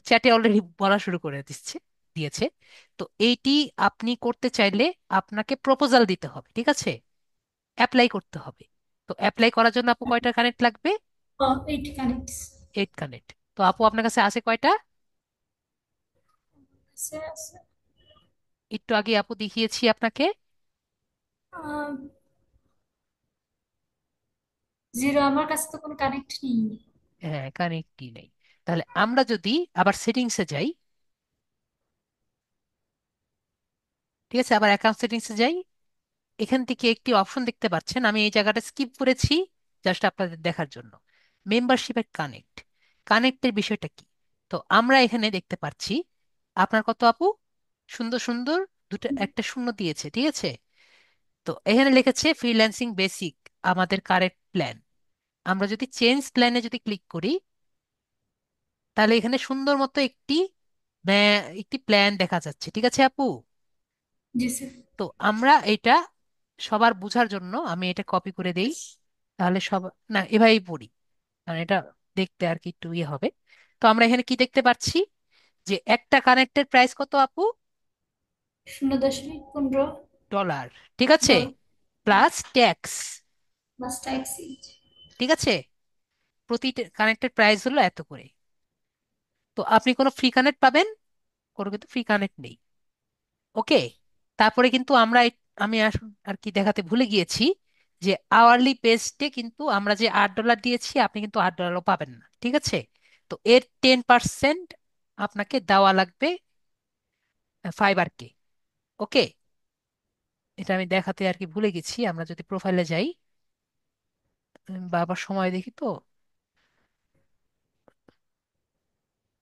চ্যাটে অলরেডি বলা শুরু করে দিয়েছে। তো এইটি আপনি করতে চাইলে আপনাকে প্রপোজাল দিতে হবে। ঠিক আছে, অ্যাপ্লাই করতে হবে। তো অ্যাপ্লাই করার জন্য আপু কয়টা কানেক্ট লাগবে? ও, এইট কানেক্টস। 8 কানেক্ট। তো আপু আপনার কাছে আছে কয়টা? আছে আছে। একটু আগে আপু দেখিয়েছি আপনাকে। জিরো, আমার কাছে তো কোনো কানেক্ট নেই। হ্যাঁ, কানেক্টই নেই। তাহলে আমরা যদি আবার সেটিংসে যাই, ঠিক আছে, আবার অ্যাকাউন্ট সেটিংসে যাই, এখান থেকে একটি অপশন দেখতে পাচ্ছেন, আমি এই জায়গাটা স্কিপ করেছি জাস্ট আপনাদের দেখার জন্য। মেম্বারশিপ এর কানেক্ট, কানেক্টের বিষয়টা কি? তো আমরা এখানে দেখতে পাচ্ছি আপনার কত আপু, সুন্দর সুন্দর দুটো একটা শূন্য দিয়েছে। ঠিক আছে, তো এখানে লিখেছে ফ্রিল্যান্সিং বেসিক, আমাদের কারেক্ট প্ল্যান। আমরা যদি চেঞ্জ প্ল্যানে যদি ক্লিক করি তাহলে এখানে সুন্দর মতো একটি প্ল্যান দেখা যাচ্ছে। ঠিক আছে আপু, জি স্যার। তো আমরা এটা সবার বোঝার জন্য আমি এটা কপি করে দেই, তাহলে সব, না এভাবেই পড়ি, কারণ এটা দেখতে আর কি একটু ইয়ে হবে। তো আমরা এখানে কি দেখতে পাচ্ছি, যে একটা কানেক্টের প্রাইস কত আপু? 0.15 ডলার। ঠিক আছে, dollar plus tax. Plus tax. ঠিক আছে, প্রতি কানেক্টের প্রাইস হলো এত করে। তো আপনি কোনো ফ্রি কানেক্ট পাবেন? কোনো কিন্তু ফ্রি কানেক্ট নেই। ওকে। তারপরে কিন্তু আমি আর কি দেখাতে ভুলে গিয়েছি যে আওয়ারলি পেজে কিন্তু আমরা যে $8 দিয়েছি, আপনি কিন্তু $8ও পাবেন না। ঠিক আছে, তো এর 10% আপনাকে দেওয়া লাগবে ফাইবারকে। ওকে, এটা আমি দেখাতে আর কি ভুলে গেছি। আমরা যদি প্রোফাইলে যাই, বাবার সময় দেখি তো,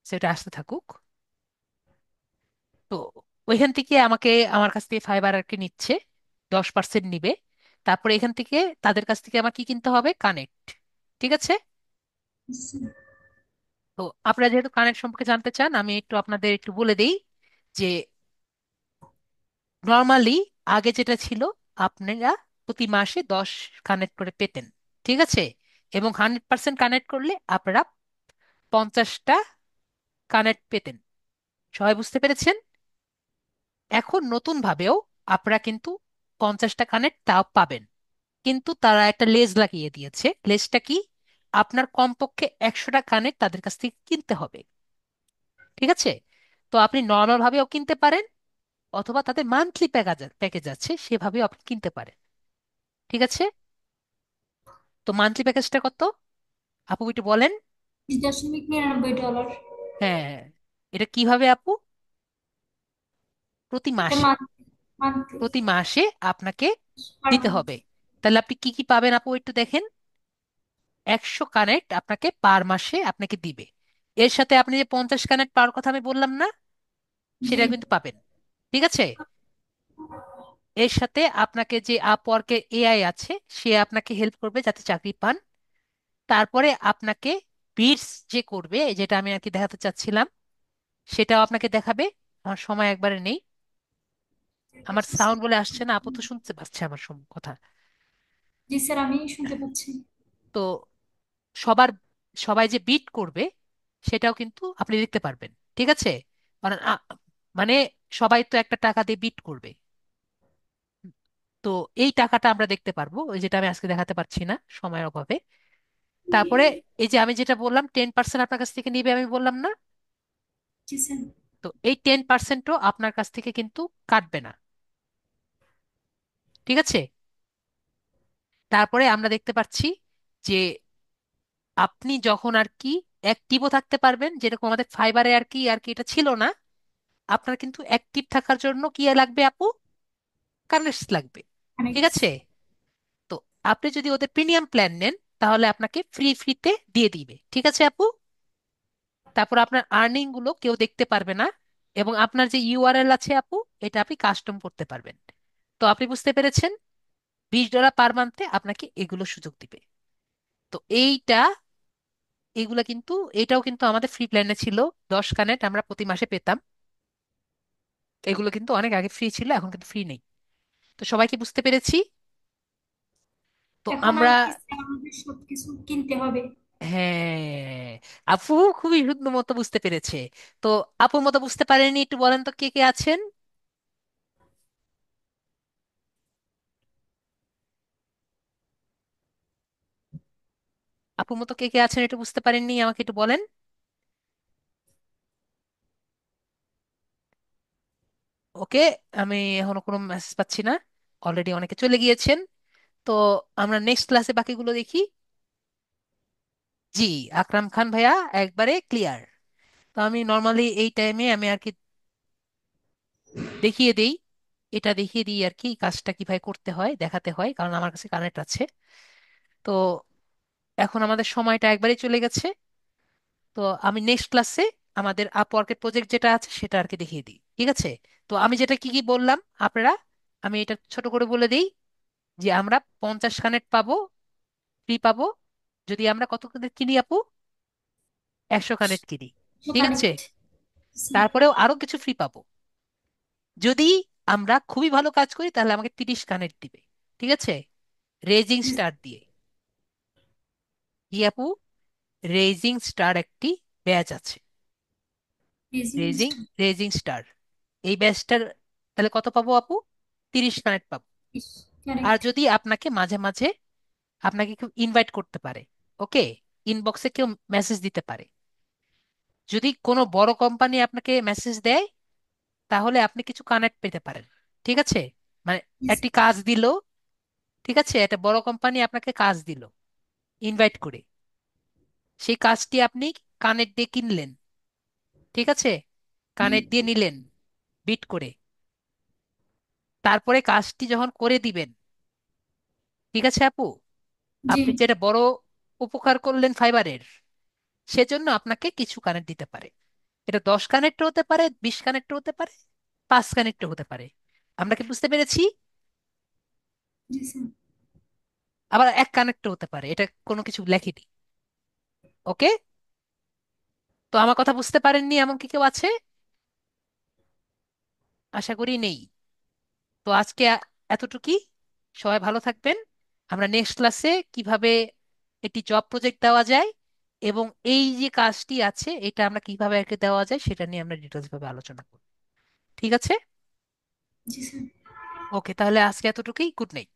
সেটা আসতে থাকুক। তো ওইখান থেকে আমার কাছ থেকে ফাইবার আর কি নিচ্ছে, 10% নিবে। তারপরে এখান থেকে তাদের কাছ থেকে আমার কি কিনতে হবে? কানেক্ট। ঠিক আছে। তো আপনারা যেহেতু কানেক্ট সম্পর্কে জানতে চান, আমি একটু আপনাদের একটু বলে দিই যে নর্মালি আগে যেটা ছিল, আপনারা প্রতি মাসে 10 কানেক্ট করে পেতেন। ঠিক আছে, এবং 100% কানেক্ট করলে আপনারা 50টা কানেক্ট পেতেন। সবাই বুঝতে পেরেছেন? এখন নতুন ভাবেও আপনারা কিন্তু 50টা কানেক্ট তাও পাবেন, কিন্তু তারা একটা লেজ লাগিয়ে দিয়েছে। লেজটা কি? আপনার কমপক্ষে 100টা কানেক্ট তাদের কাছ থেকে কিনতে হবে। ঠিক আছে, তো আপনি নর্মাল ভাবেও কিনতে পারেন, অথবা তাদের মান্থলি প্যাকেজ প্যাকেজ আছে, সেভাবেও আপনি কিনতে পারেন। ঠিক আছে, তো মান্থলি প্যাকেজটা কত আপু একটু বলেন? 20.99 ডলার। হ্যাঁ, এটা কিভাবে আপু? প্রতি এটা মাসে, মান্থলি প্রতি মাসে আপনাকে পার দিতে মান্থ। হবে। তাহলে আপনি কি কি পাবেন আপু একটু দেখেন। 100 কানেক্ট আপনাকে পার মাসে আপনাকে দিবে। এর সাথে আপনি যে 50 কানেক্ট পাওয়ার কথা আমি বললাম না, জি। সেটা কিন্তু পাবেন। ঠিক আছে, এর সাথে আপনাকে যে আপওয়ার্কের এআই আছে, সে আপনাকে হেল্প করবে যাতে চাকরি পান। তারপরে আপনাকে বিটস যে করবে, যেটা আমি আর কি দেখাতে চাচ্ছিলাম, সেটাও আপনাকে দেখাবে। আমার সময় একবারে নেই। আমার সাউন্ড বলে আসছে না, আপু তো শুনতে পাচ্ছে আমার কথা? জি স্যার, আমি শুনতে পাচ্ছি। তো সবার সবাই যে বিট করবে, সেটাও কিন্তু আপনি দেখতে পারবেন। ঠিক আছে, কারণ মানে সবাই তো একটা টাকা দিয়ে বিট করবে। তো এই টাকাটা আমরা দেখতে পারবো, ওই যেটা আমি আজকে দেখাতে পারছি না সময়ের অভাবে। তারপরে এই যে আমি যেটা বললাম 10% আপনার কাছ থেকে নিবে, আমি বললাম না? জি স্যার। তো এই 10%ও আপনার কাছ থেকে কিন্তু কাটবে না। ঠিক আছে, তারপরে আমরা দেখতে পাচ্ছি যে আপনি যখন আর কি অ্যাক্টিভও থাকতে পারবেন, যেরকম আমাদের ফাইবারে আর কি এটা ছিল না। আপনার কিন্তু অ্যাক্টিভ থাকার জন্য কি লাগবে আপু? কানেক্ট লাগবে। ঠিক কানেক্ট। আছে, তো আপনি যদি ওদের প্রিমিয়াম প্ল্যান নেন, তাহলে আপনাকে ফ্রিতে দিয়ে দিবে। ঠিক আছে আপু, তারপর আপনার আর্নিং গুলো কেউ দেখতে পারবে না, এবং আপনার যে ইউআরএল আছে আপু, এটা আপনি কাস্টম করতে পারবেন। তো আপনি বুঝতে পেরেছেন, $20 পার মান্থে আপনাকে এগুলো সুযোগ দিবে। তো এগুলা কিন্তু, এটাও কিন্তু আমাদের ফ্রি প্ল্যানে ছিল। 10 কানেক্ট আমরা প্রতি মাসে পেতাম। এগুলো কিন্তু অনেক আগে ফ্রি ছিল, এখন কিন্তু ফ্রি নেই। তো সবাই কি বুঝতে পেরেছি? তো এখন আমরা, আর কি স্যার, আমাদের সবকিছু কিনতে হবে? হ্যাঁ, আপু খুবই সুন্দর মতো বুঝতে পেরেছে। তো আপুর মতো বুঝতে পারেনি একটু বলেন তো কে কে আছেন? আপুর মতো কে কে আছেন একটু বুঝতে পারেননি, আমাকে একটু বলেন। ওকে, আমি এখনো কোনো মেসেজ পাচ্ছি না, অলরেডি অনেকে চলে গিয়েছেন। তো আমরা নেক্সট ক্লাসে বাকিগুলো দেখি। জি, আকরাম খান ভাইয়া একবারে ক্লিয়ার। তো আমি নর্মালি এই টাইমে আমি আর কি দেখিয়ে দেই, এটা দেখিয়ে দিই আর কি কাজটা কিভাবে করতে হয়, দেখাতে হয়, কারণ আমার কাছে কানেক্ট আছে। তো এখন আমাদের সময়টা একবারে চলে গেছে। তো আমি নেক্সট ক্লাসে আমাদের আপওয়ার্কের প্রজেক্ট যেটা আছে সেটা আর কি দেখিয়ে দিই। ঠিক আছে, তো আমি যেটা কি কি বললাম আপনারা, আমি এটা ছোট করে বলে দিই যে আমরা 50 কানেক্ট পাবো, ফ্রি পাবো, যদি আমরা কত কানেক্ট কিনি আপু? 100 কানেক্ট কিনি। ঠিক আছে, কানেক্ট। তারপরেও আরো কিছু ফ্রি পাবো। যদি আমরা খুবই ভালো কাজ করি, তাহলে আমাকে 30 কানেক্ট দিবে। ঠিক আছে, রেজিং স্টার দিয়ে। কি আপু? রেজিং স্টার একটি ব্যাচ আছে। Raising raising, star. Raising star. এই ব্যাচটার তাহলে কত পাবো আপু? 30 কানেক্ট পাবো। আর কারেক্ট। যদি আপনাকে মাঝে মাঝে আপনাকে কেউ ইনভাইট করতে পারে, ওকে, ইনবক্সে কেউ মেসেজ দিতে পারে, যদি কোনো বড় কোম্পানি আপনাকে মেসেজ দেয়, তাহলে আপনি কিছু কানেক্ট পেতে পারেন। ঠিক আছে? মানে একটি কাজ দিল, ঠিক আছে, একটা বড় কোম্পানি আপনাকে কাজ দিল ইনভাইট করে, সেই কাজটি আপনি কানেক্ট দিয়ে কিনলেন, ঠিক আছে, জি কানেক্ট দিয়ে নিলেন বিট করে, তারপরে কাজটি যখন করে দিবেন, ঠিক আছে আপু, জি আপনি যেটা বড় উপকার করলেন ফাইবারের, সেজন্য আপনাকে কিছু কানেক্ট দিতে পারে। এটা 10 কানেক্ট হতে পারে, 20 কানেক্ট হতে পারে, 5 কানেক্ট হতে পারে। আমরা কি বুঝতে পেরেছি? জি স্যার। আবার 1 কানেক্ট হতে পারে, এটা কোনো কিছু লেখেনি। ওকে, তো আমার কথা বুঝতে পারেননি এমন কি কেউ আছে? আশা করি নেই। তো আজকে এতটুকুই। সবাই ভালো থাকবেন। আমরা নেক্সট ক্লাসে কিভাবে একটি জব প্রজেক্ট দেওয়া যায় এবং এই যে কাজটি আছে এটা আমরা কিভাবে একে দেওয়া যায় সেটা নিয়ে আমরা ডিটেলস ভাবে আলোচনা করব। ঠিক আছে? জি স্যার। ওকে, তাহলে আজকে এতটুকুই। Good night.